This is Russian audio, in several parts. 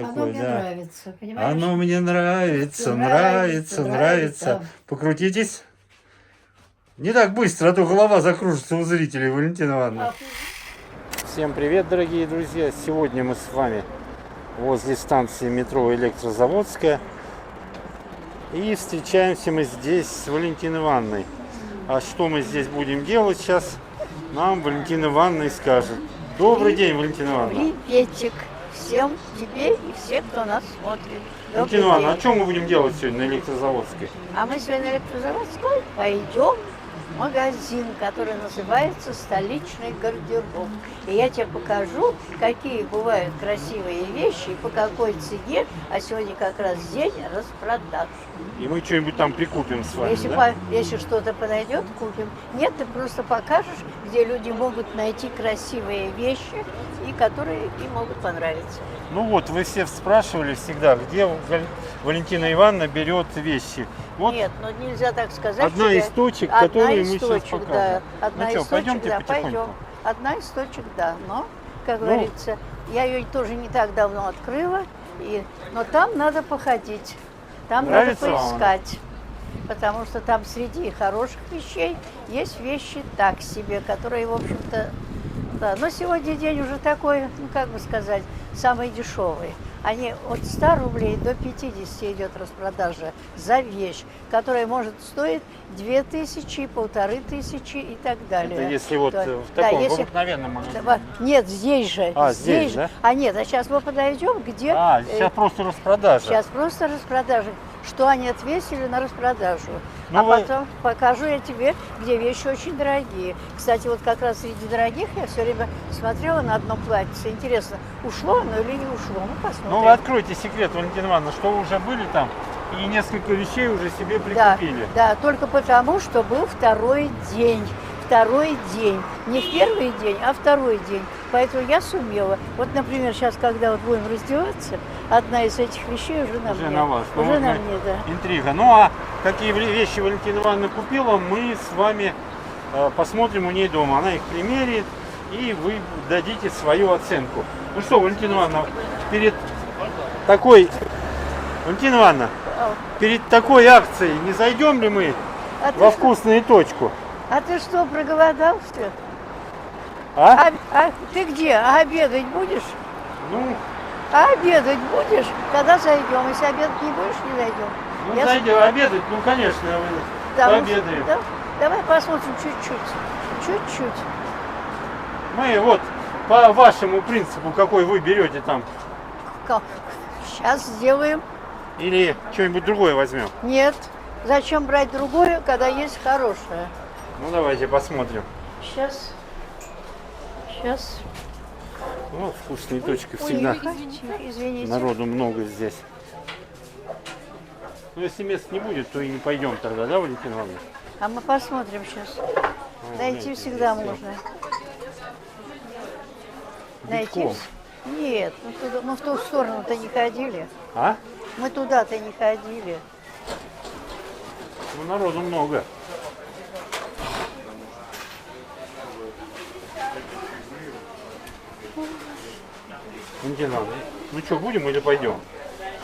Оно мне да. нравится, понимаешь? Оно мне нравится, Нравится, нравится, нравится. нравится. Покрутитесь. Не так быстро, а то голова закружится у зрителей, Валентина Ивановна. Всем привет, дорогие друзья! Сегодня мы с вами возле станции метро Электрозаводская. И встречаемся мы здесь с Валентиной Ивановной. А что мы здесь будем делать сейчас, нам Валентина Ивановна и скажет. Добрый день, Валентина Ивановна. Приветик всем тебе и всем, кто нас смотрит. Валентина Ивановна, а что мы будем делать сегодня на Электрозаводской? А мы сегодня на Электрозаводской пойдем в магазин, который называется «Столичный гардероб». И я тебе покажу, какие бывают красивые вещи и по какой цене. А сегодня как раз день распродаж. И мы что-нибудь там прикупим с вами, да? Если что-то подойдет, купим. Нет, ты просто покажешь, где люди могут найти красивые вещи, и которые им могут понравиться. Ну вот, вы все спрашивали всегда, где Валентина Ивановна берет вещи. Вот Нет, ну нельзя так сказать. одна из точек, которые мы сейчас покажем. Да. Одна Ну из что, точек, пойдемте да, потихоньку. пойдем. Одна из точек, да. Но, как говорится, я ее тоже не так давно открыла, но там надо походить. Там Нравится надо вам? поискать. Потому что там среди хороших вещей есть вещи так себе, которые, в общем-то, да. Но сегодня день уже такой, ну как бы сказать, самый дешевый. Они от 100 рублей до 50 идет распродажа за вещь, которая может стоить 2000, 1500 и так далее. Это если вот Да. в Да, таком если- обыкновенном магазине. Нет, здесь же. А, здесь, да? А нет, а сейчас мы подойдем, где... А, сейчас просто распродажа. Сейчас просто распродажа. Что они отвесили на распродажу. Ну, а вы- потом покажу я тебе, где вещи очень дорогие. Кстати, вот как раз среди дорогих я все время смотрела на одно платьице. Интересно, ушло оно или не ушло? Ну, посмотрим. Ну вы откройте секрет, Валентина Ивановна, что вы уже были там и несколько вещей уже себе Да, прикупили. да, только потому, что был второй день. Второй день. Не в первый день, а второй день. Поэтому я сумела. Вот, например, сейчас, когда вот будем раздеваться, одна из этих вещей уже на Уже мне. на вас. Ну, Уже вот на мы- мне, да. Интрига. Ну а какие вещи Валентина Ивановна купила, мы с вами посмотрим у ней дома. Она их примерит, и вы дадите свою оценку. Ну что, Валентина Ивановна, перед такой... Валентина Ивановна, перед такой акцией не зайдем ли мы А ты, во что, вкусную точку? а ты что, проголодался? А? А ты где? А обедать будешь? Ну, А обедать будешь? Тогда зайдем. Если обедать не будешь, не зайдем. ну Я с- зайдем обедать, ну конечно, Да, ну, пообедаем. да. Давай посмотрим чуть-чуть. Чуть-чуть. Мы вот по вашему принципу, какой вы берете там, Сейчас сделаем. или что-нибудь другое возьмем. Нет. Зачем брать другое, когда есть хорошее? Ну давайте посмотрим. Сейчас. Сейчас. Вот вкусные точки всегда. Извините. Народу много здесь. Ну если мест не будет, то и не пойдем тогда, да, Валентина Ивановна? А мы посмотрим сейчас. Найти знаете, всегда здесь можно. Битком. Нет, мы в ту сторону-то не ходили. А? Мы туда-то не ходили. Ну народу много. Валентина Ивановна, ну что, будем или пойдем?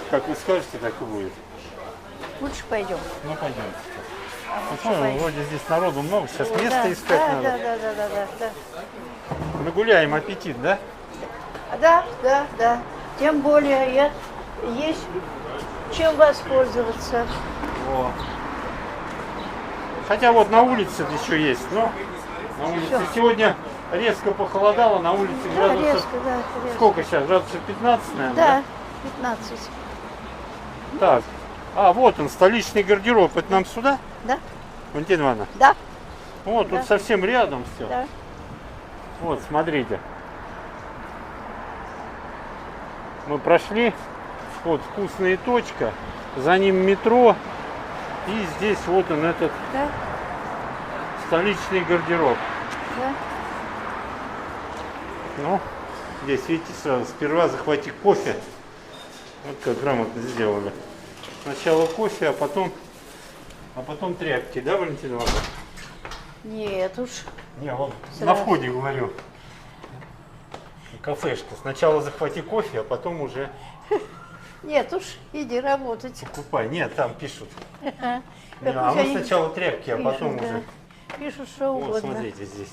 Как вы скажете, так и будет. Лучше пойдем. Ну пойдем. Лучше Ну, пойдем. вроде здесь народу много, сейчас место Да, искать да, надо. да. Нагуляем аппетит, да? Да. Тем более есть чем воспользоваться. Вот. Хотя вот на улице еще есть, но на улице Всё. сегодня резко похолодало, на улице Да, градусов... резко, да, резко. Сколько сейчас? Градусов 15, наверное? Да, 15. Так. А, вот он, столичный гардероб. Это нам сюда? Да, Валентина Ивановна? да, Вот, тут Да. совсем рядом все. да. Вот, смотрите. Мы прошли. Вот, вкусная точка. За ним метро. И здесь вот он, этот Да, столичный гардероб. да. Ну, здесь, видите, сразу сперва захвати кофе. Вот как грамотно сделали. Сначала кофе, а потом тряпки, да, Валентина Ивановна? Нет уж. Не, вот на Сразу. входе говорю. Кафешка. Сначала захвати кофе, а потом уже Нет уж, иди работать. Покупай. Нет, там пишут. Как А пусть мы они сначала тряпки, а пишут, потом да. уже. Пишут что Вот, угодно. смотрите, здесь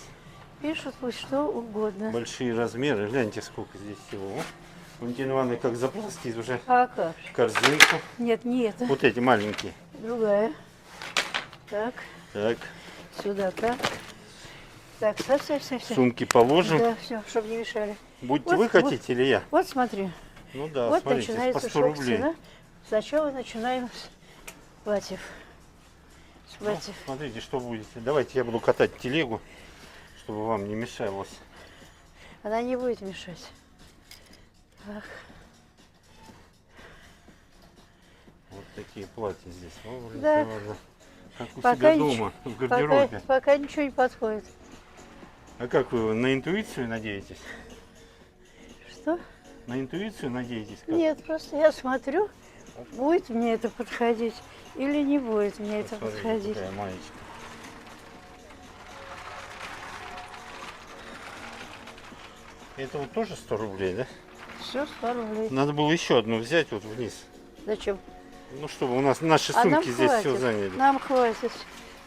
Пишут пусть что угодно. большие размеры. Гляньте, сколько здесь всего. О, Валентина Ивановна как заплатит уже А как же? корзинку. Нет, не это. Вот эти маленькие. Другая. Так, Так, сюда так. Так, совсем. сумки положим. Да, все, чтобы не мешали. Будете Вот, вы хотите или я? Вот смотри. Ну да, Вот смотрите, по начинается 100 рублей. шок-цена. Сначала начинаем с платьев. С Ну, платьев. смотрите, что будете. Давайте я буду катать телегу, чтобы вам не мешалось. Она не будет мешать. Так. Вот такие платья здесь. О, Валентина Да. Ивановна, как у Пока себя нич- дома, в гардеробе. Пока ничего не подходит. А как вы на интуицию надеетесь? Что? На интуицию надеетесь? Как? Нет, просто я смотрю, будет мне это подходить или не будет мне это Смотрите, подходить. какая маечка. Это вот тоже 100 рублей, да? Все, 100 рублей. Надо было еще одну взять вот вниз. Зачем? Ну, чтобы у нас наши А нам сумки здесь все хватит. заняли. Нам хватит.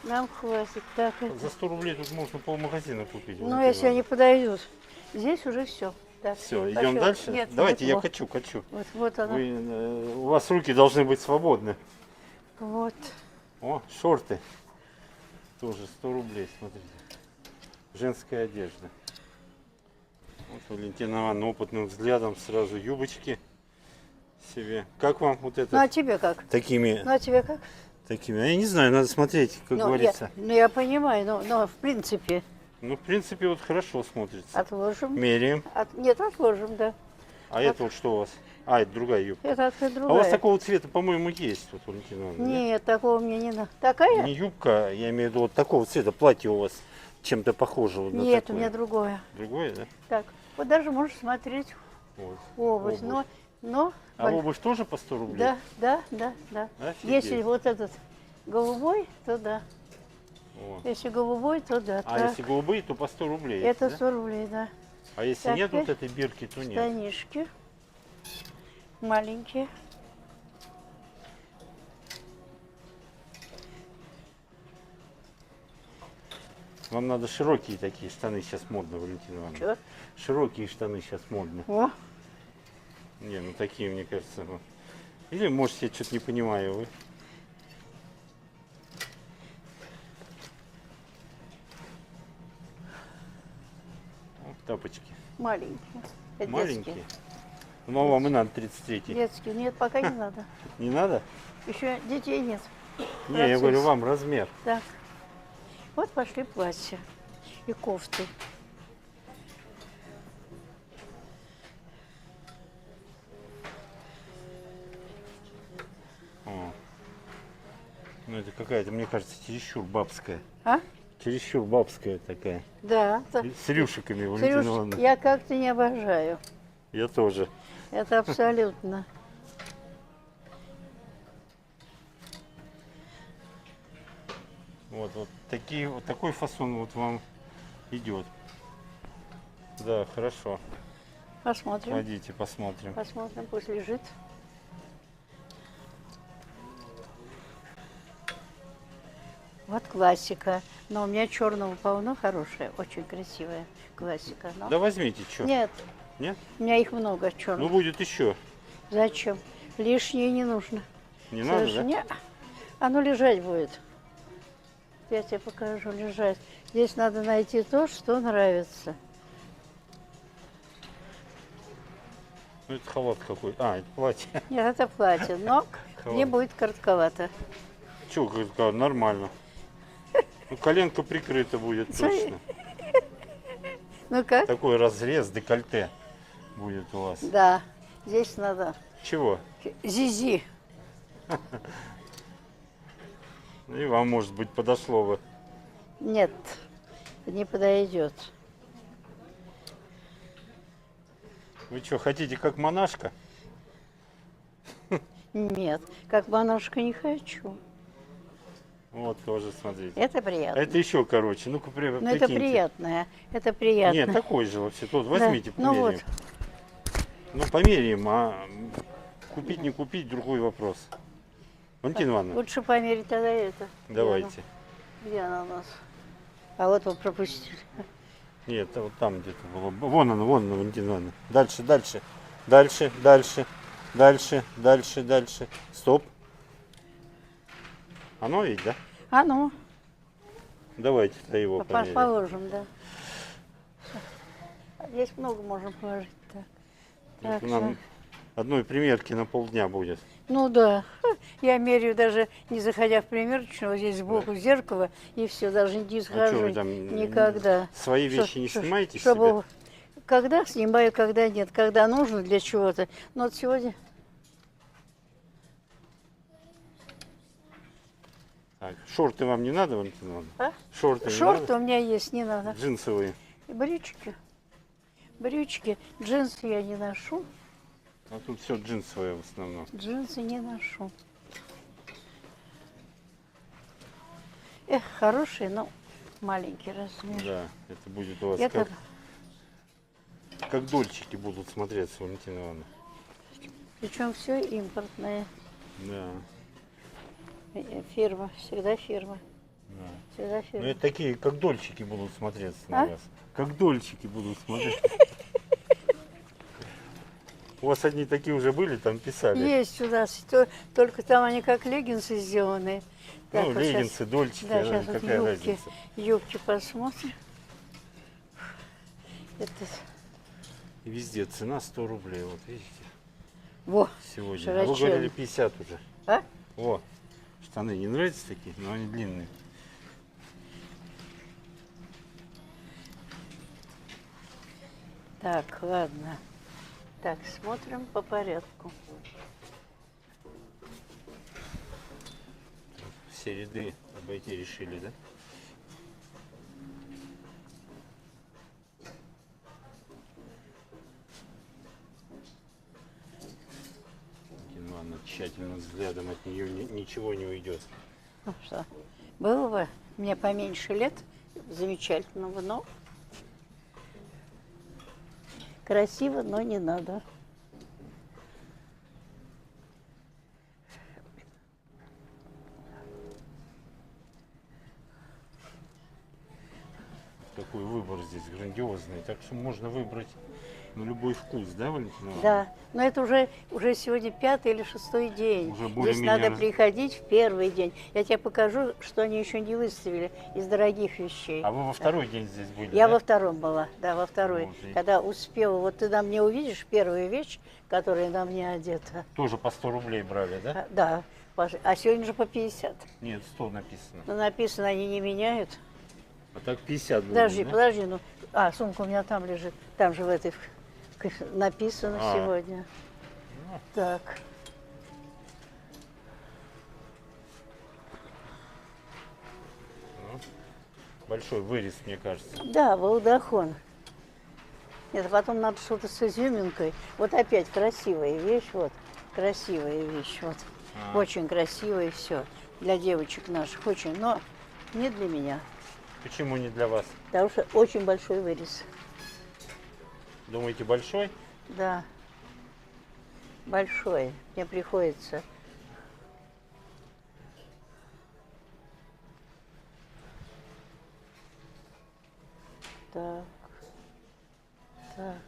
Нам хватит. Так, это. За 100 рублей тут можно полмагазина купить. Ну, если они подойдут. Здесь уже все. Так, Все, пошел. идем дальше? Нет, Давайте, нет, я вот. качу. Вот она. У вас руки должны быть свободны. Вот. О, шорты. Тоже 100 рублей, смотрите. Женская одежда. Вот Валентина Ивановна опытным взглядом сразу юбочки себе. Как вам вот это? Ну, а тебе как? Такими, Ну, а тебе как? такими. Я не знаю, надо смотреть, как говорится. Я понимаю, но в принципе Ну, в принципе, вот хорошо смотрится. отложим. Меряем. Нет, отложим, да. А это вот что у вас? А, это другая юбка. Это А другая. у вас такого цвета, по-моему, есть, вот, Валентина Ивановна, да? Нет, такого мне не надо. Такая? Не юбка, я имею в виду вот такого цвета. Платье у вас чем-то похоже вот на Нет, у такое. меня другое. Другое, да? Так, вот даже можешь смотреть Вот. обувь. Обувь. Но А обувь тоже по 100 рублей? да. Офигеть. Если вот этот голубой, то да. О. Если голубой, то да. А так. если голубые, то по 100 рублей. Это да? 100 рублей, да. А если Так, нет вот теперь этой бирки, то нет. Штанишки маленькие. Вам надо широкие такие штаны, сейчас модно, Валентина Ивановна. Чё? Широкие штаны сейчас модно. О, Не, ну такие, мне кажется. Ну. Или, может, я что-то не понимаю. Вы. Вот тапочки. маленькие. Это Маленькие. Ну, вам и надо 33. Детские. Нет, пока не надо. Не надо? Еще детей нет. Не, я Процесс. говорю, вам размер. Так. Вот пошли платья и кофты. О. Ну, это какая-то, мне кажется, чересчур бабская. А? Чересчур бабская такая. Да. С рюшиками, Валентина Сереж, Ивановна. я как-то не обожаю. Я тоже. Это абсолютно. Вот такие, вот такой фасон вот вам идет. Да, хорошо. Посмотрим. Пойдите, посмотрим. Посмотрим, пусть лежит. Вот классика. Но у меня черного полно, хорошая, очень красивая классика. Но... Да возьмите, что? Нет, Нет? у меня их много Ну черных. будет еще. Зачем? Лишнее не нужно. Не надо, да? Не, оно лежать будет. Я тебе покажу лежать. Здесь надо найти то, что нравится. Ну это халат какой. А, это платье. Нет, это платье, но мне будет коротковато. Че, нормально. Ну коленка прикрыта будет точно. Ну как? Такой разрез, декольте будет у вас. Да, здесь надо Чего? зизи. И вам, может быть, подошло бы. Нет, не подойдет. Вы что, хотите как монашка? Нет, как монашка не хочу. Вот тоже, смотрите. Это приятно. Это еще короче. Ну-ка, Но это прикиньте. приятное. Это приятно. Нет, такой же вообще. Тут возьмите, Да, ну померяем. Ну, померяем, а Купить, не купить, другой вопрос. Валентина Ивановна, Лучше померить тогда это. давайте. Где она у нас? А вот вы пропустили. Нет, это вот там где-то было. Вон она, Валентина Ивановна. Дальше, дальше. Дальше, дальше. Дальше, дальше, дальше. Стоп. Оно ведь, да? А ну, Давайте для его померяем. положим, да. Здесь много можем положить. Так. Так, Нам одной примерки на полдня будет. ну да, я меряю даже не заходя в примерочную, вот здесь сбоку зеркало, и все, даже не А схожу что вы там никогда. свои Что- вещи не что- снимаете чтобы, себе? когда снимаю, когда нет, когда нужно для чего-то. Но вот сегодня Так, шорты вам не надо, Валентина Ивановна? А? Шорты не шорты надо? у меня есть, не надо. Джинсовые. И брючки, джинсы я не ношу, А тут все джинсовое в основном. джинсы не ношу. Эх, хорошие, но маленький размер. Да, это будет у вас Это как дольчики будут смотреться, Валентина Ивановна. причем все импортное. Да. Фирма, всегда фирма. Да. Всегда Ну фирма. это такие, как дольчики будут смотреться на А? вас. Как дольчики будут смотреться. У вас одни такие уже были, там писали. Есть у нас, только там они как леггинсы сделаны. Ну, Так, вот леггинсы, щас- дольчики, Да, сейчас вот какая юбки, разница. юбки посмотрим. Это, И везде цена 100 рублей, вот видите, во, сегодня. А вы широченные. говорили 50 уже. А? О, штаны не нравятся такие, но они длинные. Так, ладно. Так, смотрим по порядку. Все ряды обойти решили, да? Ладно, тщательным взглядом от нее ничего не уйдет. Ну что, было бы мне поменьше лет, замечательного, но красиво, но не надо. Такой выбор здесь грандиозный. Так что можно выбрать на любой вкус, да, Валентина Ивановна? Да, но это уже сегодня 5-й или 6-й день. Уже Здесь более-менее надо приходить в первый день. Я тебе покажу, что они еще не выставили из дорогих вещей. А вы во второй день здесь были, Я да? во втором была, да, во второй. Вот, и- Когда успела, вот ты на мне увидишь первую вещь, которая на мне одета. Тоже по 100 рублей брали, да? Да, а сегодня же по 50. Нет, 100 написано. Но написано, они не меняют. А так 50 было, Подожди, да? подожди, ну, сумка у меня там лежит, там же в этой написано А. сегодня. Так. Большой вырез, мне кажется. Да, волдохон. Это потом надо что-то с изюминкой. Вот опять красивая вещь, вот. Красивая вещь, вот. А. Очень красивая все. Для девочек наших очень, но не для меня. Почему не для вас? Потому что очень большой вырез. Думаете, большой? Да. Большой. Мне приходится. Так. Так.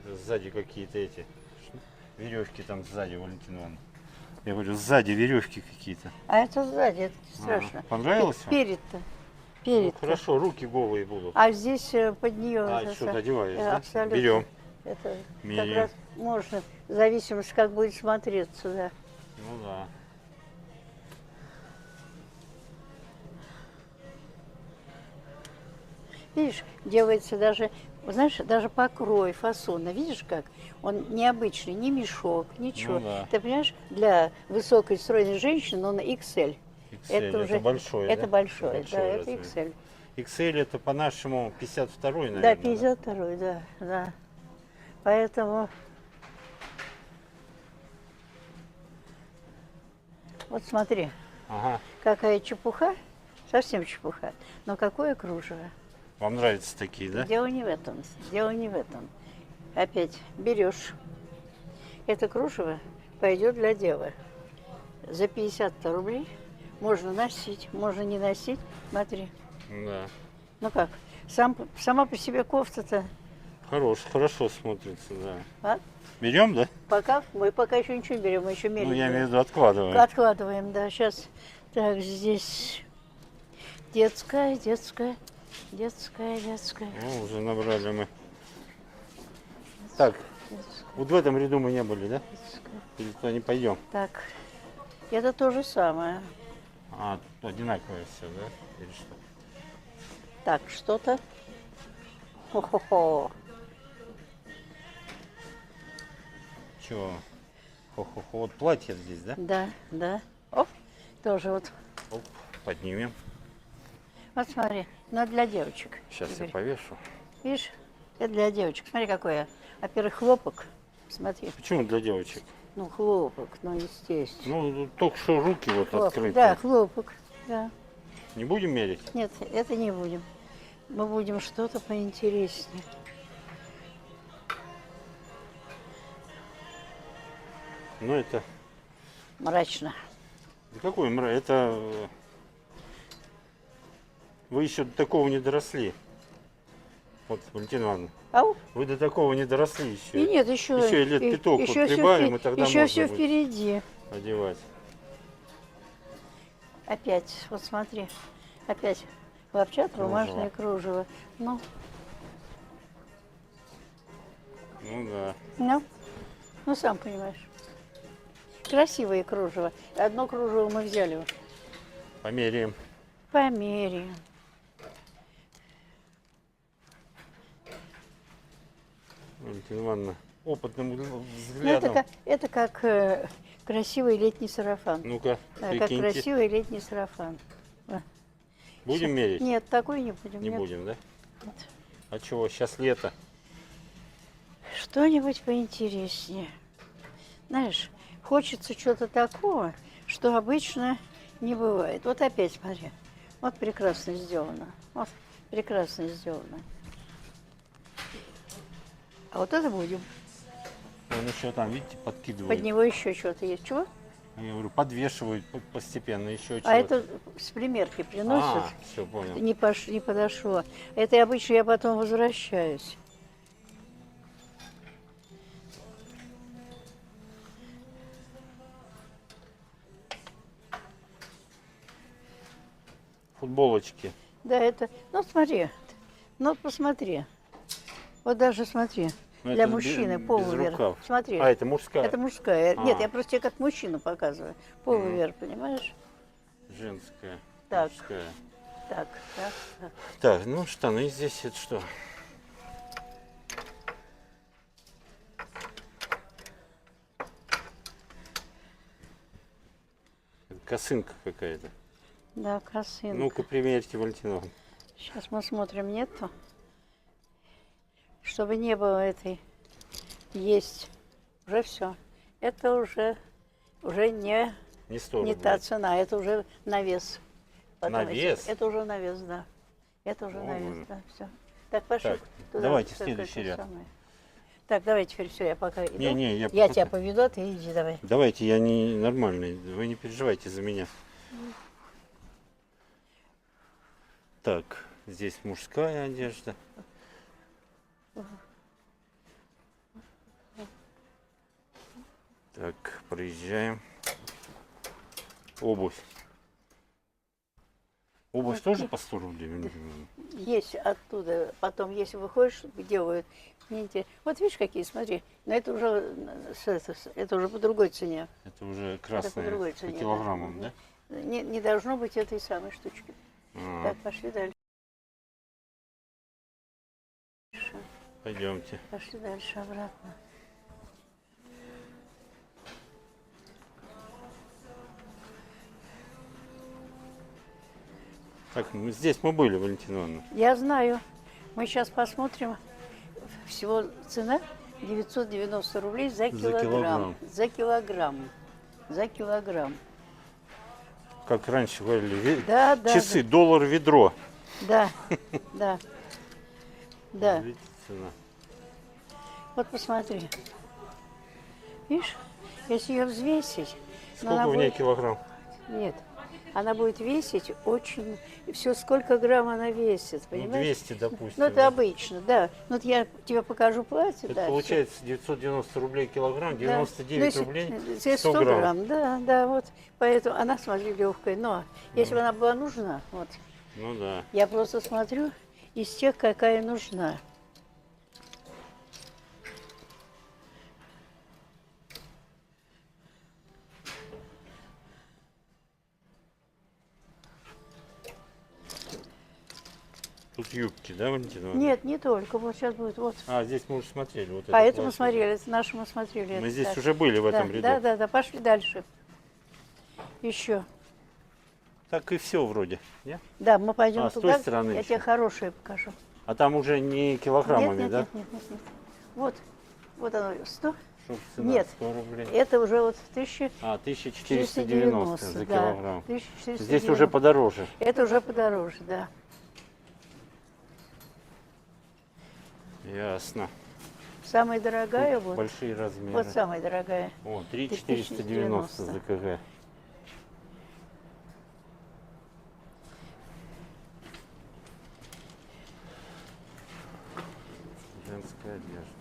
Это сзади какие-то эти веревки там сзади, Валентина Ивановна. Я говорю, сзади веревки какие-то. А это сзади, это не страшно. Понравилось вам? Перед-то. Ну, Перед. хорошо, руки голые будут. А здесь под нее. А, что-то одеваешь, да? Абсолютно. Берем. Это как Меряем. раз можно, в зависимости, как будет смотреться, да. Ну да. Видишь, делается даже, знаешь, даже покрой, фасона. Видишь как? Он необычный, ни мешок, ничего. Ну да. Ты понимаешь, для высокой стройной женщины он XL. XL, это большой, Это да? большой, да, Большой это размер. XL. XL это по-нашему 52-й, наверное. Да, 52-й, да, да. Поэтому Вот смотри, Ага. какая чепуха, совсем чепуха, но какое кружево. Вам нравятся такие, да? Дело не в этом, дело не в этом. Опять берешь, это кружево пойдет для девы. За 50 рублей можно носить, можно не носить. Смотри, Да. ну как, сама по себе кофта-то, Хорошо смотрится, да. а? Берем, да? Мы пока еще ничего не берем, мы еще меряем. Ну, я имею в виду, откладываем. Откладываем, да, сейчас. Так, здесь детская. Ну, уже набрали мы. Так, вот в этом ряду мы не были, да? Или туда не пойдем? Так, это то же самое. А, тут одинаковое все, да? Или что? Так, что-то. Хо-хо-хо. Чего? Хо-хо-хо. Вот платье здесь, да? Да, да. Оп, тоже вот. Оп, поднимем. Вот смотри, но для девочек. Сейчас я Игорь. повешу. Видишь, это для девочек. Смотри, какое. Во-первых, хлопок. Смотри, Почему для девочек? ну хлопок, ну естественно. Ну, только что руки вот Хлопок, открыты. да, хлопок, да. Не будем мерить? Нет, это не будем. Мы будем что-то поинтереснее. Ну, это... Мрачно. Да какой мрак? Это... Вы еще до такого не доросли. Вот, Валентина Ивановна. Ау? Вы до такого не доросли еще. И нет, еще, Еще лет пяток вот всё прибавим, и тогда еще можно все будет впереди. одевать. Опять, вот смотри, опять хлопчатобумажное кружево. Ну, Ну да. ну, сам понимаешь. Красивое кружево. Одно кружево мы взяли. Вот. Померяем. Померяем. Валентина Ивановна, опытным Ну, взглядом. это как красивый летний сарафан. Ну-ка, Да, как прикиньте. красивый летний сарафан. Будем мерить? Нет, такой не будем. Не нет. будем, да? Нет. А чего, сейчас лето. Что-нибудь поинтереснее. Знаешь, хочется чего-то такого, что обычно не бывает. Вот опять смотри. Вот прекрасно сделано. Вот прекрасно сделано. А вот это будем. Он еще там, видите, подкидывает. Под него еще что-то есть. Чего? Я говорю, подвешивают постепенно еще чего-то. А это с примерки приносят. Все, понял. Не подошло. Это обычно я потом возвращаюсь. Футболочки. Да, это... Ну, смотри. Ну, посмотри. Вот даже смотри. Ну, Для это мужчины без полуверх. рукав. Смотри. А, это мужская? Это мужская. А. Нет, я просто тебе как мужчину показываю. Полуверх, понимаешь? Женская. Так. Мужская. Так. Так, ну штаны здесь это что? Косынка какая-то. Да, косынка. Ну-ка, примерьте, Валентина Ивановна. Сейчас мы смотрим, нету. Чтобы не было этой. Есть. Уже все. Это уже не, Не 100 не рублей. та цена, это уже на вес. На вес? Это уже на вес, да. Это уже О, на боже. вес, да, все. Так, пошли. Так, туда, давайте так, следующий это ряд. самое. Так, давай теперь все, я пока иду. Не, я Я пока- тебя поведу, а ты иди давай. Давайте, я не нормальный, вы не переживайте за меня. Так, здесь мужская одежда. Так, проезжаем. Обувь. Обувь тоже по 100 рублей? Валентина Ивановна? Есть оттуда, потом, если выходишь, делают. Мне интересно. Вот видишь, какие, смотри. Но это уже, это уже по другой цене. Это уже Это по красная другой по цене. килограммам, да? Не должно быть этой самой штучки. А, Так, пошли дальше. Пойдемте. Пошли дальше обратно. Так, здесь мы были, Валентина Ивановна. Я знаю. Мы сейчас посмотрим. Всего цена 990 рублей за килограмм. килограмм. За килограмм. За килограмм. как раньше говорили, Да, да, часы, доллар ведро. да, да, да. Видите, цена. Вот посмотри. Видишь, если ее взвесить, но Сколько она в ней будет... килограмм? Нет, она будет весить очень... Все, сколько грамм она весит, Ну, понимаешь? 200, допустим. Ну, это да. обычно, да. Ну, вот я тебе покажу платье, Это да. получается 990 рублей килограмм, всё. Да. 99 Ну, рублей если 100 грамм. да, да, вот. Поэтому она, смотри, легкая. Но если бы она была нужна, вот, Ну да. я просто смотрю из тех, какая нужна. Тут юбки, да, Валентина Ивановна? Нет, не только. Вот сейчас будет, вот. А, здесь мы уже смотрели. Вот А это это мы платье. смотрели, это наше мы смотрели. Мы это здесь так. уже были в Да, этом ряду. да, да, да, пошли дальше. Еще. Так и все вроде. Не? Да, мы пойдем А, с туда. той стороны Я еще? тебе хорошее покажу. А там уже не килограммами, нет, да? нет, нет, нет, нет. Вот, вот оно, 100. Чтоб цена Нет, 100 рублей. это уже вот 1000. А, 1490 за да, килограмм. 1490. Здесь уже подороже. Это уже подороже, да. Ясно. Самая дорогая вот. Большие размеры. Вот самая дорогая. О, 3490 за кг. Женская одежда.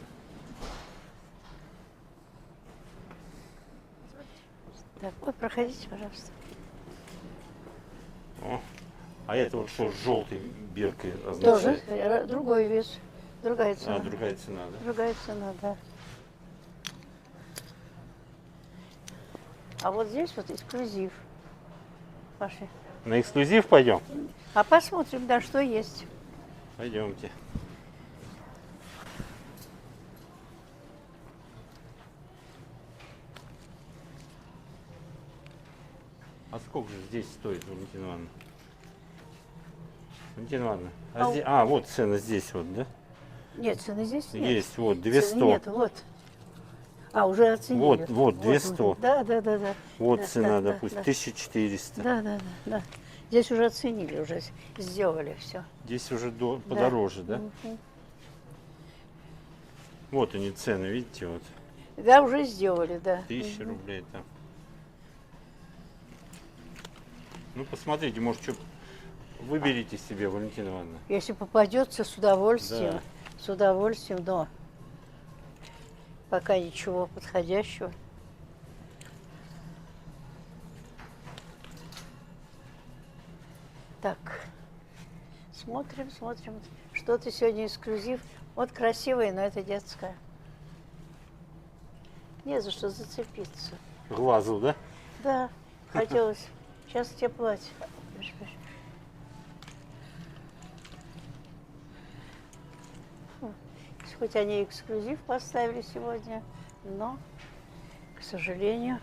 Так, вот проходите, пожалуйста. О, а это вот что с желтой биркой Тоже означает? другой вес, другая цена. А, другая цена, да? Другая цена, да. А вот здесь вот эксклюзив. Пошли. На эксклюзив пойдем? А посмотрим, да, что есть. Пойдемте. А сколько же здесь стоит, Валентина Ивановна? Валентина Ивановна, вот цена здесь вот, да? Нет, цены здесь нет. Есть, вот, Цены 200. нет, вот. А, уже оценили. Вот, 200. Да, да, да, да. Вот Да, цена, да, допустим, да. 1400. Да, да, да, да. Здесь уже оценили, уже сделали все. Здесь уже подороже, да? Вот они цены, видите, вот. Да, уже сделали, да. 1000 рублей там. Ну, посмотрите, может, что выберите себе, Валентина Ивановна. Если попадется, с удовольствием. Да. С удовольствием, но пока ничего подходящего. Так, смотрим, смотрим. Что-то сегодня эксклюзив. Вот красивое, но это детская. Не за что зацепиться. Глазу, да? Да, хотелось. Сейчас тебе платье. Хоть они эксклюзив поставили сегодня, но, к сожалению,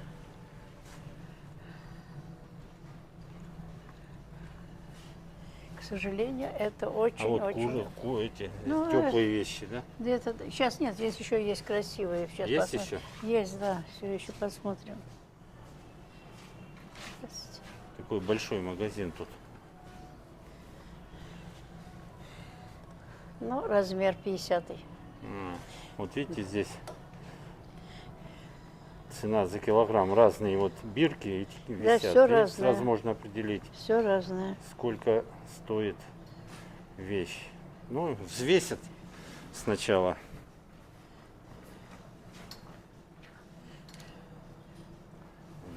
это очень-очень... эти Ну, теплые вещи, да? Где-то сейчас нет, здесь еще есть красивые. Сейчас Есть посмотрим. еще? Есть, да. Все еще посмотрим. Здравствуйте. Такой большой магазин тут. Ну, размер 50-й. Вот видите, здесь цена за килограмм. Разные вот бирки Да, висят. всё И разное. сразу можно определить, Все разное. сколько стоит вещь. Ну, взвесят сначала.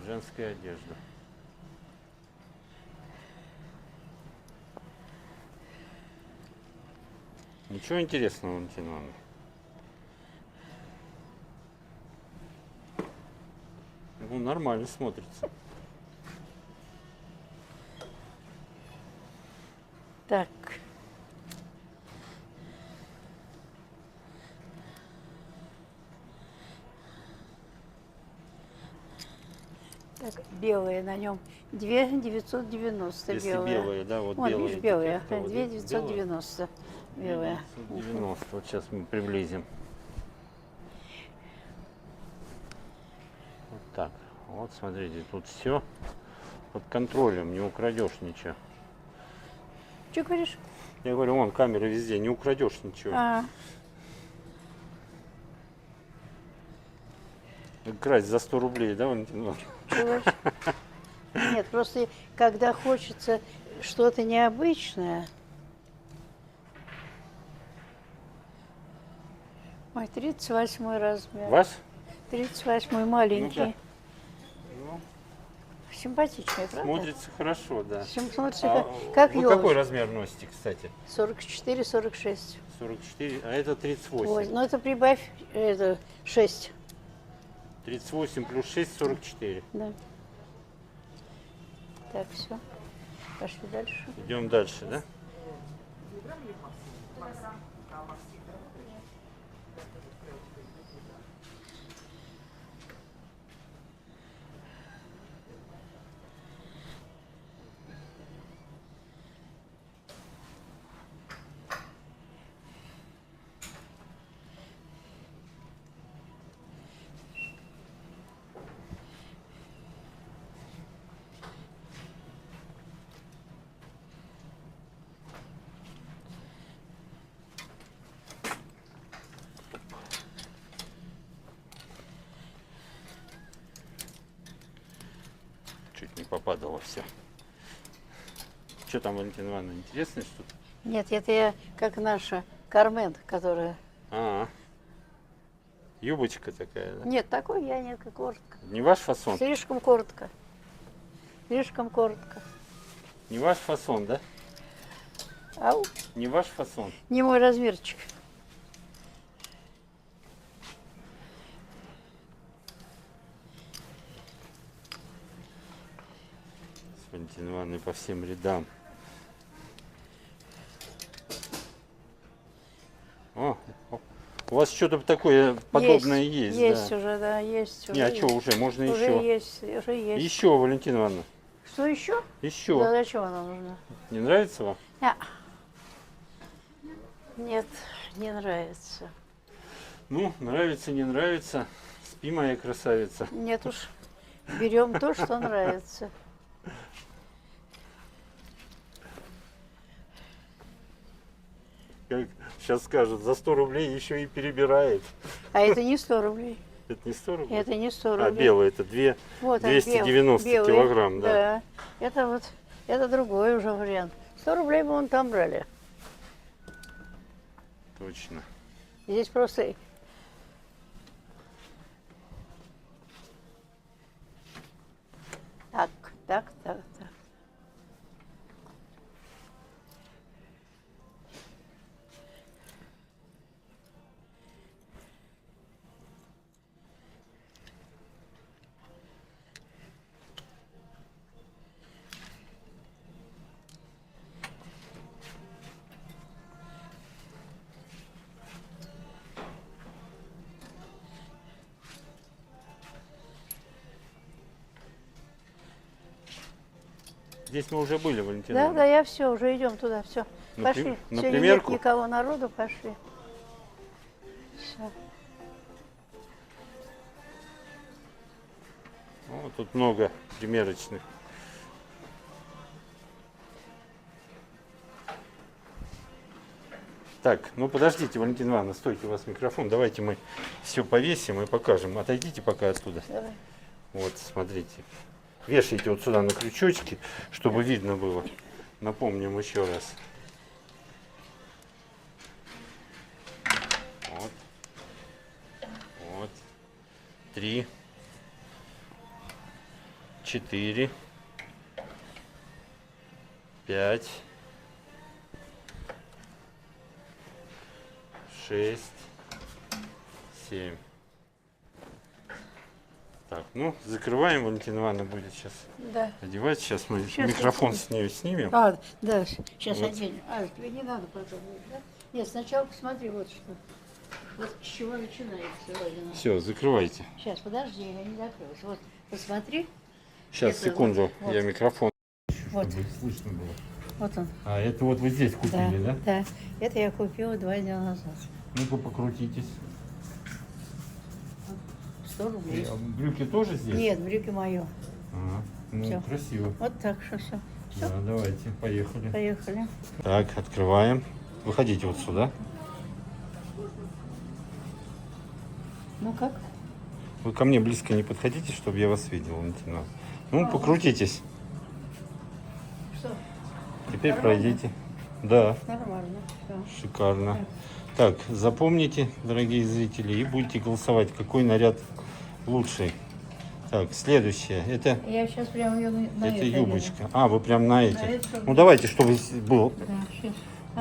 Женская одежда. Ничего интересного, Валентина Ивановна? Ну, нормально смотрится. Так. Так, белые на нем 2990 Если белые. белые, да, вот Вон, белые. видишь, белые, этикетка, вот 2990 белые. 990. Вот сейчас мы приблизим. Вот так. Вот смотрите, тут все под контролем, не украдешь ничего. Что говоришь? Я говорю, вон камеры везде, не украдешь ничего. А, Красть за 100 рублей, да, Валентин Иванович? чего? Нет, просто когда хочется что-то необычное. Ой, 38 размер. Ваш? 38 маленький. Ну-ка. Ну, Симпатичный, правда? смотрится хорошо, да. Смотрится, А как вы ёлочка. какой размер носите, кстати? 44-46. 44, а это 38. Ой, ну это прибавь это 6. 38 плюс 6, 44. Да. Так, все. Пошли дальше. Идем дальше, да? Чуть не попадало все. Что там, Валентина Ивановна, интересное что-то? Нет, это я как наша Кармен, которая... А, юбочка такая, да? Нет, такой я нет, коротко. Не ваш фасон? Слишком коротко. Слишком коротко. Не ваш фасон, да? Ау, Не ваш фасон. не мой размерчик. С Валентиной Ивановной по всем рядам. О, у вас что-то такое подобное есть, Есть да? уже, да, есть. Не, а что, уже, можно уже еще. есть, уже есть. Еще, Валентина Ивановна, Что еще? еще. Да зачем она нужна? Не нравится вам? Нет, не нравится. Ну, нравится, не нравится. Спи, моя красавица. Нет уж, берем то, что нравится. Как сейчас скажут, за 100 рублей еще и перебирает. А это не 100 рублей. Это не 100 рублей? Это не 100 А, рублей. белый, это Вот он, 290 белый. килограмм, да. Да. Это вот, это другой уже вариант. 100 рублей бы он там брали. Точно. Здесь просто... Так, так, так, так. Здесь мы уже были, Валентина Да, Ивановна. да, я все, уже идем туда, все. На Пошли. при- на Сегодня примерку? нет никого народу, пошли. Всё. О, тут много примерочных. Так, ну подождите, Валентина Ивановна, стойте, у вас микрофон. Давайте мы все повесим и покажем. Отойдите пока оттуда. Давай. Вот, смотрите. Вешайте вот сюда на крючочки, чтобы видно было. Напомним еще раз. Вот. Вот. 3. 4. 5. 6. 7. Так, ну, закрываем, Валентина Ивановна будет сейчас Да. одевать. Сейчас мы Щас микрофон я с нее снимем. А, да, сейчас Вот. оденем. А, тебе не надо потом, да? Нет, сначала посмотри вот что. Вот с чего начинается родина. Все, закрывайте. Сейчас, подожди, я не закрылась. Вот, посмотри. Сейчас, Это секунду, вот. я микрофон. Вот, Чтобы слышно было. вот он. А, это вот вы здесь Да, купили, да? да. Это я купила 2 дня назад. Ну-ка, покрутитесь. 100 рублей. Брюки тоже здесь? Нет, брюки мое. Ага. Ну, Всё. красиво. Вот так что все. Все, Да, давайте, поехали. поехали. Так, открываем. Выходите вот сюда. Ну как? Вы ко мне близко не подходите, чтобы я вас видел, Валентина. Ну, покрутитесь. Что? Теперь Нормально? пройдите. Да, Нормально. Все. шикарно. Так, запомните, дорогие зрители, и будете голосовать, какой наряд лучший. Так, следующее. Это Я сейчас прям ее на это это юбочка. А, вы прям на эти. это Ну, давайте, чтобы был. еду. Да, сейчас.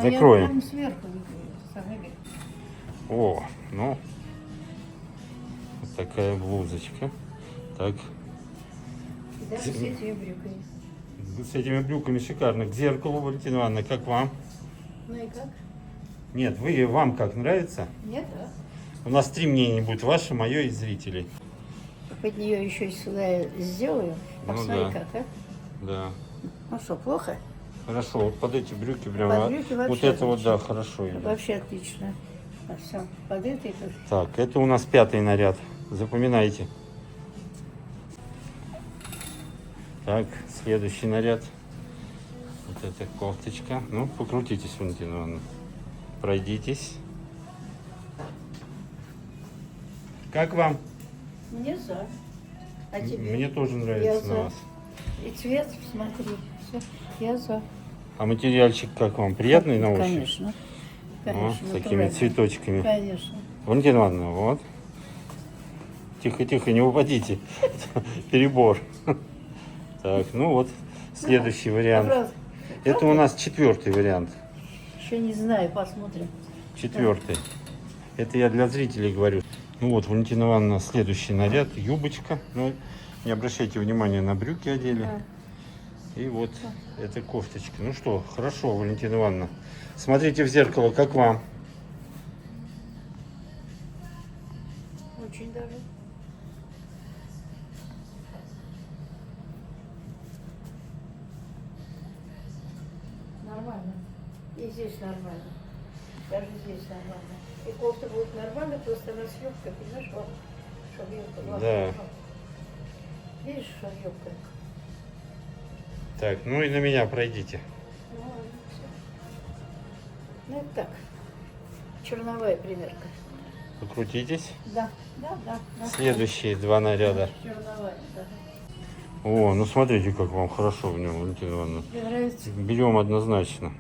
Закроем. Я прям сверху сагали. О, ну. Вот такая блузочка. Так, И даже с этими брюками. с этими брюками шикарно. К зеркалу, Валентина Ивановна, как вам? Ну и как? Нет, вам как, нравится? Нет, да? У нас 3 мнения будет, ваше, мое и зрителей. Под нее еще сюда сделаю. Ну Посмотри да. как, а? Да. Ну что, плохо? Хорошо, вот под эти брюки прям. Под брюки Вот вообще это вот, да, отлично. хорошо идет. Вообще отлично. А все, под этой тут. Так, это у нас 5-й наряд. Запоминайте. Так, следующий наряд. Вот эта кофточка. Ну, покрутитесь, Валентина Ивановна. Пройдитесь. Как вам? Мне за. А тебе? Мне тоже Я нравится за. на вас. И цвет, смотри. Все. Я за. А материальчик как вам? Приятный на ощупь? Конечно. Конечно. С такими натурально. цветочками. Конечно. Валентина Ивановна, вот. Тихо-тихо, не упадите. Перебор. Так, ну вот, следующий вариант. Правда, Это у нас 4-й вариант. еще не знаю, посмотрим. 4-й. Это я для зрителей говорю. Ну вот, Валентина Ивановна, следующий наряд. Юбочка. Ну, не обращайте внимания, на брюки одели. Да. И вот эта кофточка. Ну что, хорошо, Валентина Ивановна. Смотрите в зеркало, как вам? Очень даже. Нормально. И здесь нормально. Даже здесь нормально. И кофта будет нормально, просто она с юбкой, понимаешь, вот, чтобы юбка была. Да. Видишь, что юбка? Так, ну и на меня пройдите. Ну ладно, все. Ну это так. Черновая примерка. Покрутитесь. Да, да, да. да. Следующие 2 наряда. Черновая, да. О, ну смотрите, как вам хорошо в нем, Валентина Ивановна. Тебе нравится? Берем однозначно.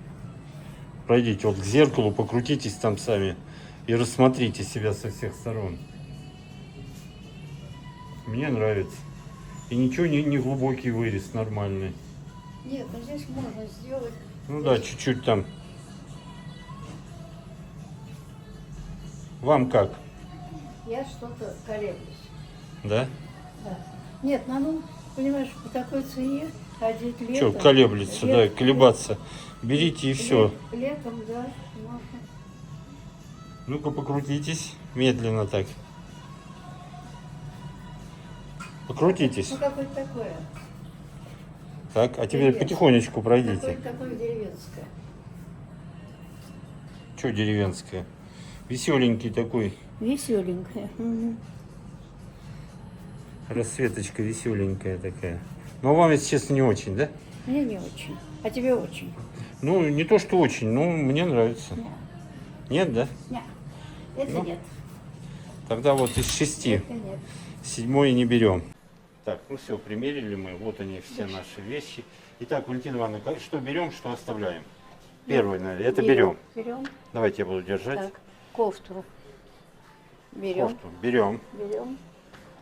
Пройдите вот к зеркалу, покрутитесь там сами и рассмотрите себя со всех сторон. Мне нравится. И ничего не глубокий вырез, нормальный. Нет, ну здесь можно сделать. Ну да, чуть-чуть там. Вам как? Я что-то колеблюсь. Да? Да. Нет, ну, понимаешь, по такой цене одеть Что, летом. колеблется, да, колебаться. Берите и все. Летом, да, можно. Ну-ка покрутитесь. Медленно так. Покрутитесь. Ну, какое-то такое. Так, а теперь потихонечку пройдите. Такое деревенское. Что деревенское? Веселенький такой. Веселенькое. Угу. Расцветочка веселенькая такая. Но вам, если честно, не очень, да? Мне не очень. А тебе очень. Ну, не то, что очень, но мне нравится. Нет. Нет, да? Нет. Это Ну. нет. Тогда вот из 6. Это нет. 7 не берем. Так, ну все, примерили мы. Вот они все наши вещи. Итак, Валентина Ивановна, что берем, что оставляем? Первый, наверное, это берем. Берем. Давайте я буду держать. Так, кофту. Берем. Кофту. Берем. Берем.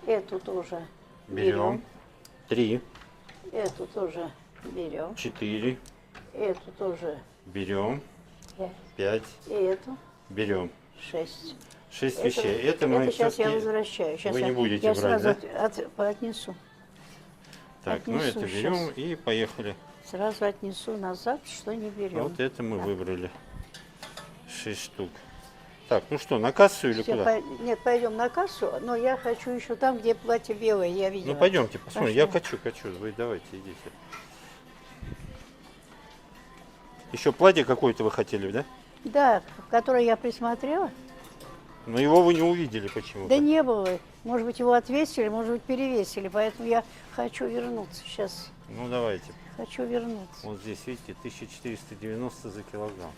Эту тоже Берем. 3, Эту тоже берем. 4, Эту тоже берем. пять. 5, И эту берем. 6. 6 вещей. Это мы сейчас я всё-таки- возвращаю. Сейчас вы не будете я брать, сразу да? отнесу. Так, ну отнесу это щас. берем и поехали. Сразу отнесу назад, что не берем. Вот это мы выбрали. 6 штук. Так, ну что, на кассу или Всё, куда? Нет, пойдем на кассу, но я хочу еще там, где платье белое, я видела. Ну пойдемте, посмотрим. Я Пошли. хочу. Вы давайте, идите. Еще платье какое-то вы хотели, да? Да, которое я присмотрела. Но его вы не увидели почему-то. Да не было. Может быть, его отвесили, может быть, перевесили. Поэтому я хочу вернуться сейчас. Ну давайте. Хочу вернуться. Вот здесь, видите, 1490 за килограмм.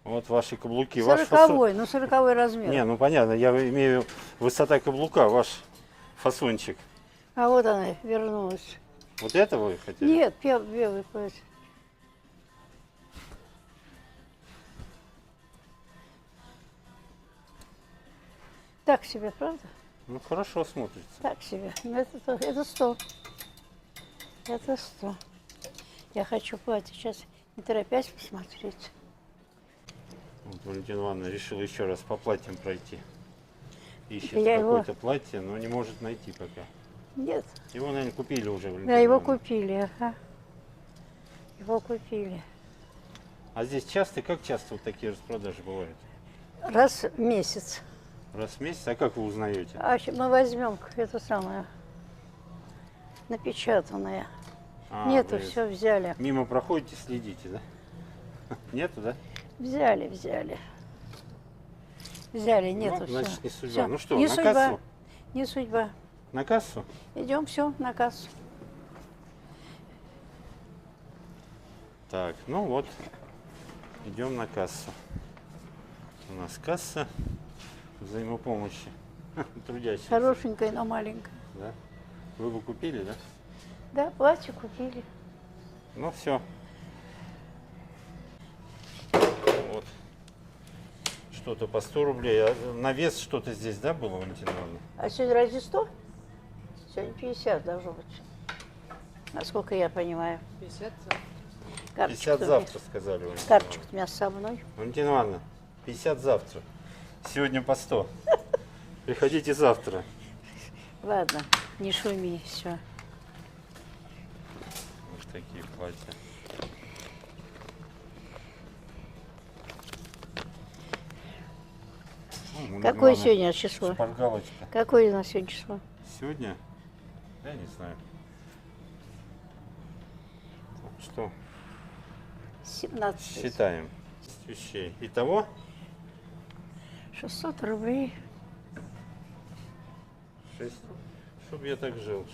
Вот ваши каблуки. Ваш 40-й, ну 40-й размер. Не, ну понятно, я имею в виду высота каблука, ваш фасончик. А вот она вернулась. Вот это вы хотели? Нет, белый пояс. Так себе, правда? Ну хорошо смотрится. Так себе. Ну, это 100. Это 100. Я хочу платье сейчас, не торопясь, посмотреть. Вот Валентина Ивановна решила еще раз по платьям пройти. Ищет Я его- какое-то платье, но не может найти пока. Нет. Его, наверное, купили уже, Валентина Да, его Ивановна. купили, ага. Его купили. А здесь часто, как часто вот такие распродажи бывают? Раз в месяц. Раз в месяц? А как вы узнаете? А мы возьмем эту самую напечатанное. А, Нету, вы все взяли. Мимо проходите, следите, да? Нету, да? Взяли, взяли. Взяли, нету, Ну, все. значит, не судьба. Ну что, не на судьба. кассу? Не судьба. На кассу? Идем, все, на кассу. Так, ну вот, идем на кассу. У нас касса взаимопомощи трудящихся. Хорошенькая, но маленькая. Да? Вы бы купили, да? Да, платье купили. Ну все. Вот. Что-то по 100 рублей. А на вес что-то здесь, да, было, Валентина Ивановна? А сегодня разве 100? Сегодня 50 должно быть. Насколько я понимаю. 50. 50 завтра, сказали Валентина Карточка Ивановна. у меня со мной. Валентина Ивановна, 50 завтра. Сегодня по 100. Приходите завтра. Ладно, не шуми, все. Вот такие платья. Ну, Какое главное, сегодня число? шпаргалочка. Какое у нас сегодня число? Сегодня? Я не знаю. Что? 17. Считаем. Вещей. Итого 600 рублей. 6. Чтобы я так жил.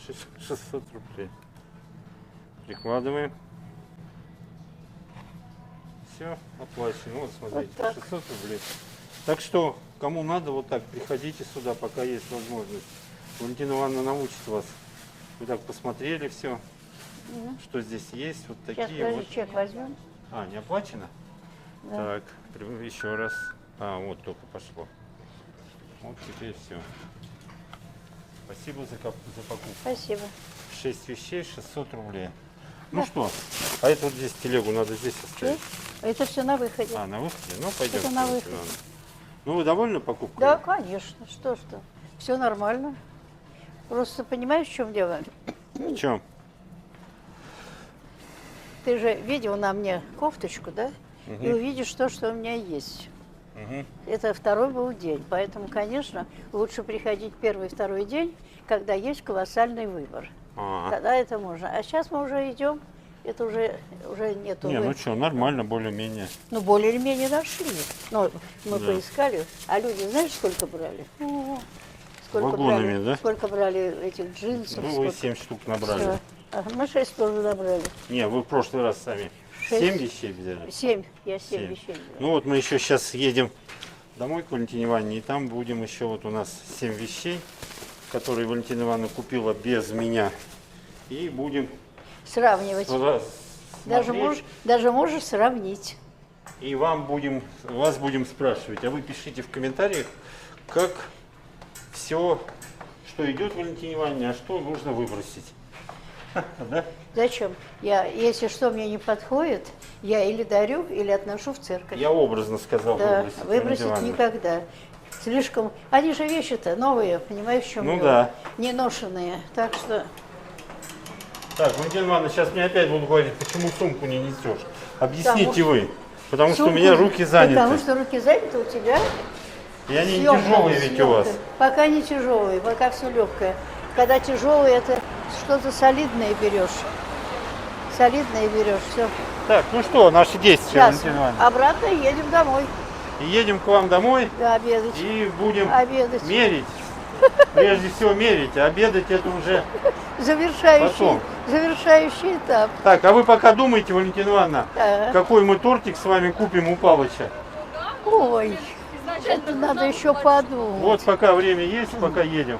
600 рублей. Прикладываем. Все, оплачено. Вот смотрите, Вот так. 600 рублей. Так что, кому надо, вот так, приходите сюда, пока есть возможность. Валентина Ивановна научит вас. Вы так посмотрели все, что здесь есть. Вот Сейчас, такие подожди, вот. чек возьмем. А, не оплачено? Да. Так, еще раз. А, вот только пошло. Вот теперь все. Спасибо за покупку. Спасибо. 6 вещей, 600 рублей. Ну что, а это вот здесь телегу надо здесь оставить. Это все на выходе. А, на выходе? Ну, пойдем. Это на выходе. Ну, вы довольны покупкой? Да, конечно. Что? Все нормально. Просто понимаешь, в чем дело? В чем? Ты же видел на мне кофточку, да? И увидишь то, что у меня есть. Это второй был день. Поэтому, конечно, лучше приходить первый, второй день, когда есть колоссальный выбор. Тогда это можно. А сейчас мы уже идем, это уже нету. Не, ну что, нормально, более-менее. Ну, более или менее нашли. Но мы Да. поискали. А люди, знаешь, сколько брали? Сколько Вагонами, брали, да? Сколько брали этих джинсов? Ну, вы сколько... 7 штук набрали. Всё. Ага, мы 6 тоже набрали. Не, вы в прошлый раз сами 6. 7 вещей взяли. 7. Я 7 7. вещей взяла. Ну вот мы еще сейчас едем домой к Валентине Ивановне, и там будем еще вот у нас 7 вещей, которые Валентина Ивановна купила без меня. И будем Сравнивать. смотреть, Даже можешь сравнить. и вас будем спрашивать. А вы пишите в комментариях, как все, что идет Валентине Ивановне, а что нужно выбросить. Да? Зачем? Если что мне не подходит, я или дарю, или отношу в церковь. Я образно сказал Да, выбросить. выбросить Валентина Ивановна. никогда. Слишком. Они же вещи-то новые, понимаешь, в чем Ну дело? да. Не ношенные. Так что. Так, Валентина Ивановна, сейчас мне опять будут говорить, почему сумку не несешь. Объясните Потому вы. Потому что у сумку- меня руки заняты. Потому что руки заняты у тебя. И они не Съемка, тяжелые ведь у вас. съемка. Пока не тяжелые, пока все легкое. Когда тяжелые, это что-то солидное берешь. солидное берешь, все. Так, ну что, наши действия, Сейчас Валентина Ивановна. обратно едем домой. И едем к вам домой Да, обедать. и будем Обедать. мерить. Прежде всего мерить, а обедать это уже потом. Завершающий этап. Так, а вы пока думайте, Валентина Ивановна, Да. какой мы тортик с вами купим у Палыча. Ой, это надо еще подумать. Вот пока время есть, пока едем.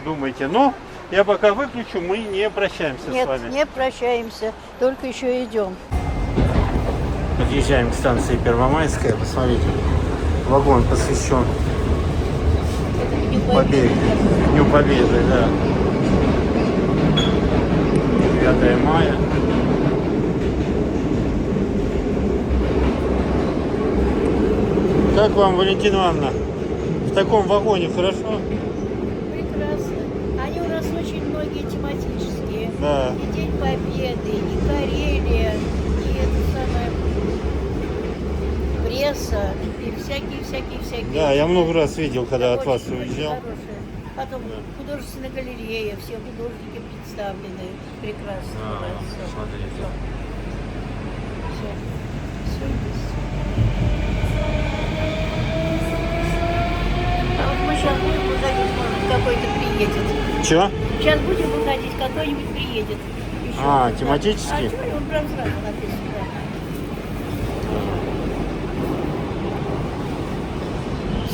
Думайте. Но я пока выключу, мы не прощаемся Нет, с вами. не прощаемся, только еще идем. Подъезжаем к станции Первомайская. Посмотрите, вагон посвящен Победе. Дню Победы, да. 9 мая. Как вам, Валентина Ивановна, в таком вагоне хорошо? Прекрасно. Они у нас очень многие тематические. Да. И День Победы, и Карелия, и это самое пресса, и всякие. Да, я много раз видел, когда от вас Очень уезжал. хорошие. Потом художественная галерея, все художники представлены. Прекрасно. у нас всё. смотрите. Все есть. А вот мы сейчас будем выходить, может, какой-то приедет. Чё? Сейчас будем выходить, какой-нибудь приедет. Еще. А, тематический? А что, он прям сразу написан, да.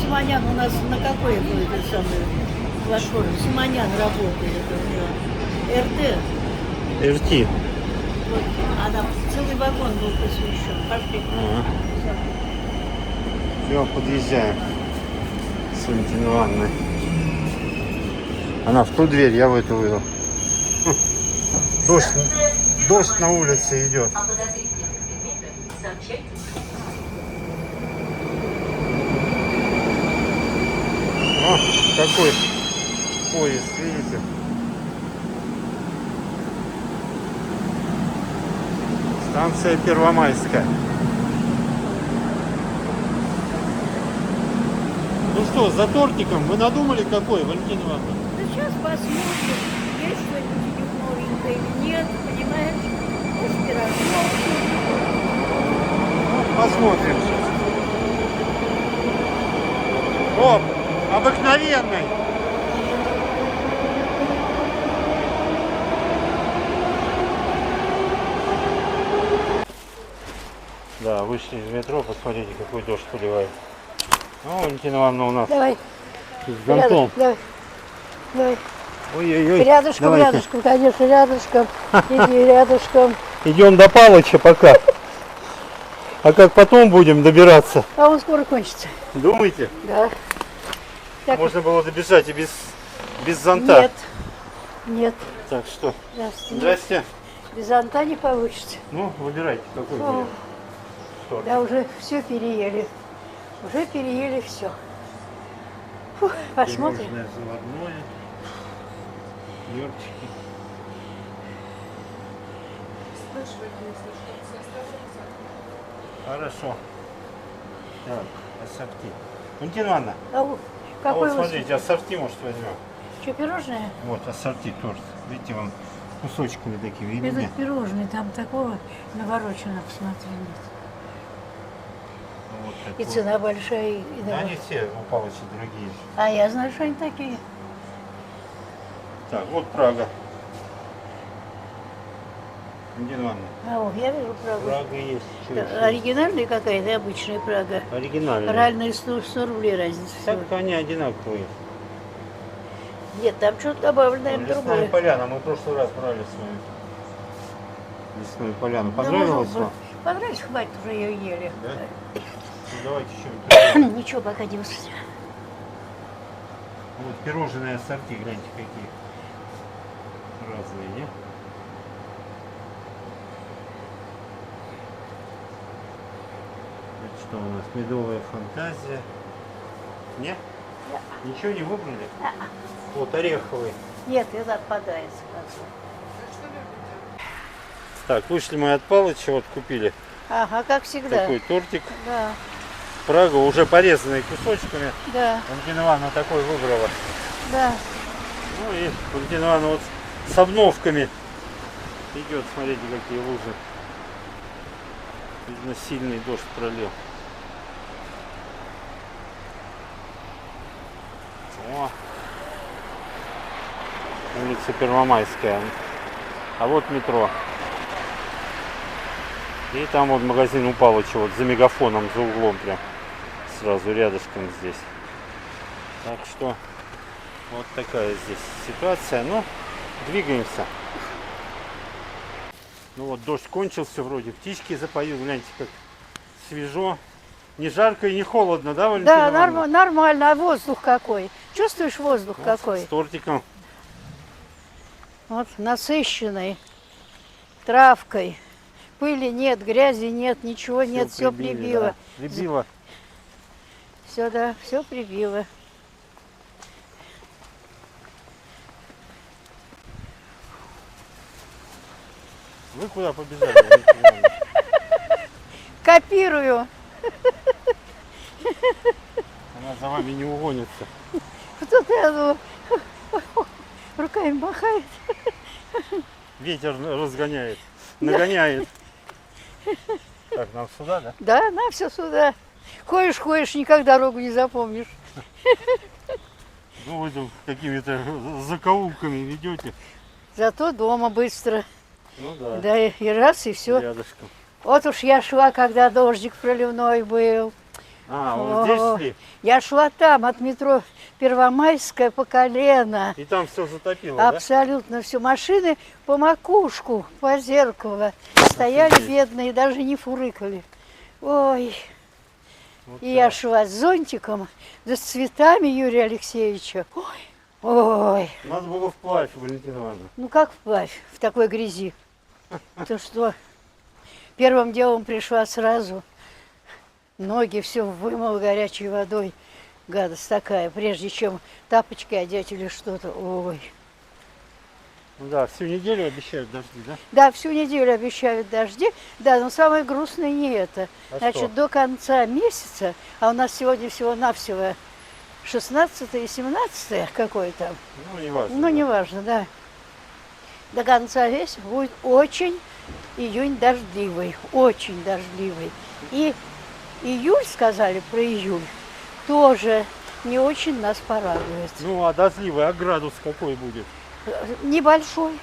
Симонян у нас на какой будет это самое платформе? Симонян работает, это у него РТ. РТ. Вот, она целый вагон был посвящен. Пошли. Все, подъезжаем с Валентиной Ивановной. Она в ту дверь, я в эту выйду. Дождь на улице идет. О, какой поезд, видите? Станция Первомайская. Ну что, за тортиком вы надумали какой, Валентина Ивановна? Да сейчас посмотрим, есть что-нибудь у них новенькое или нет, понимаешь? Может, пирожок. Посмотрим сейчас. О, обыкновенный. Да, вышли из метро, посмотрите, какой дождь поливает. Ну, Валентина Ивановна у нас Давай, с зонтом. давай. Ой-ой-ой. Рядышком, Давайте. рядышком, конечно, рядышком. Иди рядышком. Идем до Палыча пока. А как потом будем добираться? А он скоро кончится. Думаете? Да. Так, Можно было добежать и без зонта. Нет. Так что, Здравствуйте. здрасте. Без зонта не получится. Ну, выбирайте, какой О, будет. Торт. да, уже все переели. Уже переели все. Фух, посмотрим. Пирожное заводное. Ёрчики. Хорошо. Так, ассорти. Валентина Ивановна, А вот а какой вот вы... смотрите, ассорти, может, возьмем. Что, пирожное? Вот, ассорти торт. Видите, он кусочками такими. Это видите? пирожное, там такого наворочено, посмотри. Вот И такой. цена большая, и Да, давай. они все у Палыча другие. А я знаю, что они такие. Так, вот Прага. Валентина Ивановна, А, о, я вижу Прагу. Прага есть. Что Это еще? оригинальная какая-то, обычная Прага. Оригинальные. Реальные 100 рублей разница. Так всего. они одинаковые. Нет, там что-то добавлено, наверное, Лесная другое. поляна, мы в прошлый раз брали с вами. Лесную поляну. Да, Понравилось может, вам? Понравилось, хватит, уже ее ели. Да? Ну, давайте что-нибудь. Ничего, пока не услышали. Вот пирожные ассорти, гляньте, какие разные, не? Это что у нас? Медовая фантазия. Не? Ничего не выбрали? Вот ореховый. Нет, это отпадает сразу. Так, вышли мы от Палыча, вот купили Ага, как всегда. такой тортик. Да, Прага, уже порезанный кусочками. да, Валентина Ивановна такой выбрала. да. Ну и Валентина Ивановна вот с обновками Идет, смотрите, какие лужи. Видно, сильный дождь пролил. О, улица Первомайская. А вот метро. И там вот магазин у Палыча, вот за мегафоном, за углом прям. Сразу рядышком здесь. Так что вот такая здесь ситуация. Ну, двигаемся. Ну вот дождь кончился вроде, птички запоют. Гляньте, как свежо. Не жарко и не холодно, да, Валентина Да, Ивановна? нормально. А воздух какой? Чувствуешь воздух Вот какой? с тортиком. Вот насыщенный травкой. Пыли нет, грязи нет, ничего нет, все прибило. Да. Прибило. Все, да, все прибило. Вы куда побежали, Валентина Ивановна? Копирую. Она за вами не угонится. Кто-то руками махает. Ветер разгоняет, нагоняет. Так, нам сюда, да? Да, на все сюда. Ходишь, никак дорогу не запомнишь. Ну, вы там какими-то закоулками ведете. Зато дома быстро. Ну да, Да и раз, и все. рядышком. Вот уж я шла, когда дождик проливной был. А, вот здесь шли. Я шла там, от метро Первомайская по колено. И там все затопило, да? Абсолютно все. Машины по макушку, по зеркалу. Стояли Офигеть. бедные, даже не фурыкали. Ой, Вот и так. я шла с зонтиком, да с цветами Юрия Алексеевича. Ой, Надо было вплавь, Валентина Ивановна. ну как вплавь в такой грязи? То что, первым делом пришла сразу, ноги все вымыла горячей водой. Гадость такая, прежде чем тапочки одеть или что-то. Ой. Ну да, всю неделю обещают дожди, да? Да, всю неделю обещают дожди. Да, но самое грустное не это. А Значит, что? до конца месяца, а у нас сегодня всего-навсего 16 и 17 какое-то, Ну, не важно. ну, неважно, да. До конца месяца будет очень июнь дождливый, очень дождливый. И июль, сказали про июль, тоже не очень нас порадует. Ну, а дождливый, а градус какой будет? Небольшой,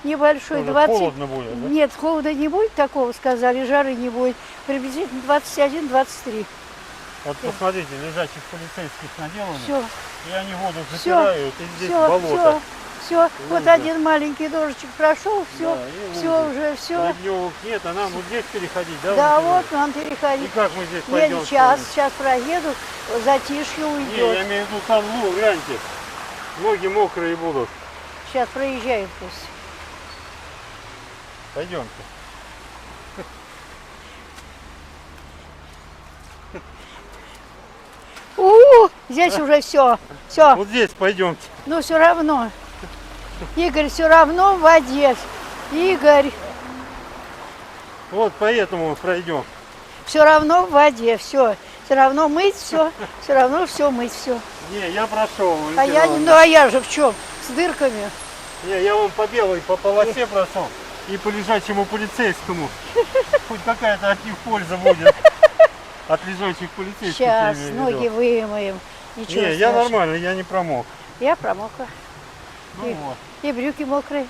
Тоже 20. холодно будет, да? Нет, холода не будет такого, сказали, жары не будет. Приблизительно 21-23. Вот посмотрите, лежачих полицейских наделано. Все, И они воду Всё, запирают, и здесь все, болото. все. Вот да. один маленький дождичек прошел, все, Да, и все лужи. уже, все. Ливневок нет, а нам вот здесь переходить, да? Да, Валентина вот нам Ивановна? И переходить. как мы здесь Нет, пойдем? сейчас проеду, затишье Не, уйдет. я имею в виду там, ну, гляньте. Ноги мокрые будут. Сейчас проезжаем пусть. Пойдемте. Здесь уже все, все. Вот здесь пойдемте. Ну, все равно. Игорь, все равно в воде. Игорь, Вот поэтому пройдем. все равно в воде, все. Все равно мыть все, все равно все мыть все. Не, я прошел. А Валентина я, Ивановна. ну а я же в чем? С дырками. Не, я вон по белой, по полосе прошел. И по лежачему полицейскому. Хоть какая-то от них польза будет. От лежачих полицейских. я Сейчас имею в ноги виду. вымоем. Ничего Не, я страшного. нормально, я не промок. Я промокла. Ну вот. И брюки мокрые.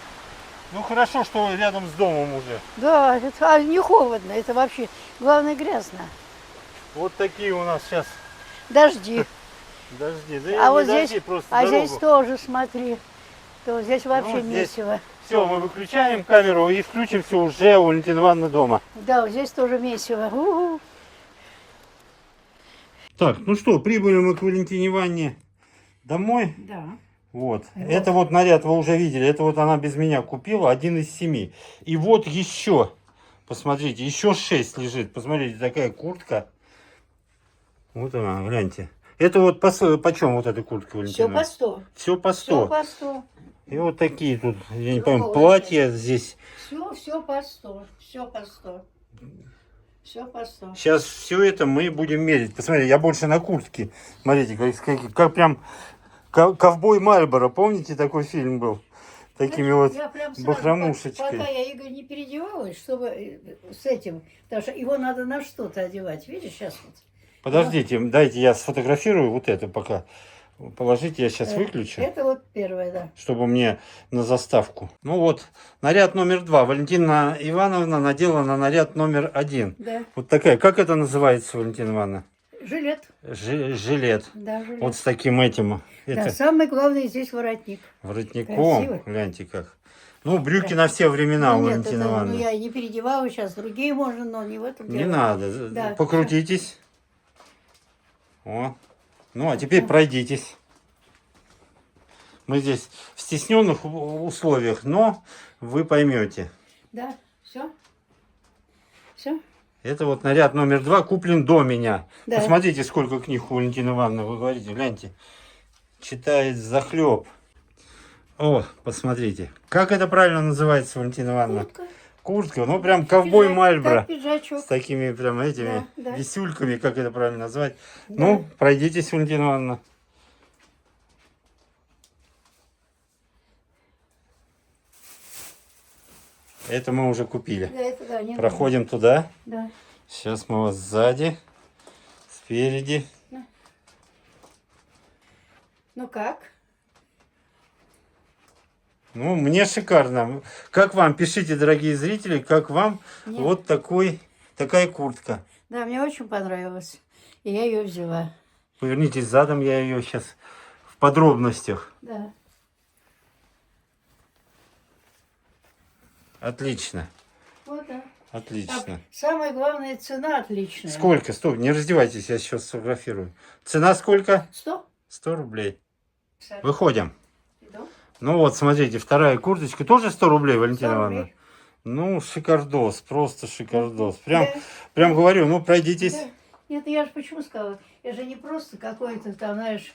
Ну хорошо, что рядом с домом уже. Да, это, не холодно, это вообще, главное, грязно. Вот такие у нас сейчас Дожди. дожди. Да А не вот дожди, здесь, просто а дорогу. здесь тоже, смотри, то здесь вообще вот здесь. месиво. Все, мы выключаем камеру и включимся уже у Валентины Ивановны дома. Да, вот здесь тоже месиво. У-у. Так, ну что, прибыли мы к Валентине Ивановне домой. Да. Вот. Это вот наряд вы уже видели. Это вот она без меня купила, 1 из 7. И вот еще, посмотрите, еще 6 лежит. Посмотрите, такая куртка. Вот она, гляньте. Это вот почем вот эта куртка, Все Валентина? по 100. Все по 100. Все по 100. И вот такие тут, я не Ну, помню, вот платья здесь. Все по 100. Все по 100. Все по 100. Сейчас все это мы будем мерить. Посмотрите, я больше на куртке. Смотрите, как прям ковбой Мальборо. Помните, такой фильм был? такими вот Я прям сразу, бахромушечкой. пока я Игорь не переодевалась, чтобы с этим, потому что его надо на что-то одевать. Видишь, сейчас вот. Подождите, дайте я сфотографирую вот это пока. Положите, я сейчас выключу, Это вот первое, да. чтобы мне на заставку. Ну вот, наряд номер 2. Валентина Ивановна надела на наряд номер 1. Да. Вот такая, как это называется, Валентина Ивановна? Жилет. Жилет. Да, жилет. Вот с таким этим. Да, Это самое главное здесь воротник. воротником. Красиво. Гляньте как. Ну, брюки на все времена, Ну, нет, Валентина это, Ивановна. я и не переодевала сейчас, другие можно, но не в этом Не дело. надо. Да. Покрутитесь. О. Ну, а теперь пройдитесь. Мы здесь в стесненных условиях, но вы поймете. Да, все. Все. Это вот наряд номер 2, куплен до меня. Да. Посмотрите, сколько книг у Валентины Ивановны, вы говорите, гляньте. Читает захлеб. О, посмотрите. Как это правильно называется, Валентина Ивановна? Куртка. Куртка, ну прям ковбой Пиджак, Мальборо. как пиджачок. С такими прям этими Да, да. висюльками, как это правильно назвать. Да. Ну, пройдитесь, Валентина Ивановна. Это мы уже купили. Да, это да, не Проходим туда. надо. Да. Сейчас мы вас сзади, спереди. Ну как? Ну, мне шикарно. Как вам? Пишите, дорогие зрители, как вам Мне- вот такая куртка. Да, мне очень понравилось. И я ее взяла. Повернитесь задом, я ее сейчас в подробностях. Да. Отлично, Вот, да. отлично. Так, самое главное, цена отличная. Сколько? Стоп, не раздевайтесь, я сейчас сфотографирую. Цена сколько? 100? 100 рублей. Саша, Выходим. иду. Ну вот, смотрите, вторая курточка. Тоже 100 рублей, 100 Валентина рублей. Ивановна? Ну, шикардос, просто шикардос. Прям, Да. прям говорю, ну пройдитесь. Да. Нет, я же почему сказала? Я же не просто какое-то там, знаешь,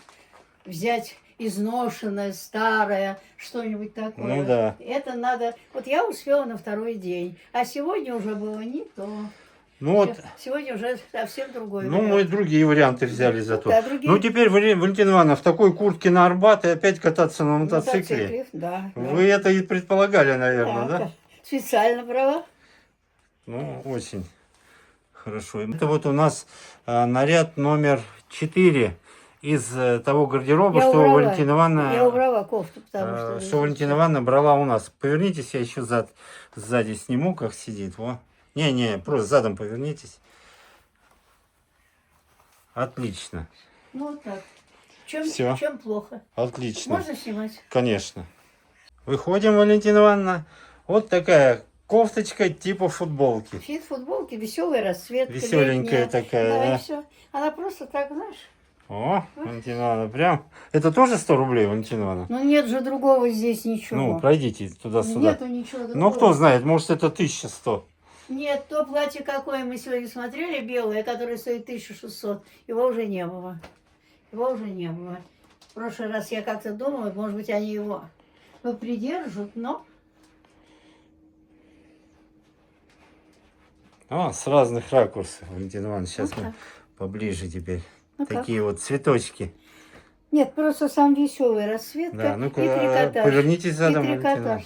взять изношенное, старое, что-нибудь такое. Ну да. Это надо... Вот я успела на второй день, а сегодня уже было не то. Ну вот, Сегодня уже совсем другое. ну мы другие варианты взяли зато. Да, другие. Ну теперь, Валентина Ивановна, в такой куртке на Арбат и опять кататься на мотоцикле. Мотоцикле, да. Вы это и предполагали, наверное, да? Специально брала. Ну, очень хорошо. Это вот у нас наряд номер 4 из того гардероба, Я что убрала. Валентина Ивановна... Я убрала кофту, потому что... что Валентина Ивановна брала у нас. Повернитесь, я еще сзади сниму, как сидит. Во. Не, просто задом повернитесь. Отлично. Ну, вот так. Всё. В чем плохо? Отлично. Можно снимать? Конечно. Выходим, Валентина Ивановна. Вот такая кофточка типа футболки. Футболки, веселая расцветка. Веселенькая летняя. такая, Да, да? и все. Она просто так, знаешь... О, Валентина Ивановна, прям. Это тоже 100 рублей, Валентина Ивановна? Ну, нет же другого здесь ничего. Ну, пройдите туда-сюда. Нету ничего другого. Ну, кто знает, может это 1100. Нет, то платье, какое мы сегодня смотрели, белое, которое стоит 1600, его уже не было. Его уже не было. В прошлый раз я как-то думала, может быть, они его попридержат, но... С разных ракурсов, Валентина Ивановна. Сейчас Ну мы так. поближе теперь. Ну как? Такие вот цветочки. Нет, просто сам веселый расцветка Да, и ну-ка, трикотаж. повернитесь задом, И Валентина трикотаж. Ивановна.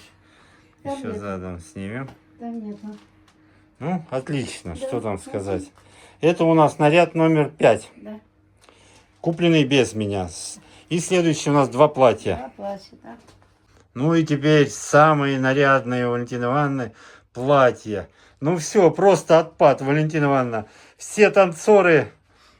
Там Еще нет. задом снимем. Там нет. Ну. Ну, отлично, Да. что там сказать. Это у нас наряд номер 5. Да. Купленный без меня. И следующий у нас 2 платья. Да, платье, да. Ну и теперь самые нарядные, Валентина Ивановна, платья. Ну все, просто отпад, Валентина Ивановна. Все танцоры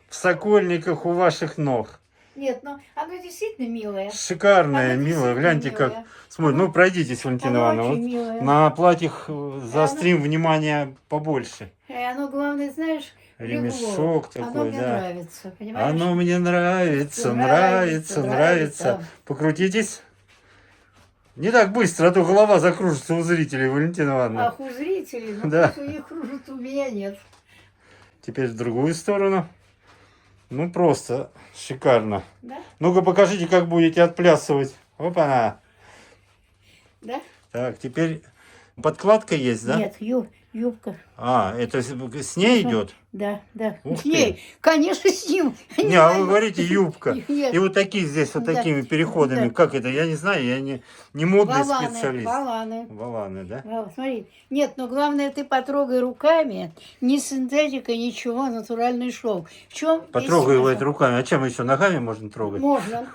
в Сокольниках у ваших ног. Нет, ну оно действительно милое. Шикарная, Оно милая. действительно Гляньте, как милое. смотрит. Ну, пройдитесь, Валентина Оно Ивановна. очень Вот милое. на платьях заострим внимание побольше. И оно, главное, знаешь, Ремешок легло. такой, Оно мне да. нравится, понимаешь? Оно мне нравится, Нравится, нравится. нравится. Покрутитесь. Не так быстро, а то голова закружится у зрителей, Валентина Ивановна. Ах, у зрителей, ну Да. пусть у них кружит, у меня нет. Теперь в другую сторону. Ну, просто шикарно. Да? Ну-ка, покажите, как будете отплясывать. Опа-на. Да? Так, теперь подкладка есть, да? Нет, Юбка. А, это с ней идет? Да, да. Ух С ней, конечно, с ним. Не, а вы говорите юбка. Нет. И вот такие здесь вот Да. такими переходами. Да. Как это? Я не знаю, я не модный Воланы, специалист. воланы. Воланы, да? Смотри, нет, но главное, ты потрогай руками, не синтетика, ничего, натуральный шелк. В чем Потрогай его это руками. А чем еще? Ногами можно трогать? Можно.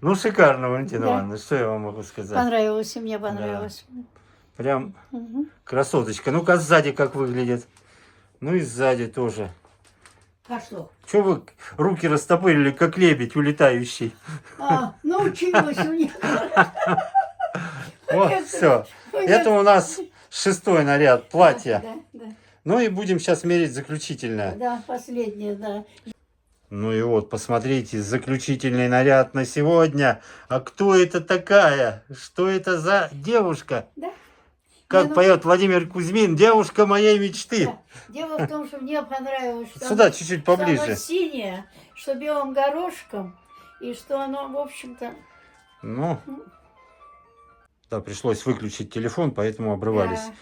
Ну, шикарно, Валентина Да. Ивановна. Что я вам могу сказать? Понравилось, и мне понравилось. Прям Мгм. красоточка. Ну-ка, сзади как выглядит. Ну и сзади тоже. А что? Че вы руки растопырили, как лебедь улетающий? Научилась у них. Вот, все. Это у нас 6-й наряд, платье. Да, да, Ну и будем сейчас мерить заключительное. да, последнее, да. Ну и вот, посмотрите, заключительный наряд на сегодня. А кто это такая? Что это за девушка? Да. Как Не, ну- поет Владимир Кузьмин, девушка моей мечты. Да. Дело в том, что мне понравилось, что Сюда оно- чуть-чуть что оно поближе. синее, что белым горошком, и что оно, в общем-то, Ну, да, пришлось выключить телефон, поэтому обрывались. да.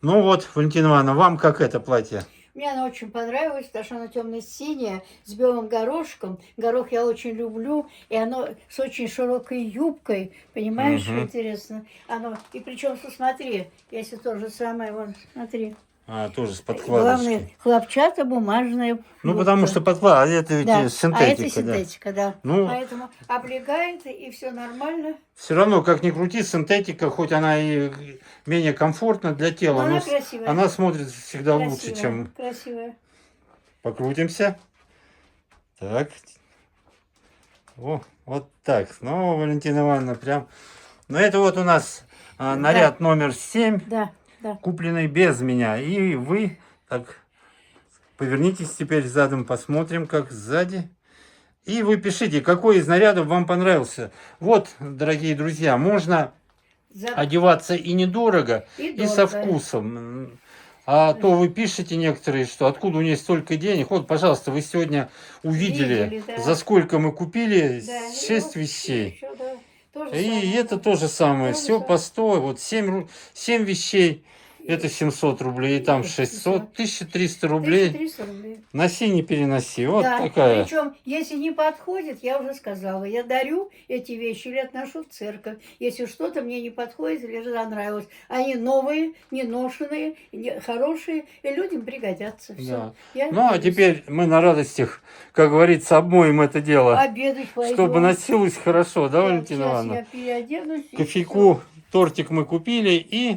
Ну вот, Валентина Ивановна, вам как это платье? Мне оно очень понравилось, потому что оно темно-синее, с белым горошком. Горох я очень люблю, и оно с очень широкой юбкой, понимаешь, что Мгм. интересно? Оно, и причем, смотри, если то же самое, вон, смотри. А, тоже с Главное, подкладочкой. хлопчатобумажная Ну, юбка. потому что подкладка, это ведь Да, синтетика. а это да. синтетика, да. Ну- Поэтому облегает, и все нормально. Все равно, как ни крути, синтетика, хоть она и менее комфортна для тела, Но она но красивая. она смотрится всегда лучше, Красивая, чем... красивая. Покрутимся. Так. О, вот так. Ну, Валентина Ивановна, прям... Ну, это вот у нас наряд номер 7, Да, да. купленный без меня. И вы, так, повернитесь теперь задом, посмотрим, как сзади. И вы пишите, какой из нарядов вам понравился. Вот, дорогие друзья, можно одеваться и недорого, и со дорого. вкусом. А то вы пишете некоторые, что откуда у нее столько денег. Вот, пожалуйста, вы сегодня увидели, Видели, да. за сколько мы купили Да, 6 и вещей. ещё, да, то же И самое. это то же самое. То же Все по самое. 100. Вот 7 вещей. Это 700 рублей. И там И 600. 700. 1300 рублей. 1300 рублей. Носи, не переноси. Вот Да, такая. причем, если не подходит, я уже сказала, я дарю эти вещи или отношу в церковь. Если что-то мне не подходит или же понравилось. Они новые, не ношеные, хорошие, и людям пригодятся. Всё. Я Ну, а делюсь. теперь мы на радостях, как говорится, обмоем это дело. Обедать пойдем. Чтобы носилось хорошо, да, Да, Валентина сейчас Ивановна? я переоденусь. и Кофейку, тортик мы купили и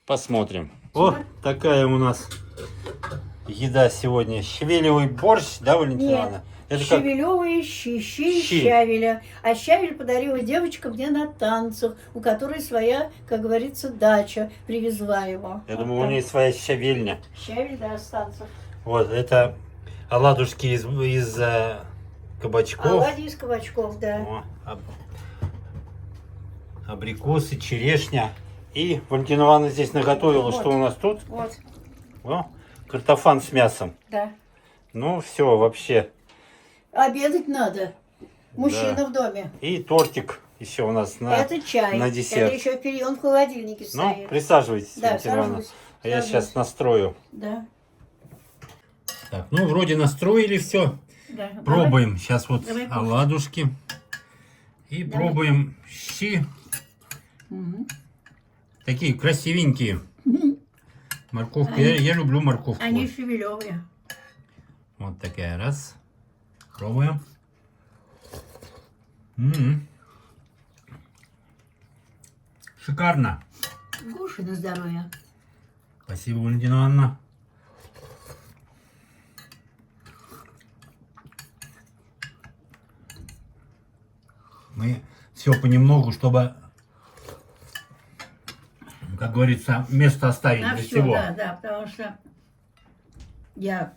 посмотрим. О, такая у нас еда сегодня. Щавелевый борщ, да, Валентина Нет, Ивановна? Это как? щавелевые щи Щи. щавеля. А щавель подарила девочка мне на танцах, у которой своя, как говорится, дача. Привезла его. Я Вот думаю, у так. нее своя щавельня. Щавель, да, с танцев. Вот, это оладушки из кабачков. Оладьи из кабачков, да. О, абрикосы, черешня. И Валентина Ивановна здесь наготовила, Вот. что у нас тут? Вот, О, картофан с мясом. да. Ну, все, вообще. Обедать надо. Мужчина в доме. И тортик еще у нас на... Это чай. на десерт. Это еще впереди, он в холодильнике Ну, стоит. присаживайтесь, Да, Валентина Ивановна. сажусь. А я Сажусь. сейчас настрою. Да, Так, ну, вроде настроили все. да. Пробуем. Сейчас вот Давай кушай. оладушки. И Давай. пробуем щи. Мгм. Такие красивенькие. Морковка. Они- Я люблю морковку. Они щавелевые. Вот такая. Раз. Пробуем. Шикарно. Кушай на здоровье. Спасибо, Валентина Ивановна. Мы все понемногу, чтобы, как говорится, место оставить На для все, всего. да, да, потому что я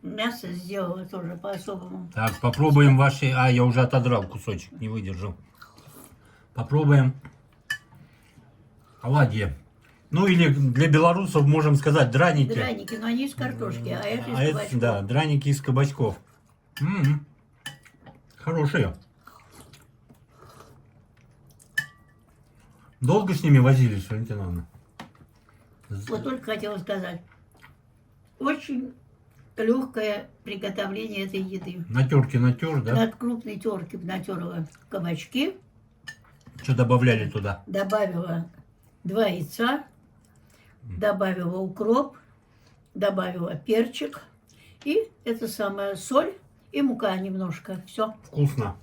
мясо сделала тоже по-особому. Так, попробуем ваши... А, я уже отодрал кусочек, не выдержал. Попробуем оладьи. Ну, или для белорусов можем сказать драники. Драники, но они из картошки, а это из А это, кабачков. да, драники из кабачков. Хорошие. Долго с ними возились, Валентина Ивановна? Вот только хотела сказать. Очень легкое приготовление этой еды. На терке натер, да? На крупной терке натерла кабачки, Что добавляли туда? добавила 2 яйца, добавила укроп, добавила перчик и это самое соль и мука немножко. Все. Вкусно.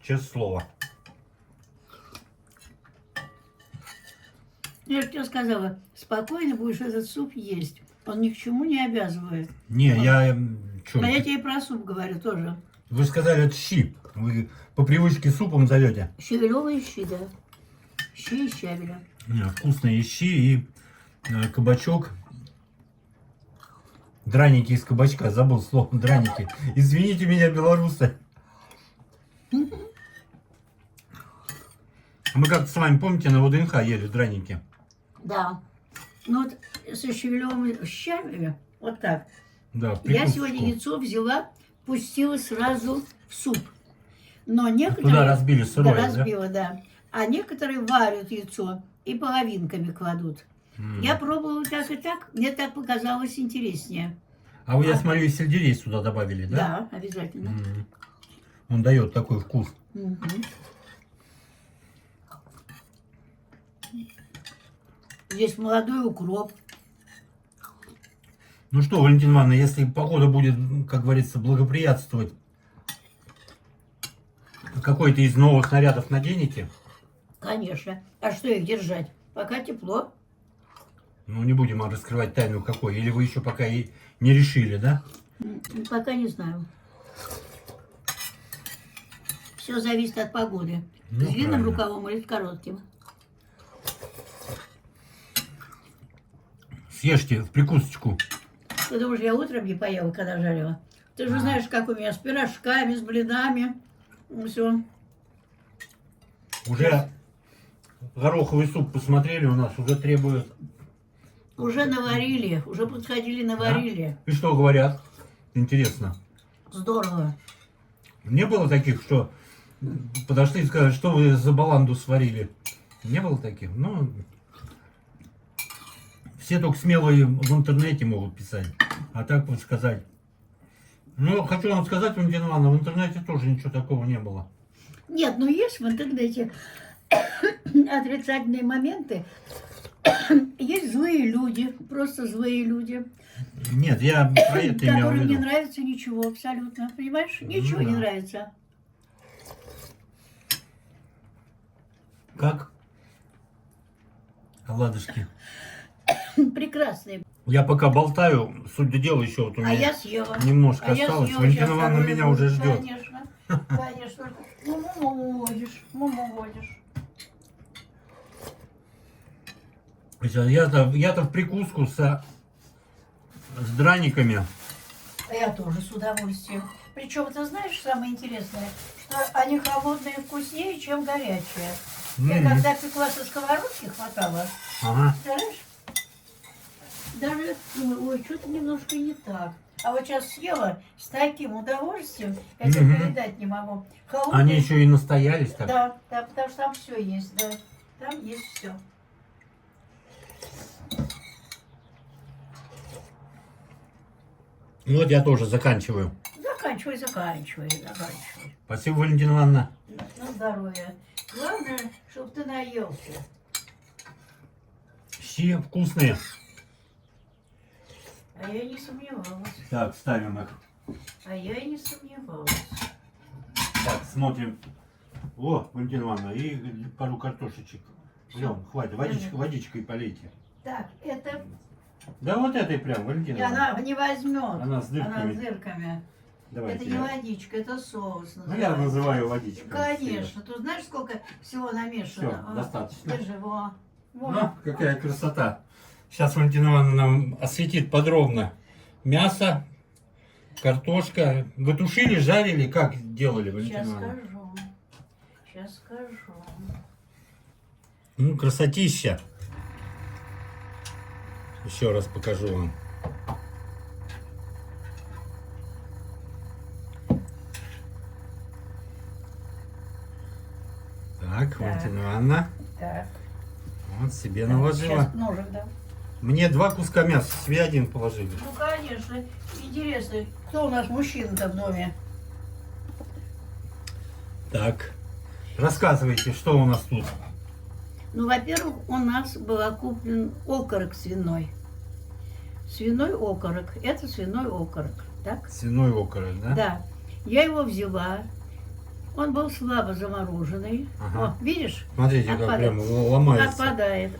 Честное слово. Я же тебе сказала, спокойно будешь этот суп есть. Он ни к чему не обязывает. Не, я... Чё, А я тебе и про суп говорю тоже. Вы сказали, это щи. Вы по привычке супом зовете. Щавелевые щи, да. Щи и щавеля. Не, вкусные щи и кабачок. Драники из кабачка. Забыл слово драники. Извините меня, белорусы. Мы как-то с вами, помните, на ВДНХ ели драники. Да. Ну вот со щавелевыми щами, вот так. Да, Я прикусочку. сегодня яйцо взяла, пустила сразу в суп. Но некоторые... Туда разбили сырое, да? да? Разбила, да. А некоторые варят яйцо и половинками кладут. Я пробовала так и так, мне так показалось интереснее. А вы, я смотрю, и сельдерей сюда добавили, да? Да, обязательно. Он дает такой вкус. Мгм. Здесь молодой укроп. Ну что, Валентина Ивановна, если погода будет, как говорится, благоприятствовать, какой-то из новых снарядов наденете? Конечно. А что их держать? Пока тепло. Ну, не будем раскрывать тайну какой. Или вы еще пока и не решили, да? Пока не знаю. Все зависит от погоды. Ну, с длинным правильно. рукавом или с коротким. Съешьте в прикусочку. Ты думаешь, я утром не поела, когда жарила? Ты же знаешь, как у меня с пирожками, с блинами. Все. Уже гороховый суп посмотрели у нас, уже требуют. Уже наварили, уже подходили, наварили. И что говорят? Интересно. Здорово. Не было таких, что подошли и сказали, что вы за баланду сварили? Не было таких? Ну, все только смелые в интернете могут писать. А так вот сказать. Ну, хочу вам сказать, Валентина Ивановна, в интернете тоже ничего такого не было. Нет, ну есть в интернете отрицательные моменты. Есть злые люди, просто злые люди, Нет, я про это имел в которым не виду. нравится ничего абсолютно. Понимаешь? Ничего Ну не да. нравится. Как? Оладушки. Прекрасные. Я пока болтаю, суть до дела еще вот у А меня я съела. немножко А я осталось. съела, Валентина сейчас Ивановна вторую меня буду. уже ждет. Конечно, конечно. Ну, маму водишь, маму водишь. Я-то в прикуску с драниками. А я тоже с удовольствием. Причем, ты знаешь, самое интересное, что они холодные вкуснее, чем горячие. Я М. когда пекла со сковородки, хватала. Ага. Представляешь? Даже, думаю, ой, что-то немножко не так. А вот сейчас съела с таким удовольствием, я тебе Мгм. передать не могу. Холодные, Они еще и настоялись так. да, да, потому что там все есть, да. Там есть все. Вот я тоже заканчиваю. Заканчивай. Спасибо, Валентина Ивановна. На здоровье. Главное, чтобы ты наелся. Щи вкусные. А я не сомневалась. Так, ставим их. А я и не сомневалась. Так, смотрим. О, Валентина Ивановна, и пару картошечек. Лён, хватит, водичкой полейте. Так, это... Да вот этой прям, Валентина И Ивановна. она не возьмет. Она с дырками. Она с дырками. Давайте. Это не водичка, это соус. Ну, я называю водичкой. Конечно. Ты знаешь, сколько всего намешано? Все, достаточно. Держи, во. Во. Ну, какая красота. Сейчас Валентина Ивановна нам осветит подробно. Мясо, картошка. Вы тушили, жарили? Как делали, Валентина Сейчас Ивановна? скажу. Сейчас скажу. Ну, красотища. Еще раз покажу вам. Так, Валентина Ивановна. Так. Вот себе наложила. Сейчас ножик, да. Мне 2 куска мяса, себе 1 положили. Ну, конечно. Интересно, кто у нас мужчина-то в доме? Так, рассказывайте, что у нас тут. Ну, во-первых, у нас был куплен окорок свиной. Свиной окорок. Это свиной окорок. Так? Свиной окорок, да? Да. Я его взяла. Он был слабо замороженный. Ага. О, видишь? Смотрите, как Отпадает. прям ломается.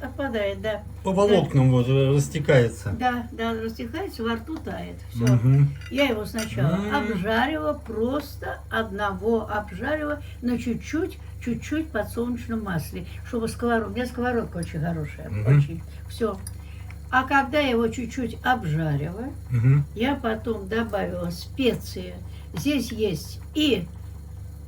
Отпадает, да. По волокнам вот растекается. Да, растекается, во рту тает. Все. Мгм. Я его сначала М. обжарила, просто одного обжарила на чуть-чуть подсолнечном масле, чтобы сковородка, у меня сковородка очень хорошая, Мгм. очень, все. А когда я его чуть-чуть обжарила, Мгм. я потом добавила специи. Здесь есть и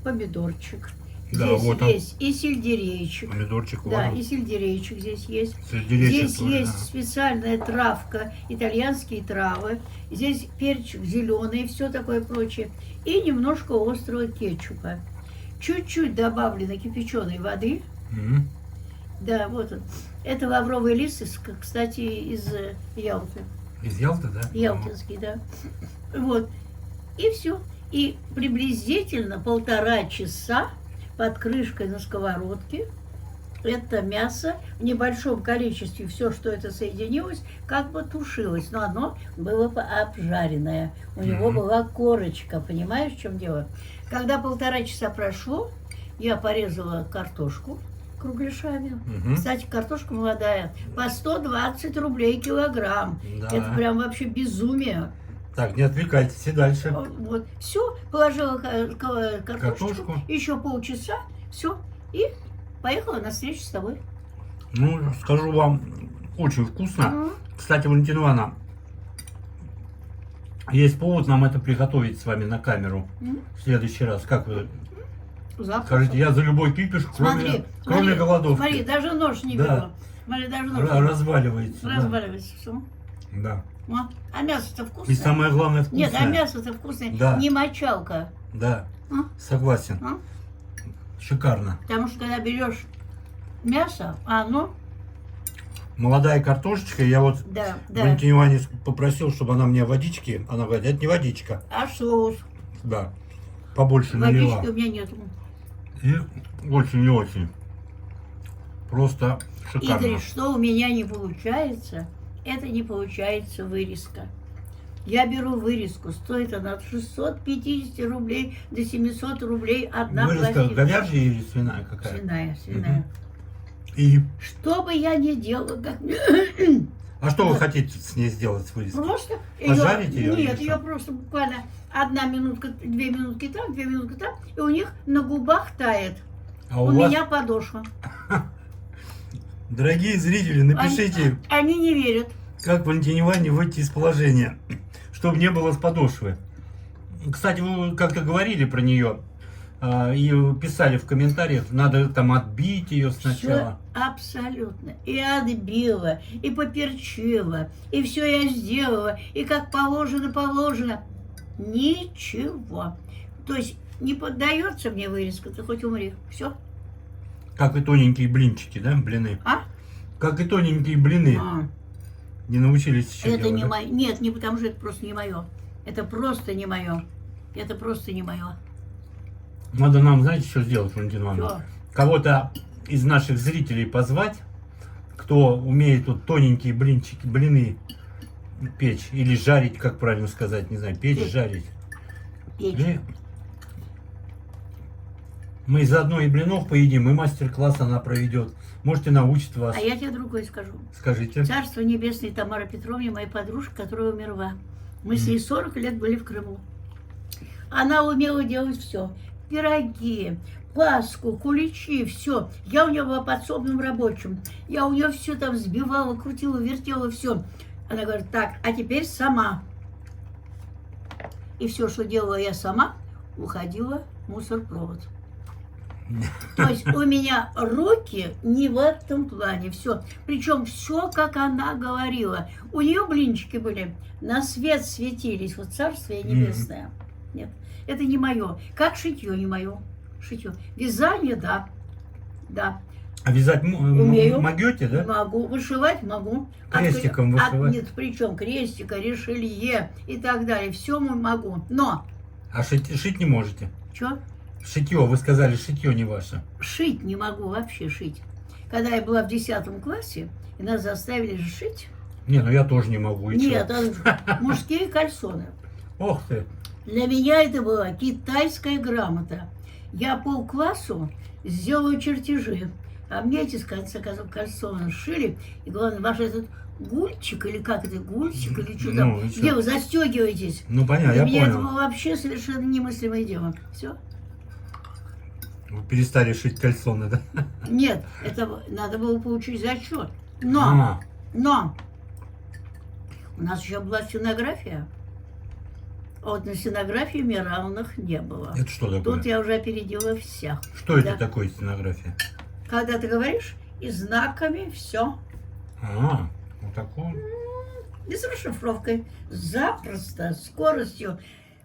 помидорчик, Да, здесь вот он. есть и сельдерейчик, Помидорчик, да, вон. и сельдерейчик здесь есть. Сельдерейчик Здесь тоже, есть да. специальная травка, итальянские травы. Здесь перчик зеленый, все такое прочее. И немножко острого кетчупа. Чуть-чуть добавлено кипяченой воды. Мгм. Да, вот он. Это лавровый лист, кстати, из Ялты. Из Ялты, да? Ялтинский, да. Вот. И все. И приблизительно 1,5 часа под крышкой на сковородке это мясо в небольшом количестве, все, что это соединилось, как бы тушилось. Но оно было обжаренное. У него Мгм. была корочка. Понимаешь, в чем дело? Когда 1,5 часа прошло, я порезала картошку кругляшами. Мгм. Кстати, картошка молодая. По 120 рублей килограмм. Да. Это прям вообще безумие. Так, не отвлекайтесь, и дальше. Вот, все, положила картошку, Картошку. еще полчаса, все, и поехала на встречу с тобой. Ну, скажу вам, очень вкусно. Мгм. Кстати, Валентина Ивановна, есть повод нам это приготовить с вами на камеру Мгм. в следующий раз. Как вы Запросто. скажите, я за любой кипиш, Смотри, кроме голодовки. Смотри, даже нож не Да. беру. Смотри, даже нож. не беру. Разваливается. да. Разваливается все. Да. А мясо-то вкусное. И самое главное, вкусное. Нет, а мясо-то вкусное. Да. Не мочалка. Да, А? согласен. А? Шикарно. Потому что когда берешь мясо, оно, Молодая картошечка, я вот да. Валентине Ивановне попросил, чтобы она мне водички. Она говорит, это не водичка. А соус? Да. Побольше налила. Водички у меня нет. И очень и очень. Просто шикарно. Игорь, что у меня не получается, это не получается вырезка. Я беру вырезку, стоит она от 650 рублей до 700 рублей одна Вырезка пластинка. говяжья или свиная какая? Свиная. Мгм. И Что бы я ни делала, как... а что вы хотите с ней сделать с вырезкой? Просто Пожарить её или Нет, что? ее просто буквально 1 минутка, 2 минутки там, 2 минутки там, и у них на губах тает. А У у вас, меня подошва. дорогие зрители, напишите, Они не верят. как Валентине Ивановне выйти из положения, чтобы не было с подошвы. Кстати, вы как-то говорили про нее и писали в комментариях, надо там отбить ее сначала. Все абсолютно. И отбила, и поперчила, и все я сделала, и как положено. Ничего. То есть не поддается мне вырезка, ты хоть умри. Все. Как и тоненькие блинчики, да, блины? А? Как и тоненькие блины. А, Не научились еще это делать, не да? мое. Нет, не потому что это просто не мое. Это просто не мое. Это просто не мое. Надо нам, знаете, что сделать, Валентина Ивановна? Что? Кого-то из наших зрителей позвать, кто умеет вот тоненькие блинчики, блины печь или жарить, как правильно сказать, не знаю, печь, Печь. жарить. Печь. И мы заодно и блинов поедим, и мастер-класс она проведет. Можете научить вас. А я тебе другое скажу. Скажите. Царство небесное Тамара Петровна, моя подружка, которая умерла. Мы с ней 40 лет были в Крыму. Она умела делать все. Пироги, паску, куличи, все. Я у нее была подсобным рабочим. Я у нее все там взбивала, крутила, вертела, все. Она говорит, так, а теперь сама. И все, что делала я сама, уходила в мусорпровод. То есть у меня руки не в этом плане. Все. Причем все, как она говорила. У нее блинчики были, на свет светились. Вот царствие небесное. Нет, это не мое. Как шитье не мое. Шитье. Вязание, да. Да. А вязать Умею. могете, да? Могу. Вышивать могу. Крестиком вышивать? Нет, причем крестика, решелье и так далее. Все могу. Но, А шить не можете? что? Шитье, вы сказали, шитье не ваше. Шить не могу вообще шить. Когда я была в 10 классе, и нас заставили шить. Не, ну я тоже не могу. Нет, мужские кальсоны. Ох ты. Для меня это была китайская грамота. Я полклассу сделаю чертежи. А мне эти кальсоны шили. И главное, ваш этот гульчик, или как это, гульчик, или что там, где вы застегиваетесь. Ну понятно, Для я меня понял. это было вообще совершенно немыслимое дело. Все. Вы перестали шить кальсоны, да? Нет, это надо было получить зачет. Но у нас еще была стенография. А вот на стенографии мне равных не было. Это что такое? Тут я уже опередила всех. Что это такое, стенография? Когда ты говоришь, и знаками все. Вот такое. И с расшифровкой. Запросто, скоростью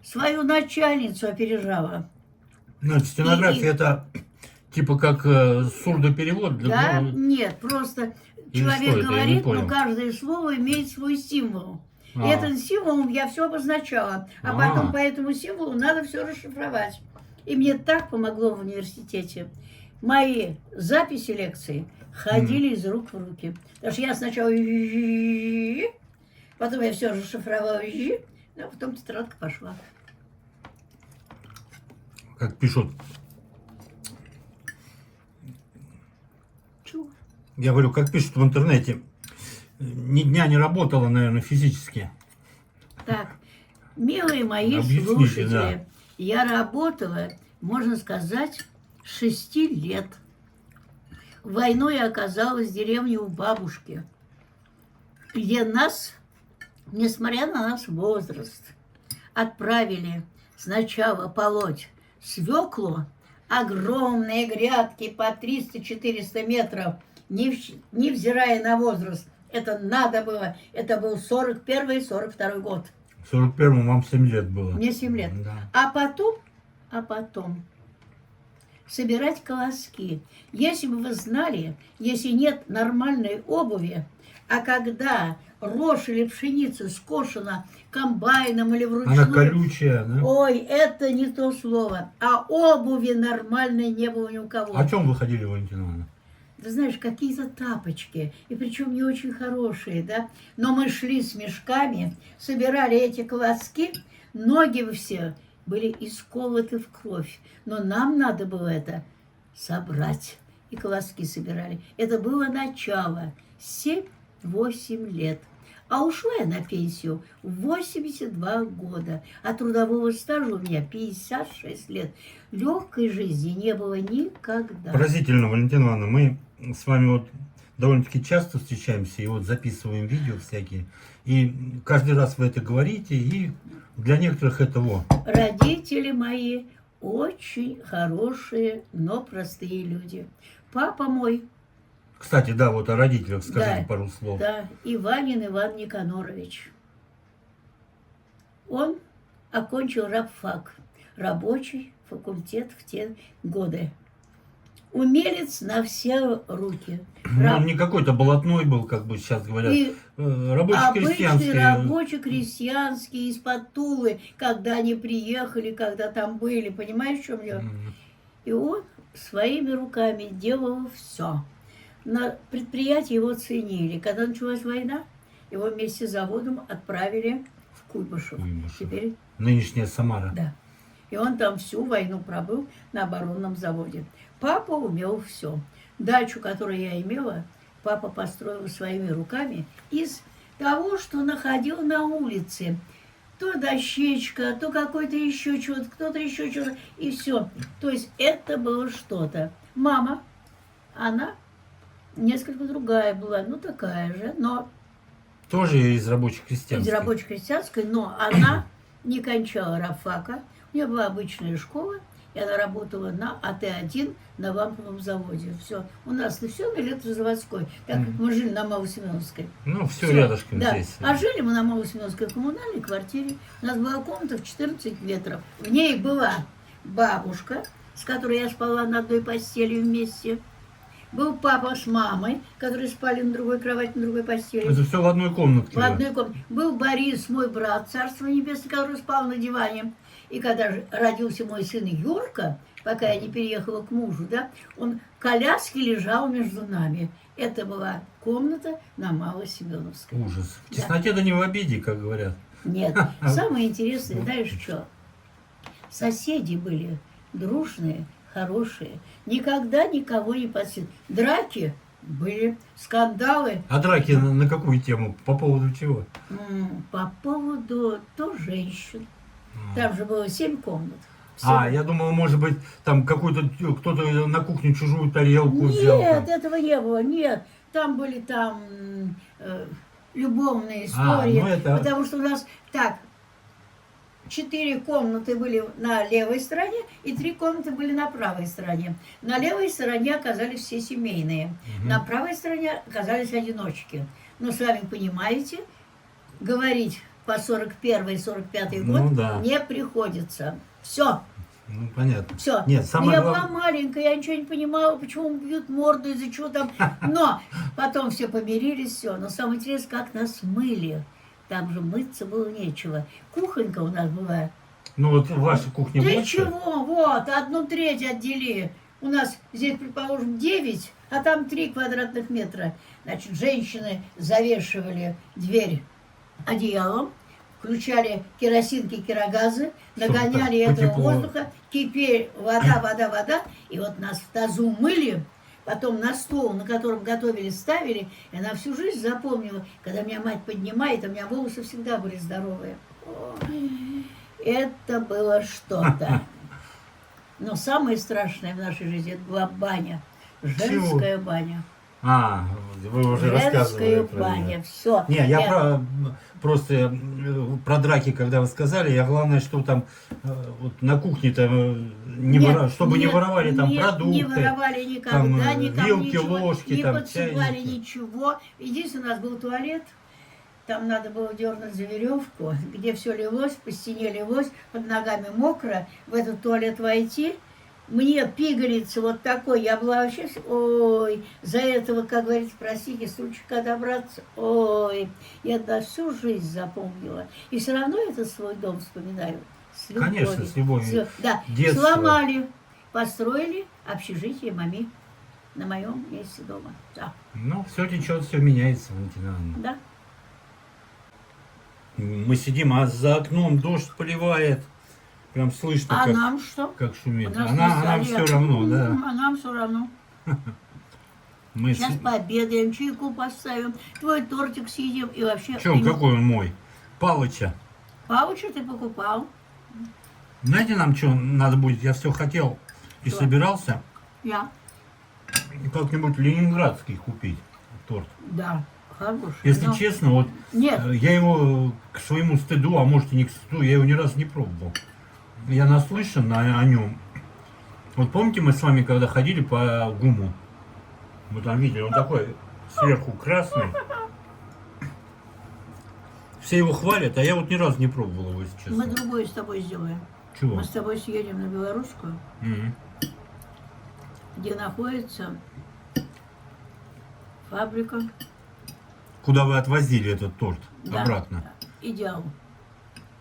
свою начальницу опережала. Значит, стенография это типа как сурдоперевод? Да? Нет, просто Или человек что это? Я не говорит, но понял. каждое слово имеет свой символ. И этот символ я все обозначала. А потом по этому символу надо все расшифровать. И мне так помогло в университете. Мои записи лекций ходили из рук в руки. Потому что я сначала... Потом я все расшифровала, а потом тетрадка пошла. Как пишут. Чего? Я говорю, как пишут в интернете. Ни дня не работала, наверное, физически. Так, милые мои Объясните, слушатели, да. я работала, можно сказать, 6 лет. Войной я оказалась в деревне у бабушки, где нас, несмотря на наш возраст, отправили сначала полоть свеклу, огромные грядки по 300-400 метров, невзирая на возраст. Это надо было. Это был 41-42 год. В 41-м вам 7 лет было. Мне 7 лет. Да. А потом собирать колоски. Если бы вы знали, если нет нормальной обуви, а когда рожь или пшеница скошена комбайном или вручную... Она колючая, да? Ой, это не то слово. А обуви нормальной не было ни у кого. О чем вы ходили, Валентина Ивановна? Ты знаешь, какие-то тапочки, и причем не очень хорошие, да? Но мы шли с мешками, собирали эти колоски, ноги все были исколоты в кровь. Но нам надо было это собрать. И колоски собирали. Это было начало. 7-8 лет. А ушла я на пенсию в 82 года. А трудового стажа у меня 56 лет. Легкой жизни не было никогда. Поразительно, Валентина Ивановна, мы с вами вот довольно-таки часто встречаемся и вот записываем видео всякие. И каждый раз вы это говорите, и для некоторых это Родители мои очень хорошие, но простые люди. Папа мой... Кстати, да, вот о родителях скажите Да, пару слов. Да, Иванин Иван Никонорович. Он окончил рабфак, рабочий факультет в те годы. Умелец на все руки. Ну, он не какой-то блатной был, как бы сейчас говорят. Обычный Рабоче-крестьянский. рабочий-крестьянский из-под Тулы, когда они приехали, когда там были, понимаешь, в чем дело? И он своими руками делал все. На предприятии его ценили. Когда началась война, его вместе с заводом отправили в Куйбышев. Теперь... Нынешняя Самара. Да. И он там всю войну пробыл на оборонном заводе. Папа умел все. Дачу, которую я имела, папа построил своими руками из того, что находил на улице. То дощечка, то какой-то еще что-то, кто-то еще что-то, и все. То есть это было что-то. Мама, она несколько другая была, ну такая же, но... Тоже из рабоче-крестьянской. Из рабоче-крестьянской, но она не кончала рабфака. У нее была обычная школа, и она работала на АТ-1 на ламповом заводе. Все. У нас все на электрозаводской, так как мы жили на Малосеменовской. Ну, все рядышком да. здесь. А жили мы на Малосеменовской коммунальной квартире. У нас была комната в 14 метров. В ней была бабушка, с которой я спала на одной постели вместе. Был папа с мамой, которые спали на другой кровати, на другой постели. Это все в одной комнатке. В одной комнате. Был Борис, мой брат, царство небесное, который спал на диване. И когда же родился мой сын Юрка, пока я не переехала к мужу, да, он в коляске лежал между нами. Это была комната на Малосеменовской. Ужас. В тесноте да не в обиде, как говорят. Нет, самое интересное, знаешь что? Соседи были дружные, хорошие. Никогда никого не подсидели. Драки были, скандалы. А драки на какую тему? По поводу чего? По поводу то женщин. Там же было 7 комнат. Я думал, может быть, там какой-то кто-то на кухне чужую тарелку взял. Нет, этого не было, нет. Там были любовные истории. Ну это... Потому что у нас так, 4 комнаты были на левой стороне и 3 комнаты были на правой стороне. На левой стороне оказались все семейные. На правой стороне оказались одиночки. Но сами понимаете, говорить по 41-45 год не приходится. Все. Ну, понятно. Все. Нет, Я была маленькая, я ничего не понимала, почему бьют морду, из-за чего там. Но потом все помирились, все. Но самое интересное, как нас мыли. Там же мыться было нечего. Кухонька у нас была. Ну вот в вашей кухне Ты больше? чего? Вот, 1/3 отдели. У нас здесь, предположим, 9, а там 3 квадратных метра. Значит, женщины завешивали дверь одеялом, включали керосинки, кирогазы, нагоняли этого воздуха, кипели, вода, и вот нас в тазу мыли, потом на стол, на котором готовили, ставили, и она всю жизнь запомнила, когда меня мать поднимает, а у меня волосы всегда были здоровые. Ой, это было что-то. Но самое страшное в нашей жизни, это была баня, женская баня. Вы уже рассказывали про баня, все. Не, я просто про драки, когда вы сказали, я главное, что там вот на кухне-то чтобы не воровали там продукты. Не воровали никогда, там, никому вилки, ничего, ложки, не там, подсыпали чайники. ничего. Единственное, у нас был туалет, там надо было дернуть за веревку, где все лилось, по стене лилось, под ногами мокро, в этот туалет войти. Мне пигалица вот такой, я была вообще, ой, за этого, как говорится, простите, стульчика добраться, ой, я на всю жизнь запомнила. И все равно этот свой дом вспоминаю. С любовью. Конечно, с любовью. Да, Детство. сломали, построили общежитие маме на моем месте дома. Да. Ну, все течет, все меняется, Валентина Ивановна. Да. Мы сидим, а за окном дождь поливает. Прям слышно, А как, нам что? как шумит. Нас Нам все равно, да. А нам все равно. Мы Сейчас пообедаем, чайку поставим, твой тортик съедим и вообще... Чем, какой он мой? Палыча. Палыча ты покупал? Знаете, нам что надо будет? Я все хотел и Что? собирался Я. как-нибудь ленинградский купить торт. Да, хороший. Если но- честно, вот Нет, я его к своему стыду, а может и не к стыду, я его ни разу не пробовал. Я наслышан о нем. Вот помните, мы с вами когда ходили по ГУМу, мы там видели, он такой сверху красный. Все его хвалят, а я вот ни разу не пробовал его, если честно. мы другое с тобой сделаем. Чего? Мы с тобой съедем на Белорусскую, Мгм. где находится фабрика. Куда вы отвозили этот торт? Да, Обратно. Идеал.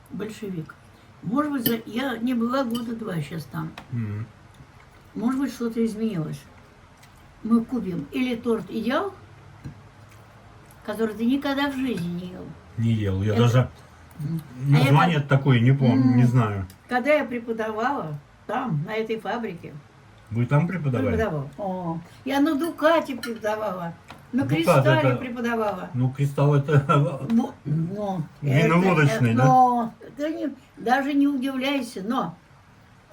Большевик. Может быть, я не была года 2 сейчас там. Мгм. Может быть, что-то изменилось. Мы купим или торт «Идеал», который ты никогда в жизни не ел. Не ел. Я Это- даже название такое не помню, не знаю. Когда я преподавала там, на этой фабрике, Вы там преподавали? О, я на Дукате преподавала, на Дукат Кристалле это- преподавала. Ну, кристалл это... Но, Виноводочный, да? Но, ты даже не удивляйся, но...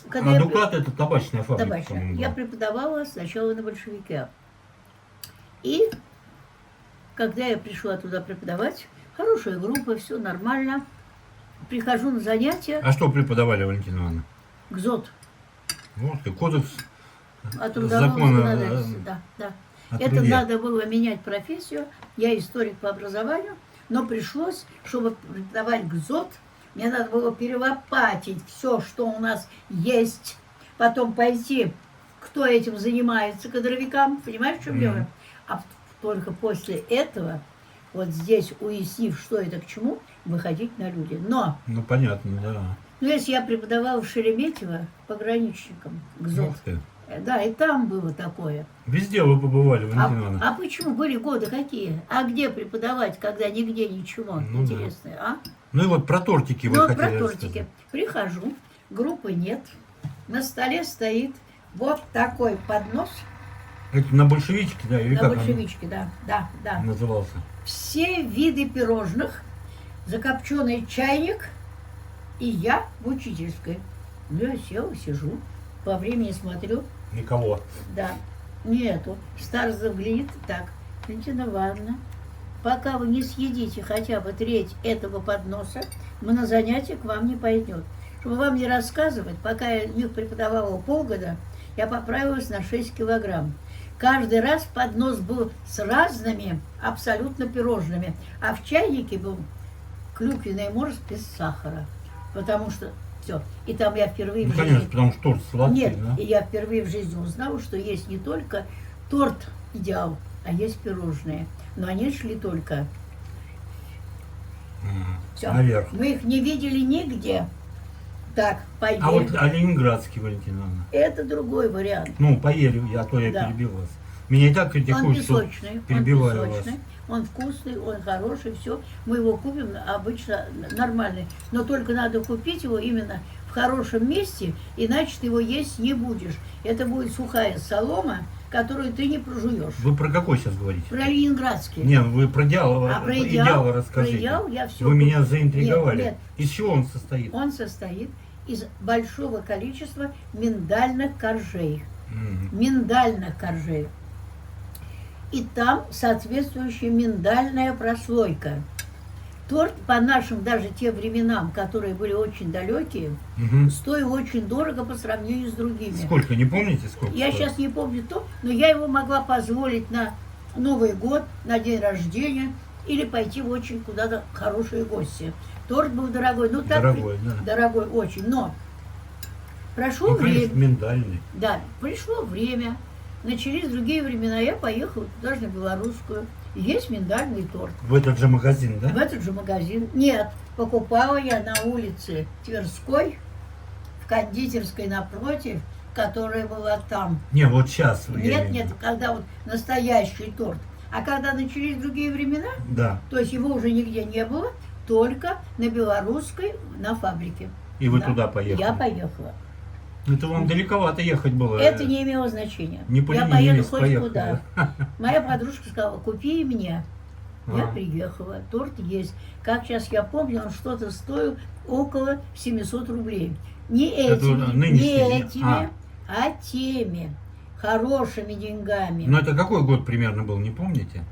Когда А я Дукат это табачная фабрика, Табачная. по-моему, Я была. преподавала сначала на большевике. И когда я пришла туда преподавать, хорошая группа, все нормально. Прихожу на занятия, А что преподавали, Валентина Ивановна? ГЗОТ, Вот, и кодекс о трудовом закона законодательстве. Да, да. о Это труде. надо было менять профессию. Я историк по образованию, но пришлось, чтобы преподавать ГЗОТ, мне надо было перелопатить все, что у нас есть, потом пойти к кто этим занимается, кадровикам, понимаешь, в чем дело? А только после этого, вот здесь, уяснив, что это к чему, выходить на люди. Но, Ну, понятно, да. ну, если я преподавала в Шереметьево пограничникам, ГЗОТ, Ух ты. да, и там было такое. Везде вы побывали, Валентина Ивановна. А почему были годы какие? А где преподавать, когда нигде ничего Ну да. интересное, а? Ну и вот про тортики вы Ну, хотели про тортики. рассказать. Прихожу, группы нет, на столе стоит вот такой поднос Это на большевичке, да? Или на как большевичке, да. он назывался? Все виды пирожных, закопченный чайник, и я в учительской. Ну, я села, сижу, по времени смотрю, Никого. да, нету. Старцев глядит, так, Валентина Ивановна, пока вы не съедите хотя бы треть этого подноса, мы на занятия к вам не пойдем. Чтобы вам не рассказывать, пока я в них преподавала полгода, я поправилась на 6 килограмм. Каждый раз поднос был с разными абсолютно пирожными, а в чайнике был клюквенный морс без сахара. Потому что все. И там я впервые Ну, в жизни... конечно, потому что торт сладкий, Нет, да? и я впервые в жизни узнала, что есть не только торт идеал, а есть пирожные. Но они шли только. Все. Наверх. Мы их не видели нигде. Так, поели. А вот ленинградский, Валентина Ивановна. Это другой вариант. Ну, поели, а то я Да. перебил вас. Меня и так Он критикуют, что песочный, перебиваю он вас. песочный, он вкусный, он хороший, все. Мы его купим обычно нормальный. Но только надо купить его именно в хорошем месте, иначе ты его есть не будешь. Это будет сухая солома, которую ты не прожуешь. Вы про какой сейчас говорите? Про ленинградский. Не, вы про Диалова, А про идеала расскажите. про идеал я все Вы меня заинтриговали. Нет, нет. Из чего он состоит? Он состоит из большого количества миндальных коржей. Миндальных коржей. И там соответствующая миндальная прослойка. Торт по нашим даже тем временам, которые были очень далекие, Мгм. стоил очень дорого по сравнению с другими. Сколько, не помните, сколько? Я стоит? сейчас не помню то, но я его могла позволить на Новый год, на день рождения или пойти в очень куда-то хорошие гости. Торт был дорогой, ну так Дорогой, да. дорогой очень, но прошло Ну, время, конечно, миндальный. да, пришло время, начались другие времена, я поехала даже на Белорусскую, есть миндальный торт. В этот же магазин, В да? этот же магазин. Нет, покупала я на улице Тверской, в кондитерской напротив, которая была там. Не, вот сейчас. я имею в Нет, виду. когда вот настоящий торт. А когда начались другие времена, Да. то есть его уже нигде не было, только на Белорусской, на фабрике. И вы Да. туда поехали? Я поехала. Это вам далековато ехать было. Это не имело значения. Не Я поеду поленились, хоть поехали. куда. Моя подружка сказала, купи и мне. Я А. приехала, торт есть. Как сейчас я помню, он что-то стоил около 700 рублей. Не Это этими, нынешний, не этими, а. а теми. Хорошими деньгами. Ну, это какой год примерно был, не помните?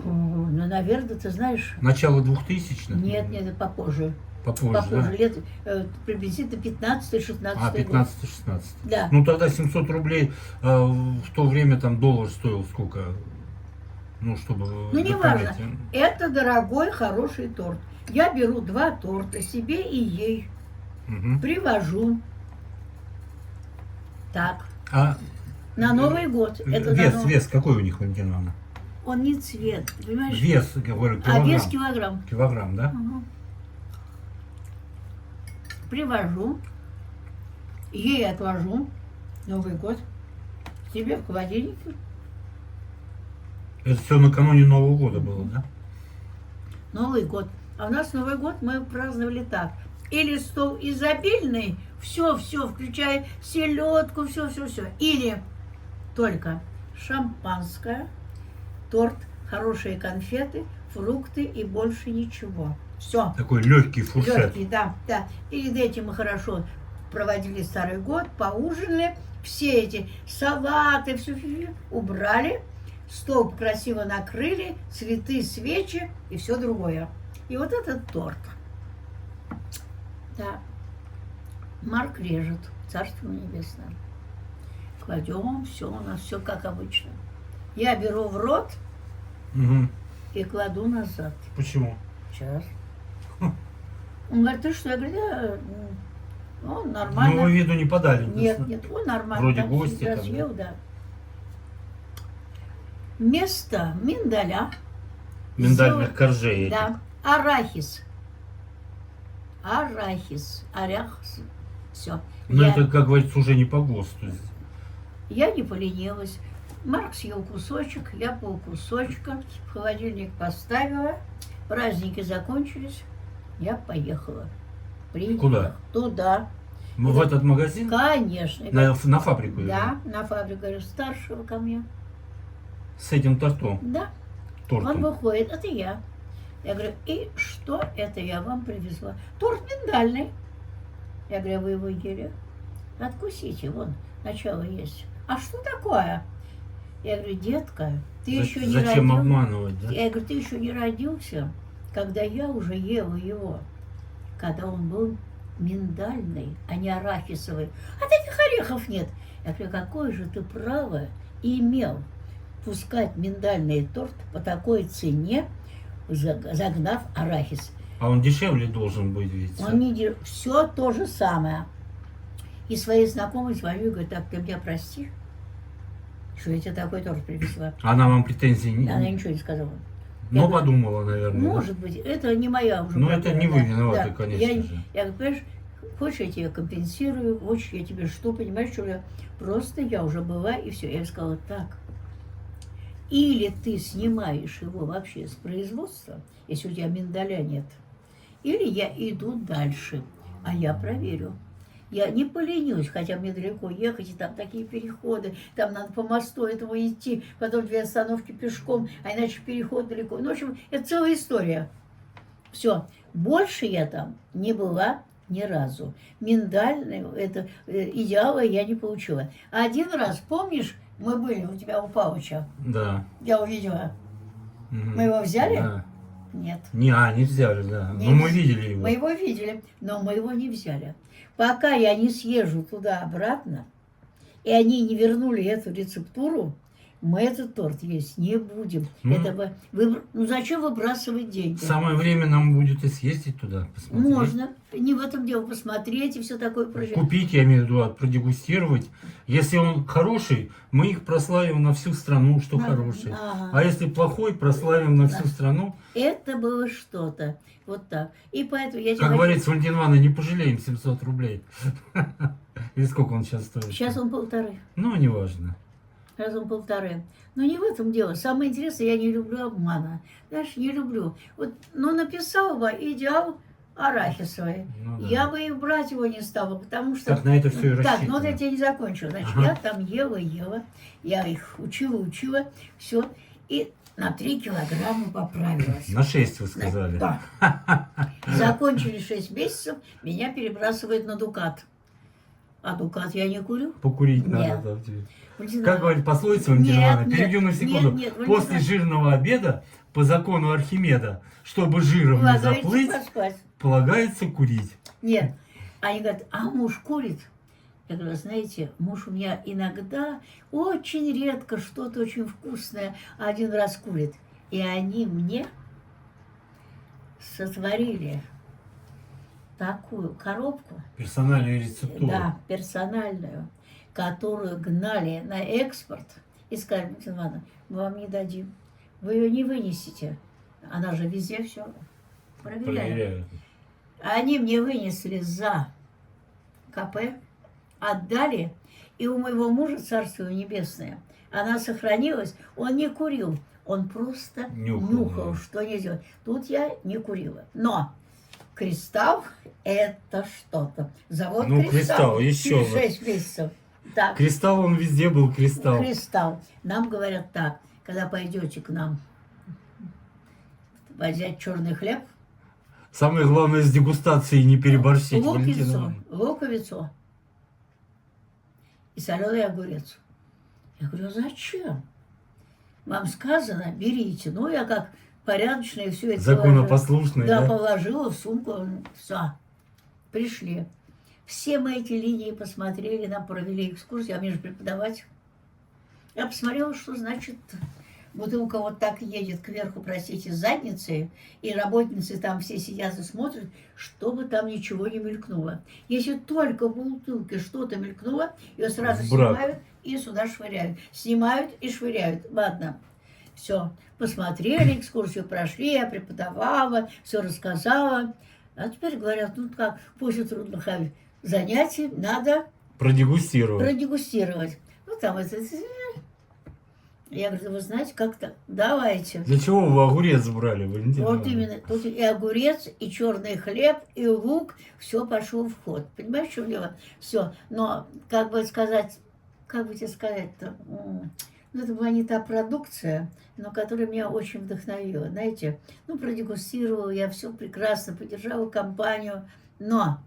Ну, наверное, ты знаешь... Начало 2000-х? Нет, нет, это попозже. Попозже, Попозже, да? лет приблизительно 15-16 А, год. 15-16. Да. Ну, тогда 700 рублей, в то время там доллар стоил сколько? Ну, чтобы... Ну, вы не важно. понимаете. Это дорогой, хороший торт. Я беру 2 торта себе и ей. Мгм. Привожу. Так. А На Новый год. Это на вес, Новый- вес какой у них, Валентина Ивановна? Он не цвет, ты понимаешь? Вес, говорю, А килограмм. вес килограмм. Килограмм, да? Мгм. Привожу. Ей отложу. Новый год. Себе в холодильнике. Это все накануне Нового года было, да? Новый год. А у нас Новый год мы праздновали так. Или стол изобильный, все, включая селедку, все. Или только шампанское, торт, хорошие конфеты, фрукты и больше ничего. Все. Такой легкий фуршет. Легкий, да. Перед этим мы хорошо проводили Старый год, поужинали, все эти салаты, все убрали, стол красиво накрыли, цветы, свечи и все другое. И вот этот торт. Да. Марк режет, царство небесное. Кладем, все у нас, все как обычно. Я беру в рот Мгм. и кладу назад. Почему? Сейчас. Он говорит, ты что? Я говорю, да, Он Ну, нормально. вы виду не подали. Нет, да? нет, он нормально. Вроде так гости всегда там, съел, да. Вместо миндаля Миндальных сделал- коржей этих. Да, арахис. Арахис, орехс. Все. Но это, как говорится, уже не по ГОСТу. Я не поленилась. Марк съел кусочек, я полкусочка. В холодильник поставила. Праздники закончились. Я поехала. Приехала. Куда? Туда. В этот магазин? Конечно. На фабрику? Да, на фабрику. Говорю, старшего ко мне. С этим тортом? Да. Он Тортом? выходит, это я. Я говорю, и что это я вам привезла? Торт миндальный. Я говорю, вы его ели? Откусите, вон, начало есть. А что такое? Я говорю, детка, ты еще не Зачем родился. обманывать, да? Я говорю, ты еще не родился, когда я уже ела его. Когда он был миндальный, а не арахисовый. А таких орехов нет. Я говорю, какое же ты право имел пускать миндальный торт по такой цене, загнав арахис. А он дешевле должен быть, ведь. Он не все то же самое. И своей знакомой звоню и говорю, так, ты меня прости, что я тебе такой торт привезла. Она вам претензий не... Она ничего не сказала. Но Я говорю, подумала, наверное. да? может быть, это не моя уже Ну, проблема, это не вы да. виноваты, Да. конечно я, же. Я говорю, понимаешь, хочешь, я тебе компенсирую, хочешь, я тебе что, понимаешь, что я просто я уже была, и все. Я сказала, так, или ты снимаешь его вообще с производства, если у тебя миндаля нет, или я иду дальше, а я проверю. Я не поленюсь, хотя мне далеко ехать, и там такие переходы, там надо по мосту этого идти, потом 2 остановки пешком, а иначе переход далеко. Ну, в общем, это целая история. Все, больше я там не была ни разу. Миндальный, это идеала я не получила. Один раз, помнишь, мы были у тебя у Павыча, Да. я увидела. Мгм. Мы его взяли? Да. Нет. Не взяли, да. Не Но мы вз- видели его. Мы его видели, но мы его не взяли. Пока я не съезжу туда-обратно, и они не вернули эту рецептуру, мы этот торт есть не будем. Ну. Это бы ну зачем выбрасывать деньги? Самое время нам будет и съездить туда, посмотреть. Можно. Не в этом дело посмотреть и все такое прочее. Купить, я имею в виду, продегустировать. Если он хороший, мы их прославим на всю страну, что Ага, хороший. ага. А если плохой, прославим на всю страну. Это было что-то. Вот так. И поэтому я тебе Как хочу- говорится, Валентина Ивановна, не пожалеем 700 рублей. Или сколько он сейчас стоит? Сейчас он 1,5. Ну, неважно. Раз он 1,5. Но не в этом дело. Самое интересное, я не люблю обмана. Знаешь, не люблю. Вот, но написал бы идеал арахисовый. Ну, да. Я бы и брать его не стала, потому что... Так на это все и Так, рассчитано. ну вот я тебе не закончила. Значит, Ага. я там ела, я их учила, все. И на 3 килограмма поправилась. На 6 вы сказали. Да. Закончили 6 месяцев, меня перебрасывают на Дукат. А Дукат я не курю. Покурить Нет. надо. Да. Валентина Как говорит пословица, Валентина Нет, Ивановна, нет, перейдем на секунду. нет, Валентина После жирного обеда, по закону Архимеда, чтобы жиром не Ладно, заплыть, идите поспать. полагается курить. Нет. Они говорят, а муж курит? Я говорю, знаете, муж у меня иногда, очень редко что-то очень вкусное один раз курит. И они мне сотворили такую коробку, Персональную рецептуру. да, персональную, которую гнали на экспорт и сказали, Валентина Ивановна, мы вам не дадим, вы ее не вынесете. Она же везде все проверяет. Проверяют. Они мне вынесли за КП, отдали, и у моего мужа, царство небесное, она сохранилась, он не курил, он просто Нюхал, да. что нельзя. Тут я не курила. Но Кристалл – это что-то. Завод Ну, Кристалл. Кристалл, еще Через бы. 6 месяцев. Так, Кристалл, он везде был кристалл. Кристалл. Нам говорят так, когда пойдете к нам взять черный хлеб, Самое главное с дегустацией не переборщить, Валентина луковицу, Ивановна. луковицу и соленый огурец. Я говорю, зачем? Вам сказано, берите. Ну, я как порядочная все это Законопослушный, Да, да? положила в сумку, все. Пришли. Все мы эти линии посмотрели, нам провели экскурсию, а мне же преподавать. Я посмотрела, что значит бутылка вот так едет кверху, простите, с задницей, и работницы там все сидят и смотрят, чтобы там ничего не мелькнуло. Если только в бутылке что-то мелькнуло, ее сразу снимают и сюда швыряют. Снимают и швыряют. Ладно, все, посмотрели, экскурсию прошли, я преподавала, все рассказала. А теперь говорят, ну как, после трудных занятий надо продегустировать. Ну там это... Я говорю, вы знаете, как-то давайте. Для чего вы огурец брали, Валентина? Вот именно. Тут и огурец, и черный хлеб, и лук. Все пошло в ход. Понимаешь, в чем дело? Все. Но, как бы сказать, как бы тебе сказать-то? Ну, это была не та продукция, но которая меня очень вдохновила. Знаете, ну, продегустировала я все прекрасно, поддержала компанию. Но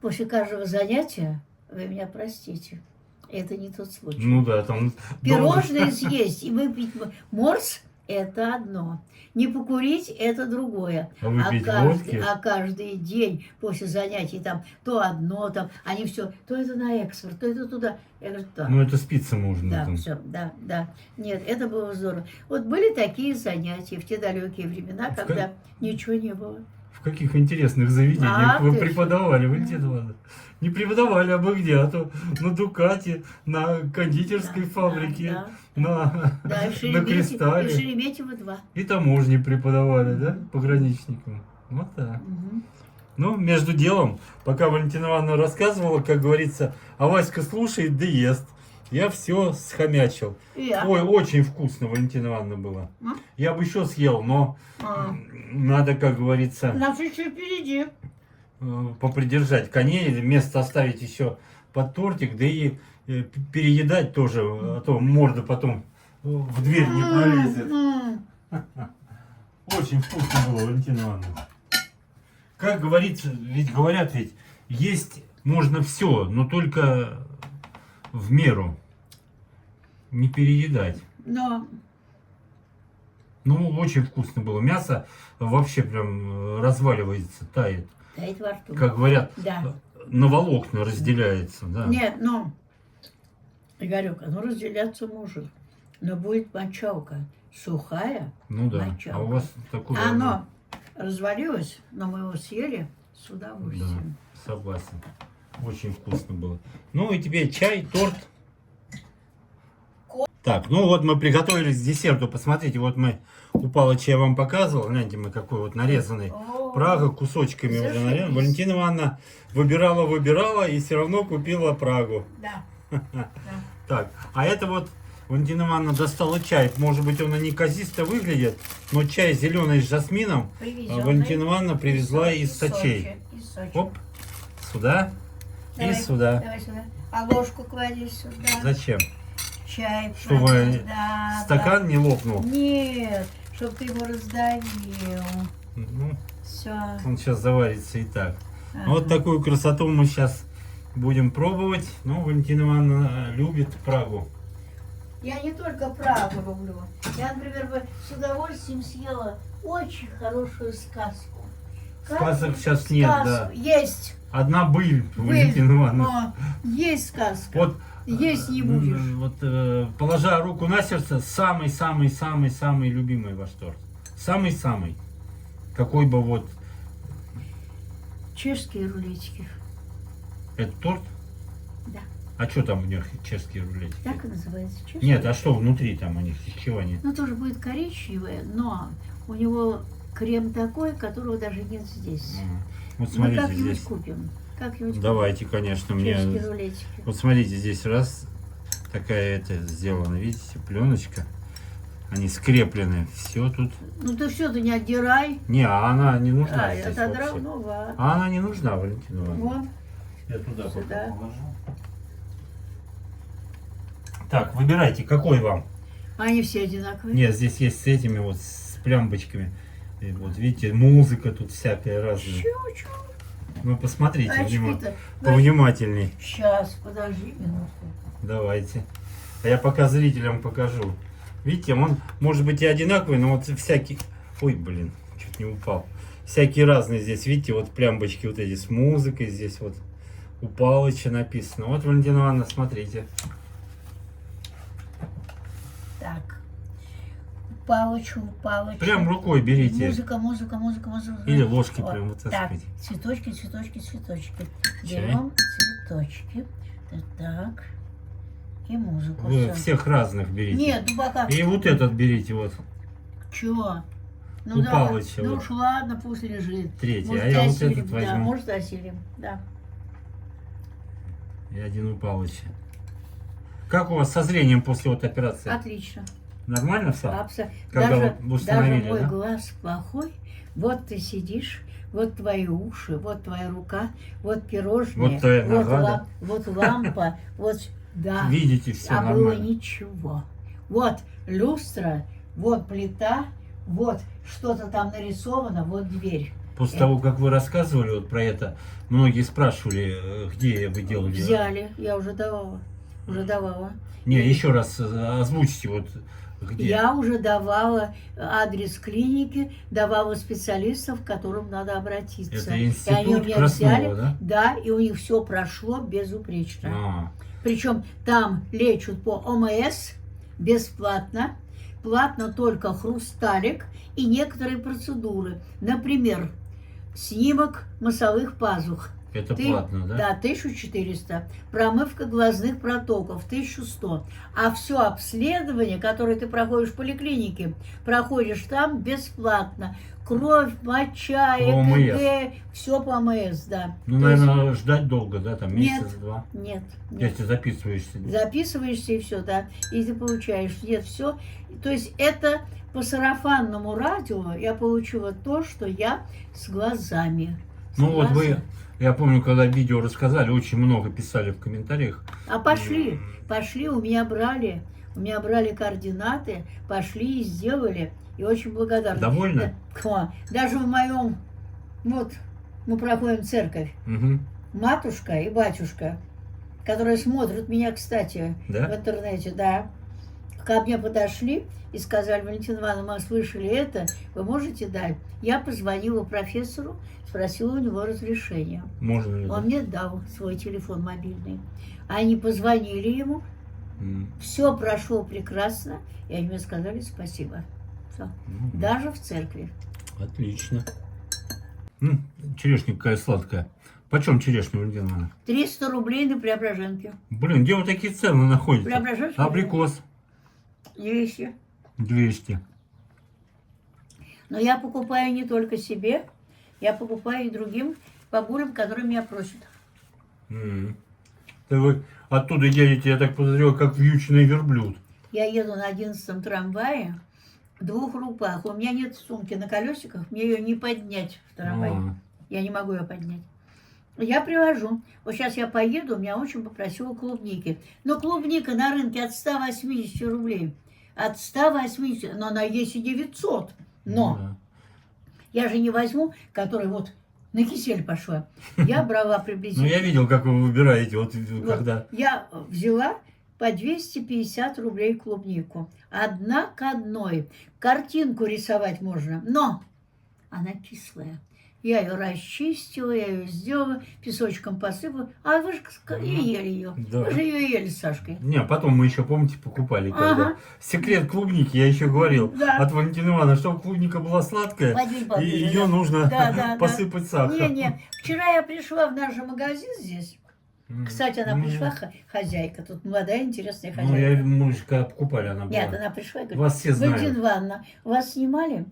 после каждого занятия, вы меня простите, это не тот случай. Ну да, там... Пирожные съесть и выпить морс – это одно. Не покурить – это другое. А каждый день после занятий там то одно, там, они все, то это на экспорт, то это туда. Я говорю, так. Ну это спиться можно. Да, там. все, да. Нет, это было здорово. Вот были такие занятия в те далекие времена, когда ничего не было. В каких интересных заведениях вы преподавали, Валентина Ивановна? Не преподавали, а вы где? А то на Дукате, на кондитерской фабрике, на Кристалле. И в Шереметьево 2. И таможни преподавали, да, пограничникам. Вот так. Ну, между делом, пока Валентина Ивановна рассказывала, как говорится, а Васька слушает да ест. Я все схомячил. Ой, очень вкусно, Валентина Ивановна, было. Я бы еще съел, но надо, как говорится, нам еще впереди попридержать коней, место оставить еще под тортик, да и переедать тоже, а то морда потом в дверь не пролезет. Очень вкусно было, Валентина Ивановна. Как говорится, ведь говорят, ведь есть можно все, но только в меру. Не переедать. Но... Ну, очень вкусно было. Мясо вообще прям разваливается, тает. Тает во рту. Как говорят, да. На волокна разделяется. Да. Нет, ну, Игорек, оно разделяться может. Но будет мочалка сухая. Ну да. Мочалка. А у вас такое... Оно развалилось, но мы его съели с удовольствием. Да, согласен. Очень вкусно было. Ну и теперь чай, торт. Так, ну вот мы приготовились к десерту. Посмотрите, вот мы у Палыча я вам показывал. Гляньте, мы какой вот нарезанный. Прага кусочками уже нарезан. Валентина Ивановна выбирала и все равно купила Прагу. Да. Так, а это вот Валентина Ивановна достала чай. Может быть, он и неказисто выглядит, но чай зеленый с жасмином Валентина Ивановна привезла из Сочи. Оп, сюда и сюда. Давай сюда. А ложку клади сюда. Зачем? Чай. Чтобы стакан не лопнул? Нет, чтобы ты его раздавил. Ну, все. Он сейчас заварится и так. Вот такую красоту мы сейчас будем пробовать. Ну, Валентина Ивановна любит Прагу. Я не только Прагу люблю. Я, например, бы с удовольствием съела очень хорошую сказку. Сказок сейчас нет, да. Есть. Одна быль, Валентина Ивановна. Есть сказка. Вот, есть не будешь. Вот, положа руку на сердце, самый-самый-самый-самый любимый ваш торт. Самый-самый. Какой бы вот... Чешские рулетики. Это торт? Да. А что там у них чешские рулетики? Так и называется. Чешские. Нет, а что внутри там у них? Из чего они? Ну, тоже будет коричневое, но у него крем такой, которого даже нет здесь. Вот смотрите, мы как-нибудь здесь. Купим. Как-нибудь Давайте, конечно, мне... Чешские рулетики. Вот смотрите, здесь раз такая это сделана, видите, пленочка. Они скреплены. Все тут. Ну ты все, ты не отдирай. Не, а она не нужна. Я отодрал, ну ладно. А она не нужна, Валентина Ивановна. Вот. Я туда Сюда. положу. Так, выбирайте, какой вам. Они все одинаковые. Нет, здесь есть с этими вот, с плямбочками. И вот видите, музыка тут всякая разная. Чу-чу. Ну посмотрите, Очки-то. повнимательней. Сейчас, подожди минутку. Давайте. А я пока зрителям покажу. Видите, он может быть и одинаковый, но вот всякий... Ой, блин, чуть не упал. Всякие разные здесь, видите, вот плямбочки вот эти с музыкой. Здесь вот у Палыча написано. Вот, Валентина Ивановна, смотрите. Так. палочку. Прям рукой берите. Музыка. Или ложкой Вот. прям Так, вытаскивайте. цветочки. Чай. Берем цветочки. Так. И музыку. Вы всё. всех разных берите. Нет, ну пока. И вот этот берите, вот. Чего? У да, Палыча ну вот. уж ладно, пусть лежит. Третий, Может, а я вот осилим, этот возьму. Да, может, осилим, да. И один у Палыча. Как у вас со зрением после вот операции? Отлично. Нормально все? Когда Даже, вот установили, даже мой да? глаз плохой. Вот ты сидишь, вот твои уши, вот твоя рука, вот пирожные, Вот твоя нога, да? вот лампа, вот, да. Видите, все А было нормально. ничего. Вот люстра, вот плита, вот что-то там нарисовано, вот дверь. После того, как вы рассказывали вот про это, многие спрашивали, где вы делали. Взяли, я уже давала. Не, еще раз озвучьте, вот где. Я уже давала адрес клиники, давала специалистов, к которым надо обратиться. Это И институт они у меня Краснова, взяли, да? да, и у них все прошло безупречно. А, Причем там лечат по ОМС бесплатно, платно только хрусталик и некоторые процедуры. Например, снимок носовых пазух. это платно, да? Да, 1400. Промывка глазных протоков 1100. А все обследование, которое ты проходишь в поликлинике, проходишь там бесплатно. Кровь, моча, По ОМС. ЭКГ, все по ОМС, да. Ну, То есть- наверное, ждать долго, да, там месяц-два. Нет. Если записываешься. Записываешься и все, да, и ты получаешь. Нет, все. То есть это по сарафанному радио я получила то, что я с глазами. С Ну вот вы, глазами. я помню, когда видео рассказали, очень много писали в комментариях. А пошли, у меня брали координаты, пошли и сделали, и очень благодарны. Довольны? Даже в моем, вот, мы проходим церковь, Угу. матушка и батюшка, которые смотрят меня, кстати, Да? в интернете, да, ко мне подошли и сказали: Валентина Ивановна, мы слышали это, вы можете дать? Я позвонила профессору, спросила у него разрешения. Можно ли? Он мне дал свой телефон мобильный. Они позвонили ему, М. все прошло прекрасно, и они мне сказали спасибо. Всё. Мгм. Даже в церкви. Отлично. Черешня какая сладкая. Почем черешня, Валентина Ивановна? 300 рублей на Преображенке. Блин, где вы такие цены находите? Преображенка? Абрикос 200. 200. Но я покупаю не только себе, я покупаю и другим бабулям, которые меня просят. М. Да вы оттуда едете, я так подозреваю, как вьючный верблюд. Я еду на 11-м трамвае в 2 руках. У меня нет сумки на колесиках, мне ее не поднять в трамвай. А. Я не могу ее поднять. Я привожу. Вот сейчас я поеду, меня очень попросила клубники. Но клубника на рынке от 180 рублей. От 180, но она есть и 900. Но Ну да. я же не возьму, который вот на кисель пошла. Я брала Ну, приблизительно. я видел, как вы выбираете, вот Вот, когда... я взяла по 250 рублей клубнику. Одна к одной. Картинку рисовать можно, но она кислая. Я ее расчистила, я ее сделала, песочком посыпала. А вы же и ели ее. Да. Вы же ее ели с Сашкой. Не, потом мы еще, помните, покупали. Когда... Ага. Секрет клубники, я еще говорил. Да. От Валентины Ивановны, чтобы клубника была сладкая, Подвинь и поближе, ее да. нужно Да. посыпать сахаром. Не. Вчера я пришла в наш же магазин здесь. Кстати, она пришла, хозяйка. Тут молодая, интересная Ну, хозяйка. мы же когда покупали, она была. Нет, она пришла и говорит: Вас все знают. Валентина Ивановна, вас снимали?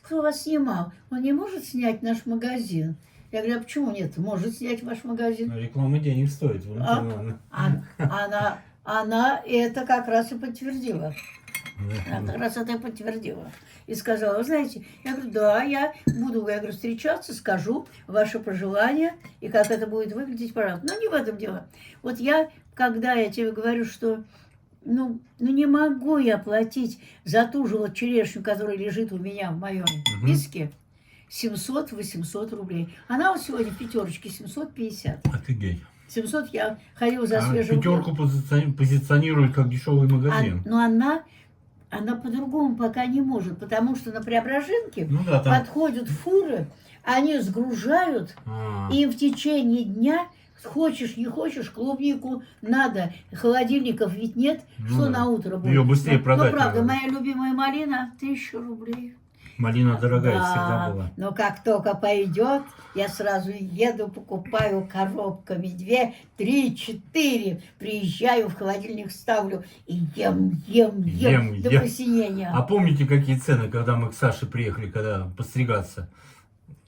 Кто вас снимал? Он не может снять наш магазин. Я говорю: а почему нет? Может снять ваш магазин. Реклама денег стоит, Валентина Ивановна. Она это как раз и подтвердила. Да. Она как раз это и подтвердила. И сказала: вы знаете, я говорю: да, я буду, встречаться, скажу ваши пожелания и как это будет выглядеть, пожалуйста. Но не в этом дело. Вот когда я тебе говорю, что ну не могу я платить за ту же вот черешню, которая лежит у меня в моем миске, 700-800 рублей. Она вот сегодня в пятерочке 750. Офигеть. 700 я ходила за свежим. Пятерку позиционирует как дешевый магазин. Но она по-другому пока не может, потому что на Преображенке Ну да, там... подходят фуры, они сгружают, А, и в течение дня Хочешь, не хочешь, клубнику надо. Холодильников ведь нет, Ну что да. на утро будет. Её быстрее Ну, продать Ну, правда, надо. моя любимая малина 1000 рублей. Малина дорогая Да, всегда была. но как только пойдет, я сразу еду, покупаю коробками 2, 3, 4, приезжаю, в холодильник ставлю и ем до Ем. посинения. А помните, какие цены, когда мы к Саше приехали, когда постригаться?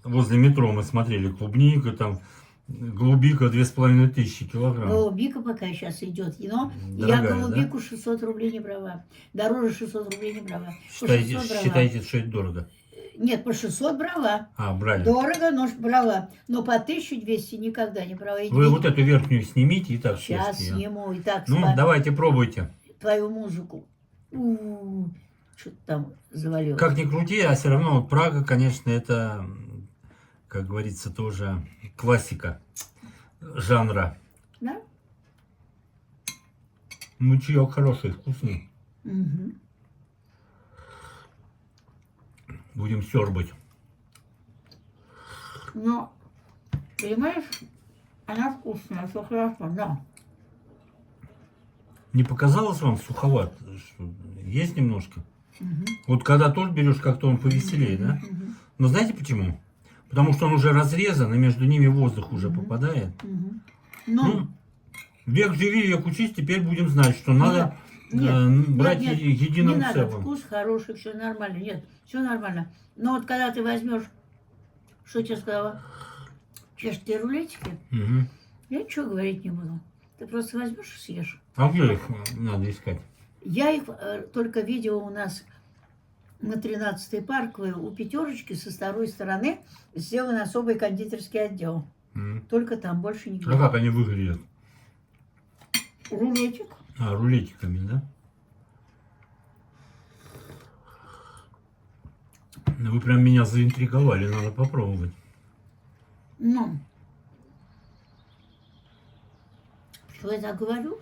Возле метро мы смотрели, клубника, там, голубика 2500 килограмм. Голубика пока сейчас идет, но Дорогая, я голубику 600 рублей не брала. Дороже 600 рублей не брала. По 600 брала. Считаете, что это дорого? Нет, по 600 брала. А, брали. Дорого, но брала. Но по 1200 никогда не брала. Вы вот эту верхнюю снимите и так Сейчас съешьте её. сниму. И так Ну, давайте, пробуйте. твою музыку. Что-то там завалилось. Как ни крути, а все равно вот Прага, конечно, это, как говорится, тоже классика жанра. Да? Ну, чаек хороший, вкусный. Угу. Будем сёрбать. Но, понимаешь, она вкусная, все хорошо, да. Не показалось вам суховат? Что есть немножко? Угу. Вот когда торт берешь, как-то он повеселее, да? Угу. Но знаете почему? Потому что он уже разрезан, и между ними воздух уже попадает. Угу. Ну, век живи, век учись, теперь будем знать, что надо брать единым не надо, целым. вкус хороший, все нормально. Нет, все нормально. Но вот когда ты возьмешь, что тебе сказала, чешские рулетики, Угу. я ничего говорить не буду. Ты просто возьмешь и съешь. А где их надо искать? Я их только видела у нас на 13-й парковой у пятерочки со второй стороны сделан особый кондитерский отдел. Только там, больше нигде. А как они выглядят? Рулетик. А, рулетиками, да? Вы прям меня заинтриговали, надо попробовать. Ну, что я так говорю?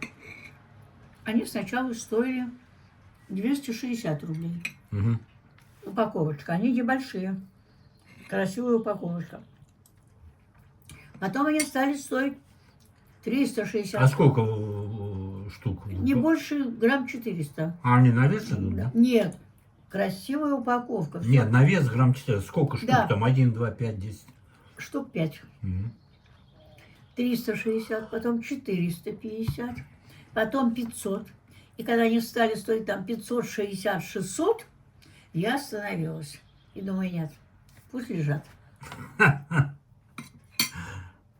Они сначала стоили 260 рублей. Угу. Упаковочка. Они небольшие. Красивая упаковочка. Потом они стали стоить 360. А сколько штук? Не больше грамм 400. А они на вес идут, да? Нет. Красивая упаковка. Всё. Нет, на вес грамм 400. Сколько штук Да. там? 1, 2, 5, 10. Штук 5. Угу. 360, потом 450, потом 500. И когда они стали стоить там 560, 600, я остановилась. И думаю, нет, пусть лежат.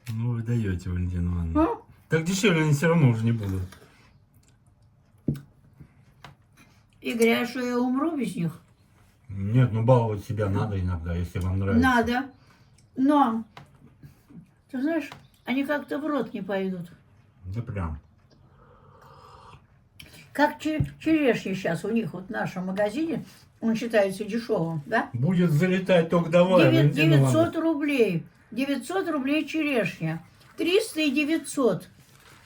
Ну, вы даете, Валентина Ивановна. Ну, Так дешевле они все равно уже не будут. и говорят, что я умру без них. Нет, ну баловать себя надо иногда, если вам нравится. Надо. Но, ты знаешь, они как-то в рот не пойдут. Да прям. Как черешня сейчас у них вот в нашем магазине, он считается дешевым, да? Будет залетать, только давай, Валентина Ивановна. 900 рублей. 900 рублей черешня. 300 и 900.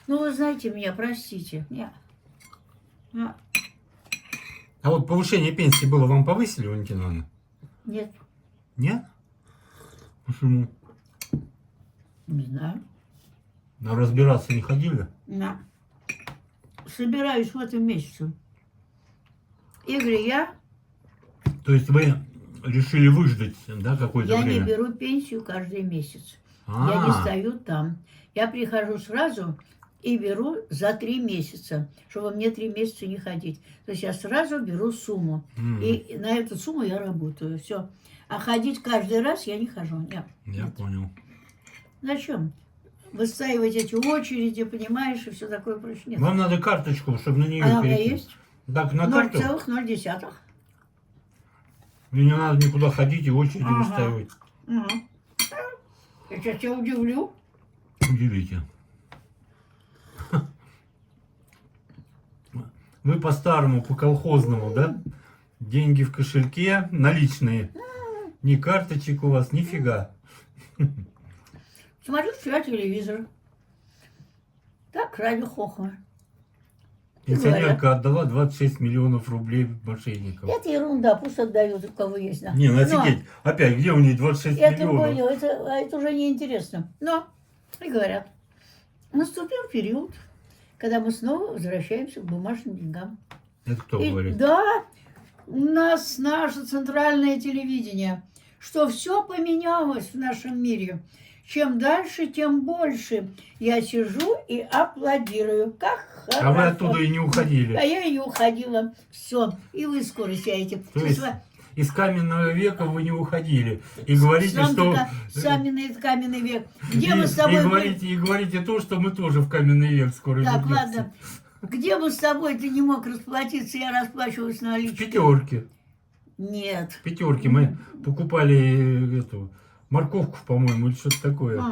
Ну, вы знаете меня, простите. Нет. А вот повышение пенсии было, вам повысили, Валентина Ивановна? Нет, Нет? Почему? не знаю. А разбираться не ходили? Да. Собираюсь в этом месяце. Игорь, я То есть вы решили выждать, да, какое-то не время? беру пенсию каждый месяц. Я А, не стою там. Я прихожу сразу и беру за 3 месяца, чтобы мне 3 месяца не ходить. То есть я сразу беру сумму. И на эту сумму я работаю. Все. А ходить каждый раз я не хожу. Нет. Я понял. Зачем? Выстаивать эти очереди, понимаешь, и все такое прочее. Нет. Вам надо карточку, чтобы на нее Она у меня перейти. есть. Так, на карту. 0,0. И не надо никуда ходить и очереди Ага. выстаивать. Угу. Я сейчас тебя удивлю. Удивите. Вы по-старому, по-колхозному, да? Деньги в кошельке, наличные. Ни карточек у вас, нифига. Смотрю вчера телевизор. Так, ради хохма. Пенсионерка отдала 26 миллионов рублей мошенникам. Это ерунда, пусть отдают, у кого есть. Да. Не, ну Но офигеть. Опять, где у нее 26 это другое миллионов? дело, это уже неинтересно. Но, и говорят, Наступил период, когда мы снова возвращаемся к бумажным деньгам. Это кто говорит? Да, у нас наше центральное телевидение, что все поменялось в нашем мире. Чем дальше, тем больше. Я сижу и аплодирую. Как хорошо. А вы оттуда и не уходили? А я и не уходила. Все. И вы скоро сядете. То есть из каменного века вы не уходили. И говорите, что... Каменный век. Где мы с тобой... И говорите то, что мы тоже в каменный век скоро Так, вернемся. ладно. Где мы с тобой, ты не мог расплатиться, я расплачивалась В наличкой. Пятерке. Нет. В Пятерке мы покупали эту морковку, по-моему, или что-то такое.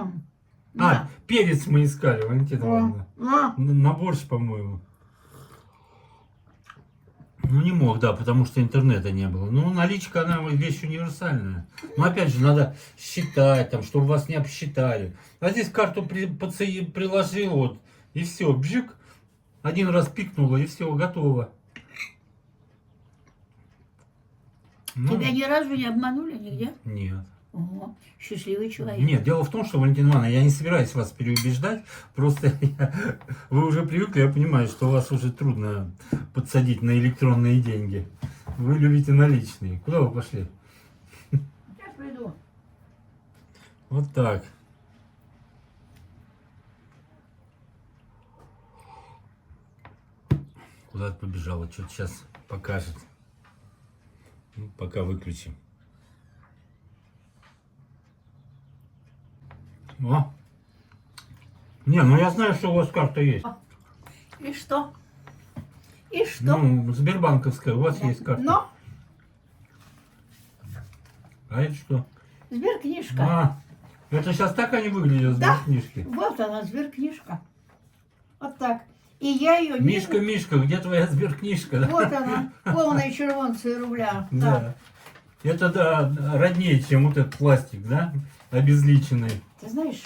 Да. Перец мы искали, Валентина Ивановна. На борщ, по-моему. Ну, не мог, да, потому что интернета не было. Ну, наличка, она вещь универсальная. Но, опять же, надо считать, там, чтобы вас не обсчитали. А здесь карту приложил, вот, и все, бжик. Один раз пикнуло, и все, готово. Ну, Тебя ни разу не обманули нигде? нет. О, счастливый человек. Нет, дело в том, что, Валентина Ивановна, я не собираюсь вас переубеждать, просто вы уже привыкли, я понимаю, что вас уже трудно подсадить на электронные деньги. Вы любите наличные. Куда вы пошли? Сейчас приду. Вот так. Куда-то побежала, что-то сейчас покажет. Ну, пока выключим. О. Не, ну я знаю, что у вас карта есть. И что? И что? Ну, Сбербанковская, у вас есть карта. Но А это что? Сберкнижка. А, это сейчас так они выглядят, Да. Сберкнижки? Вот она, Сберкнижка. Вот так. И я ее не... Мишка, Мишка, где твоя Сберкнижка? Да? Вот она, полная червонцы рубля. Да. Это, да, роднее, чем вот этот пластик, да? Обезличенный. Ты знаешь,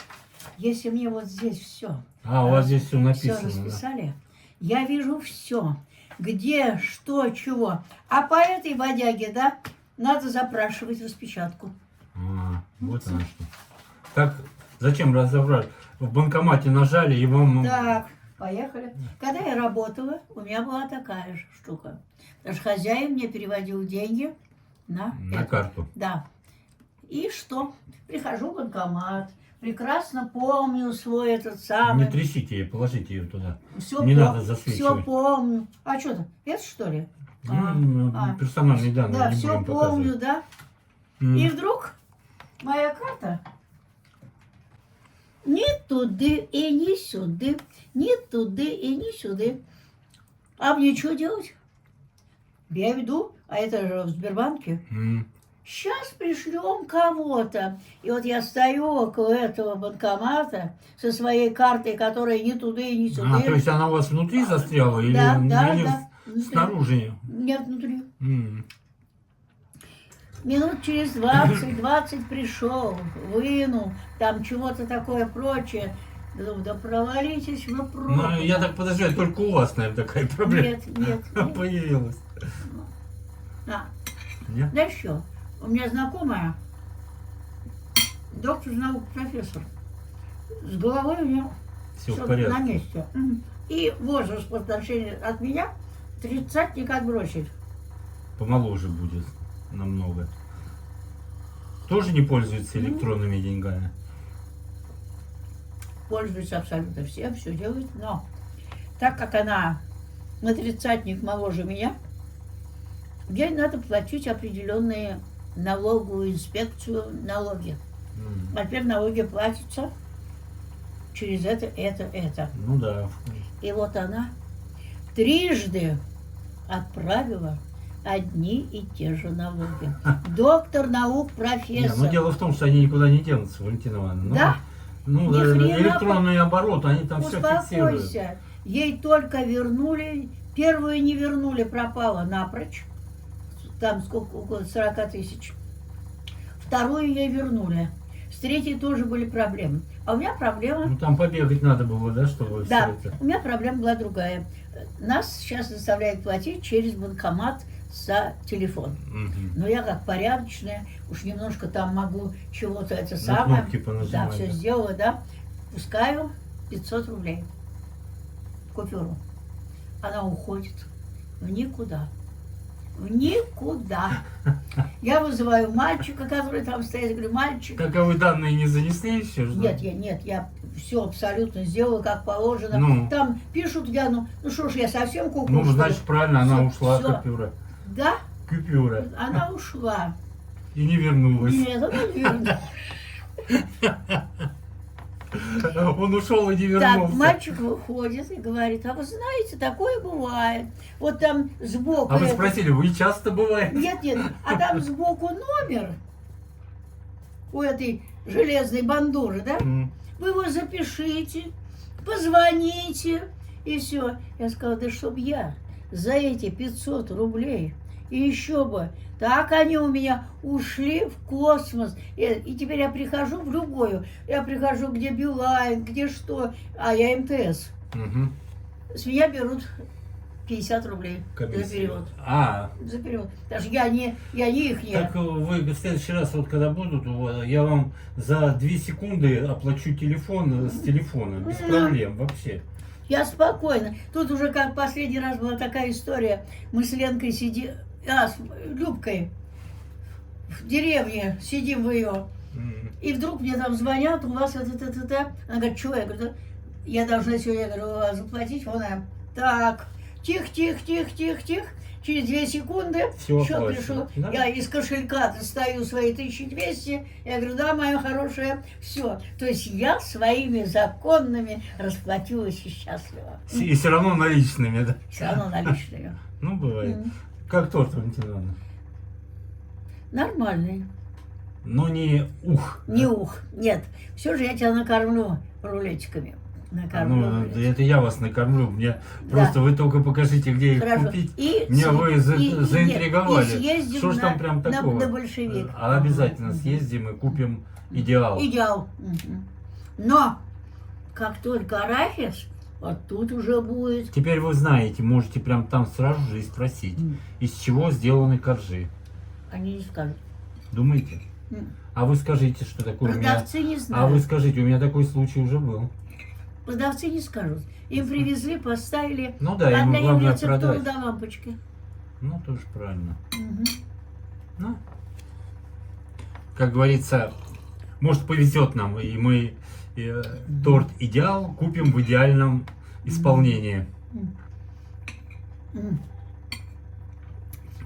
если мне вот здесь все... А, у вас здесь все Все написано. Да. расписали, я вижу все. Где, что, чего. А по этой бодяге, да, надо запрашивать распечатку. А, вот оно что. Так, зачем разобрать? В банкомате нажали и вам... Так, поехали. Когда я работала, у меня была такая же штука. Потому что хозяин мне переводил деньги на это. карту. Да. И что? Прихожу в банкомат, прекрасно помню свой этот самый... Не трясите ее, положите ее туда. Все Не надо засвечивать. Все помню. А что там? Это что ли? Персональные данные Да, не все будем помню, да. показывать. И вдруг моя карта ни туды и ни сюды, ни туды и ни сюды. А мне что делать? Я веду, а это же в Сбербанке. Сейчас пришлем кого-то. И вот я стою около этого банкомата со своей картой, которая ни туда и ни сюда. А, то есть она у вас внутри застряла или, Да, да, или да. снаружи? Нет, внутри. М. Минут через 20 пришел, вынул, там чего-то такое прочее. Думаю, да провалитесь вы просто. Ну, я так подозреваю, только у вас, наверное, такая проблема Нет. появилась. А, Нет? да еще. У меня знакомая, доктор наук, профессор. С головой у нее Все в на порядке. месте. И возраст по отношению от меня 30 никак бросить. Помоложе будет намного. Тоже не пользуется электронными деньгами? Пользуются абсолютно все делают. Но так как она на 30-ник моложе меня, ей надо платить определенные налоговую инспекцию налоги. А теперь налоги платятся через это. Ну да. И вот она трижды отправила одни и те же налоги. Доктор наук, Не, профессор. но дело в том, что они никуда не денутся, Валентина Ивановна. Да? Ну, Ни хрена электронный оборот, они там все фиксируют. Успокойся. Ей только вернули, первую не вернули, пропала напрочь. Там сколько, около 40 тысяч. Вторую ей вернули. С третьей тоже были проблемы. А у меня проблема... Ну там побегать надо было, да, чтобы Да, все это... у меня проблема была другая. Нас сейчас заставляют платить через банкомат за телефон. Мгм. Но я как порядочная, уж немножко там могу чего-то это На самое. кнопки Да, понажимать, все да. сделала, да. Пускаю 500 рублей. Купюру. Она уходит в никуда. В никуда. Я вызываю мальчика, который там стоит, говорю, мальчик. Каковы данные не занесли еще? Нет, я все абсолютно сделала, как положено. Ну. Там пишут, я, ну что ж, я совсем куку. Ну, значит, правильно, она ушла, всё. купюра. Да, Купюра. она ушла. И не вернулась. Нет, она не вернулась. Он ушел и не Так, вернулся. мальчик выходит и говорит, а вы знаете, такое бывает. Вот там сбоку... А вы это- спросили, вы часто бывает? Нет, а там сбоку номер у этой железной бандуры, да? М. Вы его запишите, позвоните, и все. Я сказала, да чтоб я за эти 500 рублей, и еще бы, так они у меня ушли в космос. И теперь я прихожу в любую, я прихожу, где Билайн, где что, а я МТС. Мгм. С меня берут 50 рублей за Комиссия. перевод. А, За перевод. Даже я не их не... так вы в следующий раз, вот когда будут, я вам за 2 секунды оплачу телефон с телефона. Без Ну. проблем вообще. Я спокойно. Тут уже как последний раз была такая история. Мы с Ленкой сидим, с Любкой в деревне сидим в ее. М. И вдруг мне там звонят, у вас это. Она говорит, чего? Я говорю, я должна сегодня, я говорю, заплатить. Она, так, тихо. Через 2 секунды Всё счет оплачено. пришел. Да? Я из кошелька достаю свои 1200. Я говорю, да, моя хорошая, все. То есть я своими законными расплатилась и счастлива. И все равно наличными, да? Все равно наличные. Ну, бывает. Мгм. Как торт, Валентина Ивановна? Нормальные. Но не ух. Не ух. Нет. Все же я тебя накормлю рулетиками. Накормлю. Ну, рулетиками. это я вас накормлю. Мне Да. просто вы только покажите, где их Хорошо. купить. И Меня вы нет, заинтриговали. и съездим Что ж там прям на такого? большевик. А обязательно Мгм. съездим и купим идеал. Идеал. Мгм. Но как только арахис, вот тут уже будет. Теперь вы знаете, можете прям там сразу же и спросить, из чего сделаны коржи. Они не скажут. Думаете? М. А вы скажите, что такое у меня... Продавцы не А знают. вы скажите, у меня такой случай уже был. Продавцы не скажут. Им привезли, поставили. Ну да, А ему для них главное рецептуру продать. до лампочки. Ну, тоже правильно. Мгм. Ну, как говорится, может повезет нам, и мы торт идеал купим в идеальном исполнении. М.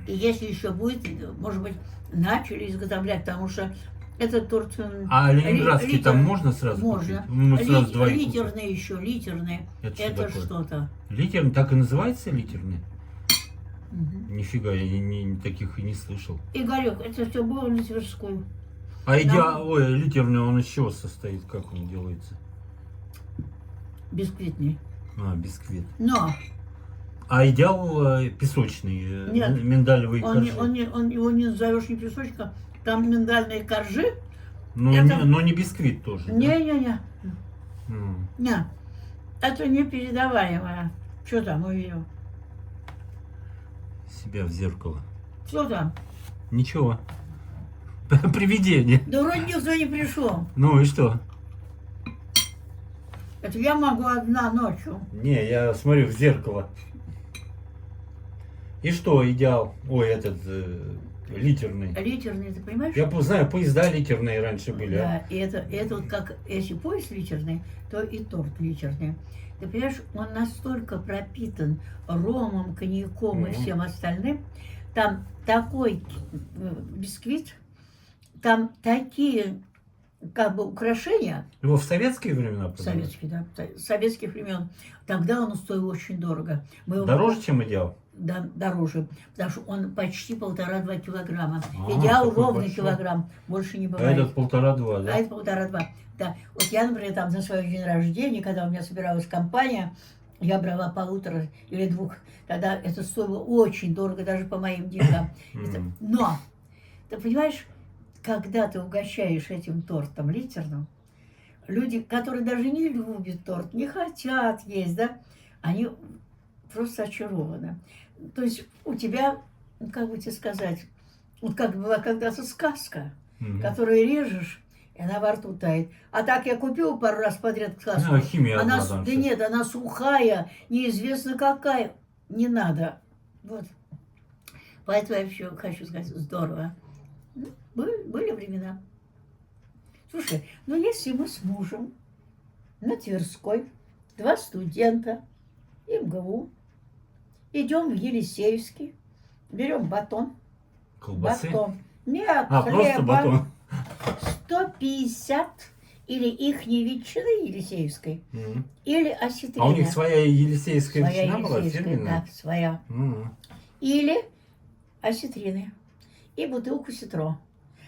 И если еще будет, может быть, начали изготовлять, потому что этот торт... А ленинградский литер- там можно сразу Можно. купить? Мы сразу два и купим. Литерные еще, литерные. Это что Это такое? что-то. Литерный, так и называется литерный? Мгм. Нифига, я таких и не слышал. Игорек, это все было на Тверскую. А ой, литерный он из чего состоит, как он делается? Бисквитный. А, бисквит. Но А идеал песочный, Нет. миндалевые коржи. его не назовешь ни песочка, там миндальные коржи. Но, это- но не бисквит тоже. да? Не-не-не. М. Не. Это непередаваемое. Что там увидел? Себя в зеркало. Что там? Ничего. Привидение. Да вроде никто не пришел. Ну и что? Это я могу одна ночью. Не, я смотрю в зеркало. И что, идеал? Ой, этот литерный. Литерный, ты понимаешь? Я знаю, поезда литерные раньше были. Да, и это вот как, если поезд литерный, то и торт литерный. Ты понимаешь, он настолько пропитан ромом, коньяком и Мгм. всем остальным. Там такой бисквит, там такие как бы украшения, Его в советские времена продавали? советские, да, советских времен. Тогда он стоил очень дорого. Мы его Дороже, чем идеал? Да, дороже, потому что он почти 1,5-2 килограмма. А, Идеал такой ровно большой. килограмм, больше не А бывает. этот 1,5-2, да? А это 1,5-2. Да. Вот я, например, там за свой день рождения, когда у меня собиралась компания, я брала 1,5 или 2. Тогда это стоило очень дорого, даже по моим деньгам. М. Но, ты понимаешь, когда ты угощаешь этим тортом литерным, люди, которые даже не любят торт, не хотят есть, да, они просто очарованы. То есть у тебя, ну, как бы тебе сказать, вот как была когда-то сказка, Мгм. которую режешь, и она во рту тает. А так я купила пару раз подряд сказку. Ну, химия Она, одна там да сейчас. нет, она сухая, неизвестно какая. Не надо. Вот. Поэтому я еще хочу сказать, здорово. Ну, были времена. Слушай, ну если мы с мужем на Тверской, 2 студента, МГУ, идем в Елисеевский, берем батон. Колбасы? Батон. Нет, Просто хлеба. батон. 150 или ихней ветчины Елисеевской, Мгм. или осетрина. А у них своя елисейская Своя ветчина была, елисейская, фирменная? да, своя. Мгм. Или осетрины. И бутылку ситро.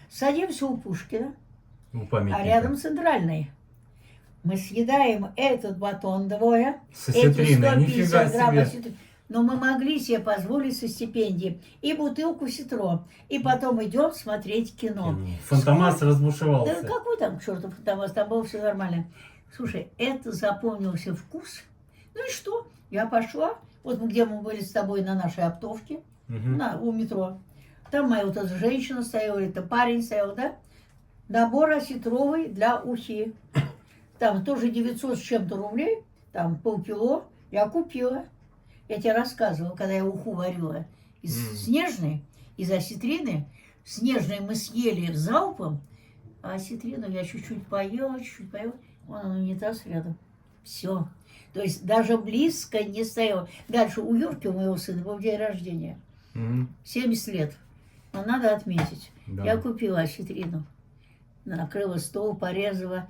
Садимся у Пушкина, У а памятника. рядом центральный. Мы съедаем этот батон двое, С эти осетриной, нифига 150 грамм себе. осетрины. Но мы могли себе позволить со стипендии и бутылку ситро. И потом идем смотреть кино. Фантомас Да разбушевался. какой там к черту Фантомас, там было все нормально. Слушай, это запомнился вкус. Ну и что? Я пошла, вот где мы были с тобой на нашей оптовке, Мгм. у метро. Там моя вот эта женщина стояла, или это парень стоял, да? Набор осетровый для ухи. Там тоже 900 с чем-то рублей, там полкило. Я купила. Я тебе рассказывала, когда я уху варила из снежной, из осетрины. Снежной мы съели залпом, а осетрину я чуть-чуть поела. Вон он унитаз рядом. Все. То есть даже близко не стояла. Дальше у Юрки, у моего сына, был день рождения. Мгм. 70 лет. Но надо отметить. Да. Я купила осетрину. Накрыла стол, порезала.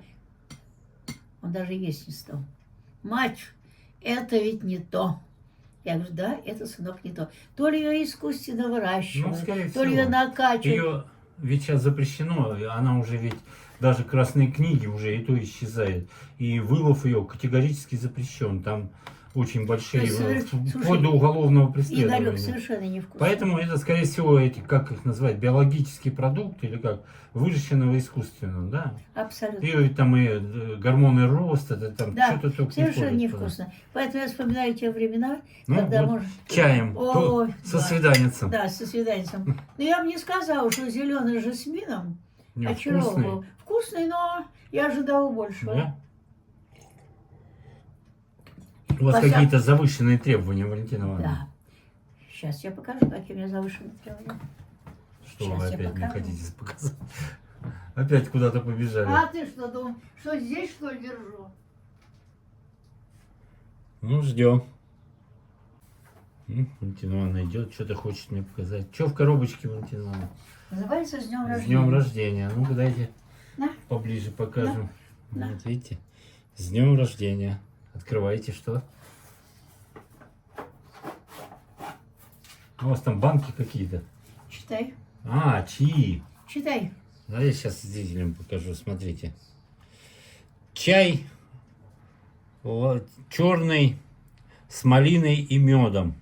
Он даже есть не стал. Мать, это ведь не то. Я говорю, да, это, сынок, не то. То ли ее искусственно выращивают, скорее то ли ее всего. накачивают. Ее ведь сейчас запрещено, она уже ведь даже красные книги уже и то исчезает. И вылов ее категорически запрещен. Там очень большие, То есть, слушай, вплоть до уголовного Игорек, преследования. совершенно невкусно. Поэтому это, скорее всего, эти, как их назвать, биологический продукт или как, выращенного искусственно, да? Абсолютно. И там и гормоны роста, да, там Да, что-то только совершенно не входит туда. невкусно. Поэтому я вспоминаю те времена, Ну, когда вот можно... чаем, Ой, со да. свиданицем. Да, со свиданицем. Но я бы не сказала, что зеленый жасмином Не, очаровывал. Вкусный, но я ожидала большего. Да? У вас По вся- какие-то завышенные требования, Валентина Ивановна? Да. Сейчас я покажу, какие у меня завышенные требования. Что Сейчас вы я опять мне покажу. хотите показать? Опять куда-то побежали. А ты что думаешь, что здесь что ли держу? Ну, ждем. Валентина Ивановна идет, что-то хочет мне показать. Что в коробочке, Валентина Ивановна? Называется с днем С рождения. днем рождения. Ну-ка, дайте На. поближе покажем. На. Вот, видите? С днем рождения. Открывайте, что? У вас там банки какие-то. Читай. А, чаи. Читай. Да, я сейчас зрителям покажу, смотрите. Чай черный с малиной и медом.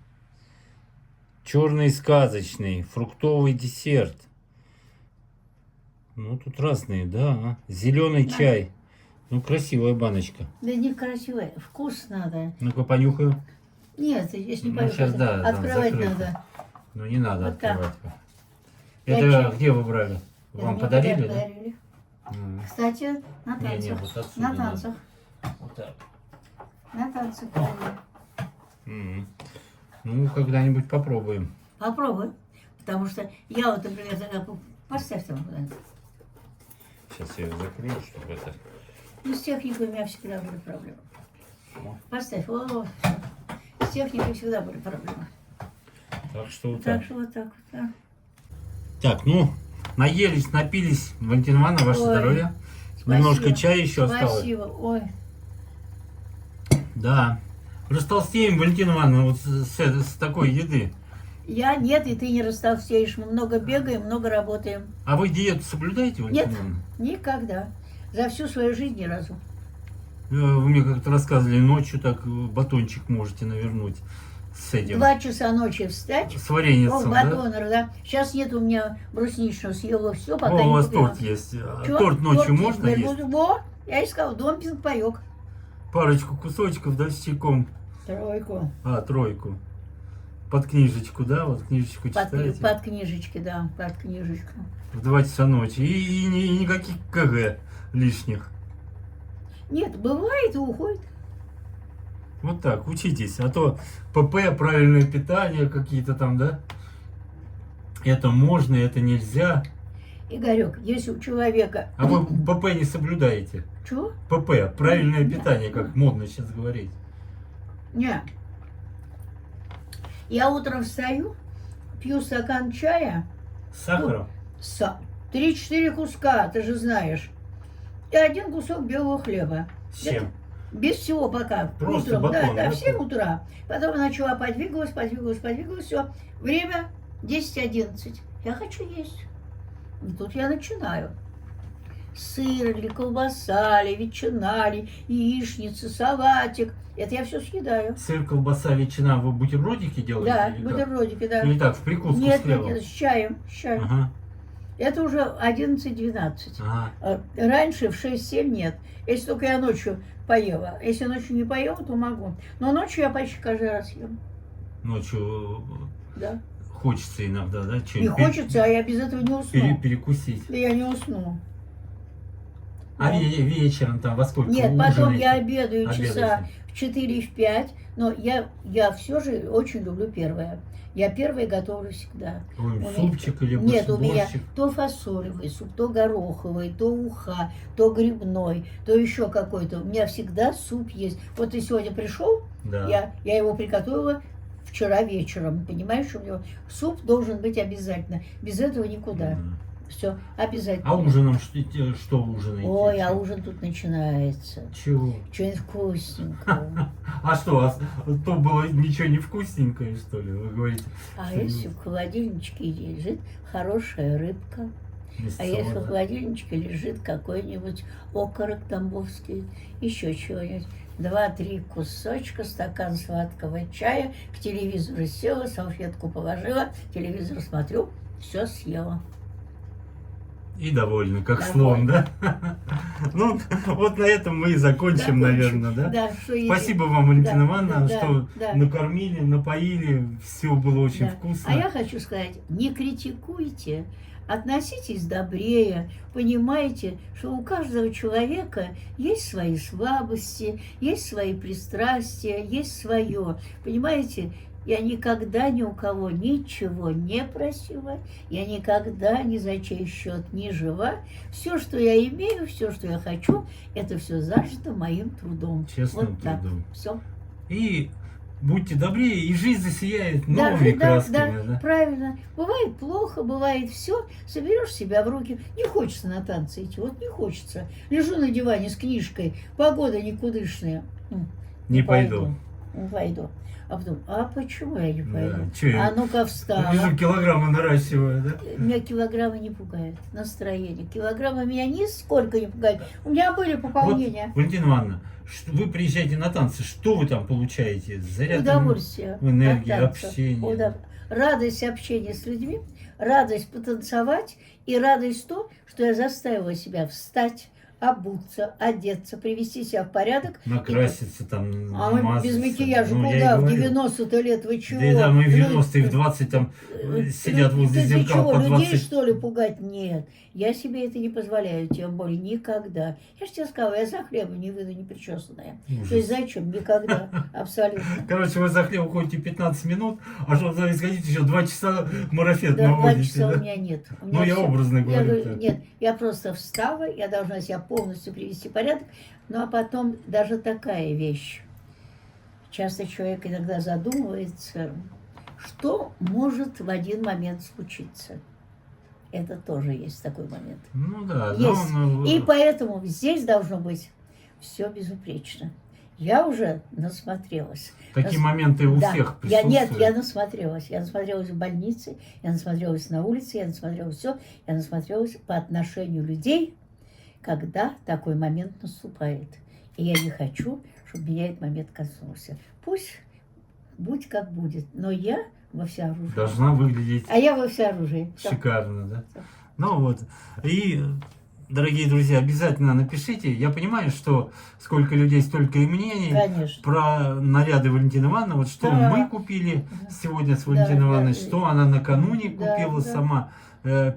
Черный сказочный, фруктовый десерт. Ну, тут разные, да. Зеленый Да. чай. Ну, красивая баночка. Да не красивая, вкус надо. Ну-ка, понюхаю. Нет, здесь не Ну, пойду. щас, да, там Открывать закрыто. надо. Ну, не надо Вот так. открывать. Я Это чай- где вы брали? Да, Вам мне подарили, да? подарили. М. Кстати, на Не, не, танцах. вот отсюда На надо. танцах. Вот так. На танцах подарили. М. Ну, когда-нибудь попробуем. Попробуй. Потому что я вот, например, поставь там куда-нибудь. Сейчас я ее закрою, чтобы это... Ну, с техникой у меня всегда были проблемы. О. Поставь. О, всё. С техникой всегда были проблемы. Так что вот так. Так что вот так вот. Да. Так, ну, наелись, напились. Валентина Ивановна, ваше Ой, здоровье. спасибо. Немножко чая еще осталось. Спасибо. Ой. Да. Растолстеем, Валентина Ивановна, вот с такой еды. Я нет, и ты не растолстеешь. Мы много бегаем, много работаем. А вы диету соблюдаете, Валентина Нет. Ивановна? Никогда. За всю свою жизнь ни разу. Вы мне как-то рассказывали, ночью так батончик можете навернуть с этим. 2 часа ночи встать. С вареницем, да? Батонер, да. Сейчас нет у меня брусничного, съела все, пока О, не у вас купила. торт есть. А Чё? торт ночью Торт можно теперь есть? буду- Во, я искала, домпинг паёк. Парочку кусочков, да, с чайком. 3. А, 3. под книжечку, да? Вот книжечку читаете. Под книжечки, да, под книжечку. В 2 часа ночи. И никаких КГ лишних. Нет, бывает и уходит. Вот так, учитесь. А то ПП, правильное питание какие-то там, да? Это можно, это нельзя. Игорек, если у человека... А вы ПП не соблюдаете? Чего? ПП, правильное Нет. питание, как модно сейчас говорить. Не. Я утром встаю, пью стакан чая, С сахаром? 3-4 куска, ты же знаешь, и 1 кусок белого хлеба. С чем? Без всего пока. Просто Утром, батон, да, да? в 7 утра. Потом начала подвигалась, все. Время 10-11. Я хочу есть. И тут я начинаю. Сыр или колбаса, или ветчина, или яичница, салатик. Это я все съедаю. Сыр, колбаса, ветчина, вы бутербродики делаете? Да, или как? бутербродики, да. Или так, в прикуску с Нет, хлебом? нет, с чаем, с чаем. Ага, Это уже 11-12. ага. Раньше в 6-7 нет. Если только я ночью поела. Если ночью не поела, то могу. Но ночью я почти каждый раз ем. Ночью Да. хочется иногда, да? Не что-нибудь хочется, а я без этого не усну. перекусить. Да я не усну. А Да. вечером там во сколько Нет, потом ужинаете? я обедаю часа Обедаете? в 4 в 5. Но я все же очень люблю первое. Я первое готовлю всегда. Какой-нибудь У меня- супчик или Нет, у меня борщик? то фасолевый суп, то гороховый, то уха, то грибной, то еще какой-то. У меня всегда суп есть. Вот ты сегодня пришел, Да. я его приготовила вчера вечером. Понимаешь, у него суп должен быть обязательно. Без этого никуда. Мгм. Все, обязательно. А ужином что ужинаете? Ой, а ужин тут начинается. Чего? Что-нибудь вкусненького. А что, то было ничего не вкусненькое, что ли? Вы говорите, А что если в холодильничке лежит хорошая рыбка, вместо а если в салата? холодильничке лежит какой-нибудь окорок тамбовский, еще чего-нибудь, 2-3 кусочка, стакан сладкого чая, к телевизору села, салфетку положила, телевизор смотрю, все съела. И довольны, как Довольны. слон, да? Ну, вот на этом мы и закончим, наверное, да? Да, что едим. Спасибо вам, Валентина Да, Ивановна, да, что да. накормили, напоили, все было очень Да. вкусно. А я хочу сказать, не критикуйте, относитесь добрее, понимайте, что у каждого человека есть свои слабости, есть свои пристрастия, есть свое. Понимаете, я никогда ни у кого ничего не просила, я никогда ни за чей счет не жила. Все, что я имею, все, что я хочу, это все зажито моим трудом. Честным вот так. трудом. Все. И будьте добрее, и жизнь засияет новыми Да, красками. Да? правильно. Бывает плохо, бывает все. Соберешь себя в руки. Не хочется на танцы идти. Вот не хочется. Лежу на диване с книжкой. Погода никудышная. Не пойду. Не пойду. А потом, а почему я не Да, пойду? чё я- А ну-ка встала. Вижу, килограммы наращиваю, да? Меня килограммы не пугают. Настроение. Килограммы меня нисколько не пугают. У меня были пополнения. Вот, Валентина Ивановна, вы приезжаете на танцы, что вы там получаете? Заряд Удовольствие. энергии, от танца. общения. Радость общения с людьми, радость потанцевать и радость то, что я заставила себя встать, обуться, одеться, привести себя в порядок. Накраситься там, А мы без намазаться. макияжа Ну, я и куда? В говорю. 90-то лет вы чего? Да и да, мы в Лю- 90-е, в 20 там сидят возле Ты зеркал чего, по людей 20. что ли пугать? Нет, я себе это не позволяю, тем более никогда. Я же тебе сказала, я за хлебом не выйду непричесанная. Ужас. То есть зачем? Никогда. Абсолютно. Короче, вы за хлеб уходите 15 минут, а чтобы сходить еще 2 часа марафет Да, 2 наводите. часа у Да? меня нет. У Ну, меня я всё- образно Я говорю. говорю, так. нет, я просто встала, я должна себя полностью привести в порядок. Ну, а потом даже такая вещь. Часто человек иногда задумывается, что может в один момент случиться. Это тоже есть такой момент. Ну да, Есть. но И поэтому здесь должно быть все безупречно. Я уже насмотрелась. такие моменты у Да. всех Я, присутствуют. нет, я насмотрелась. Я насмотрелась в больнице, я насмотрелась на улице, я насмотрелась все. Я насмотрелась по отношению людей, когда такой момент наступает. И я не хочу, чтобы меня этот момент коснулся. Пусть будь как будет, но я во всеоружии. Должна выглядеть А я во всеоружии. Всё. шикарно, да? Всё. Ну вот. И дорогие друзья, обязательно напишите. Я понимаю, что сколько людей, столько и мнений. Конечно. Про наряды Валентины Ивановны. Вот что Да. мы купили Да. сегодня с Да, Валентиной Ивановной, да. что она накануне Да, купила да. сама.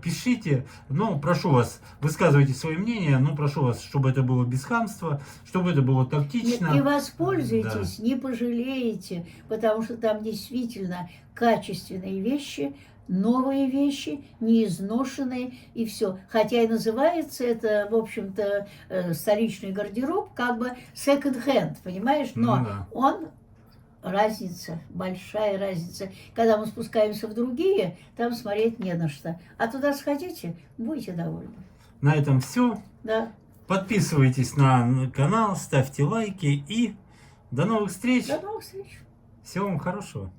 Пишите, но прошу вас, высказывайте свои мнения, но прошу вас, чтобы это было без хамства, чтобы это было тактично. И воспользуйтесь, не пожалеете, потому что там действительно качественные вещи, новые вещи, неизношенные и все. Хотя и называется это, в общем-то, столичный гардероб, как бы second-hand, понимаешь? Но Ну да. он разница, большая разница. Когда мы спускаемся в другие, там смотреть не на что. А туда сходите, будете довольны. На этом все. Да. Подписывайтесь на канал, ставьте лайки и до новых встреч. До новых встреч. Всего вам хорошего.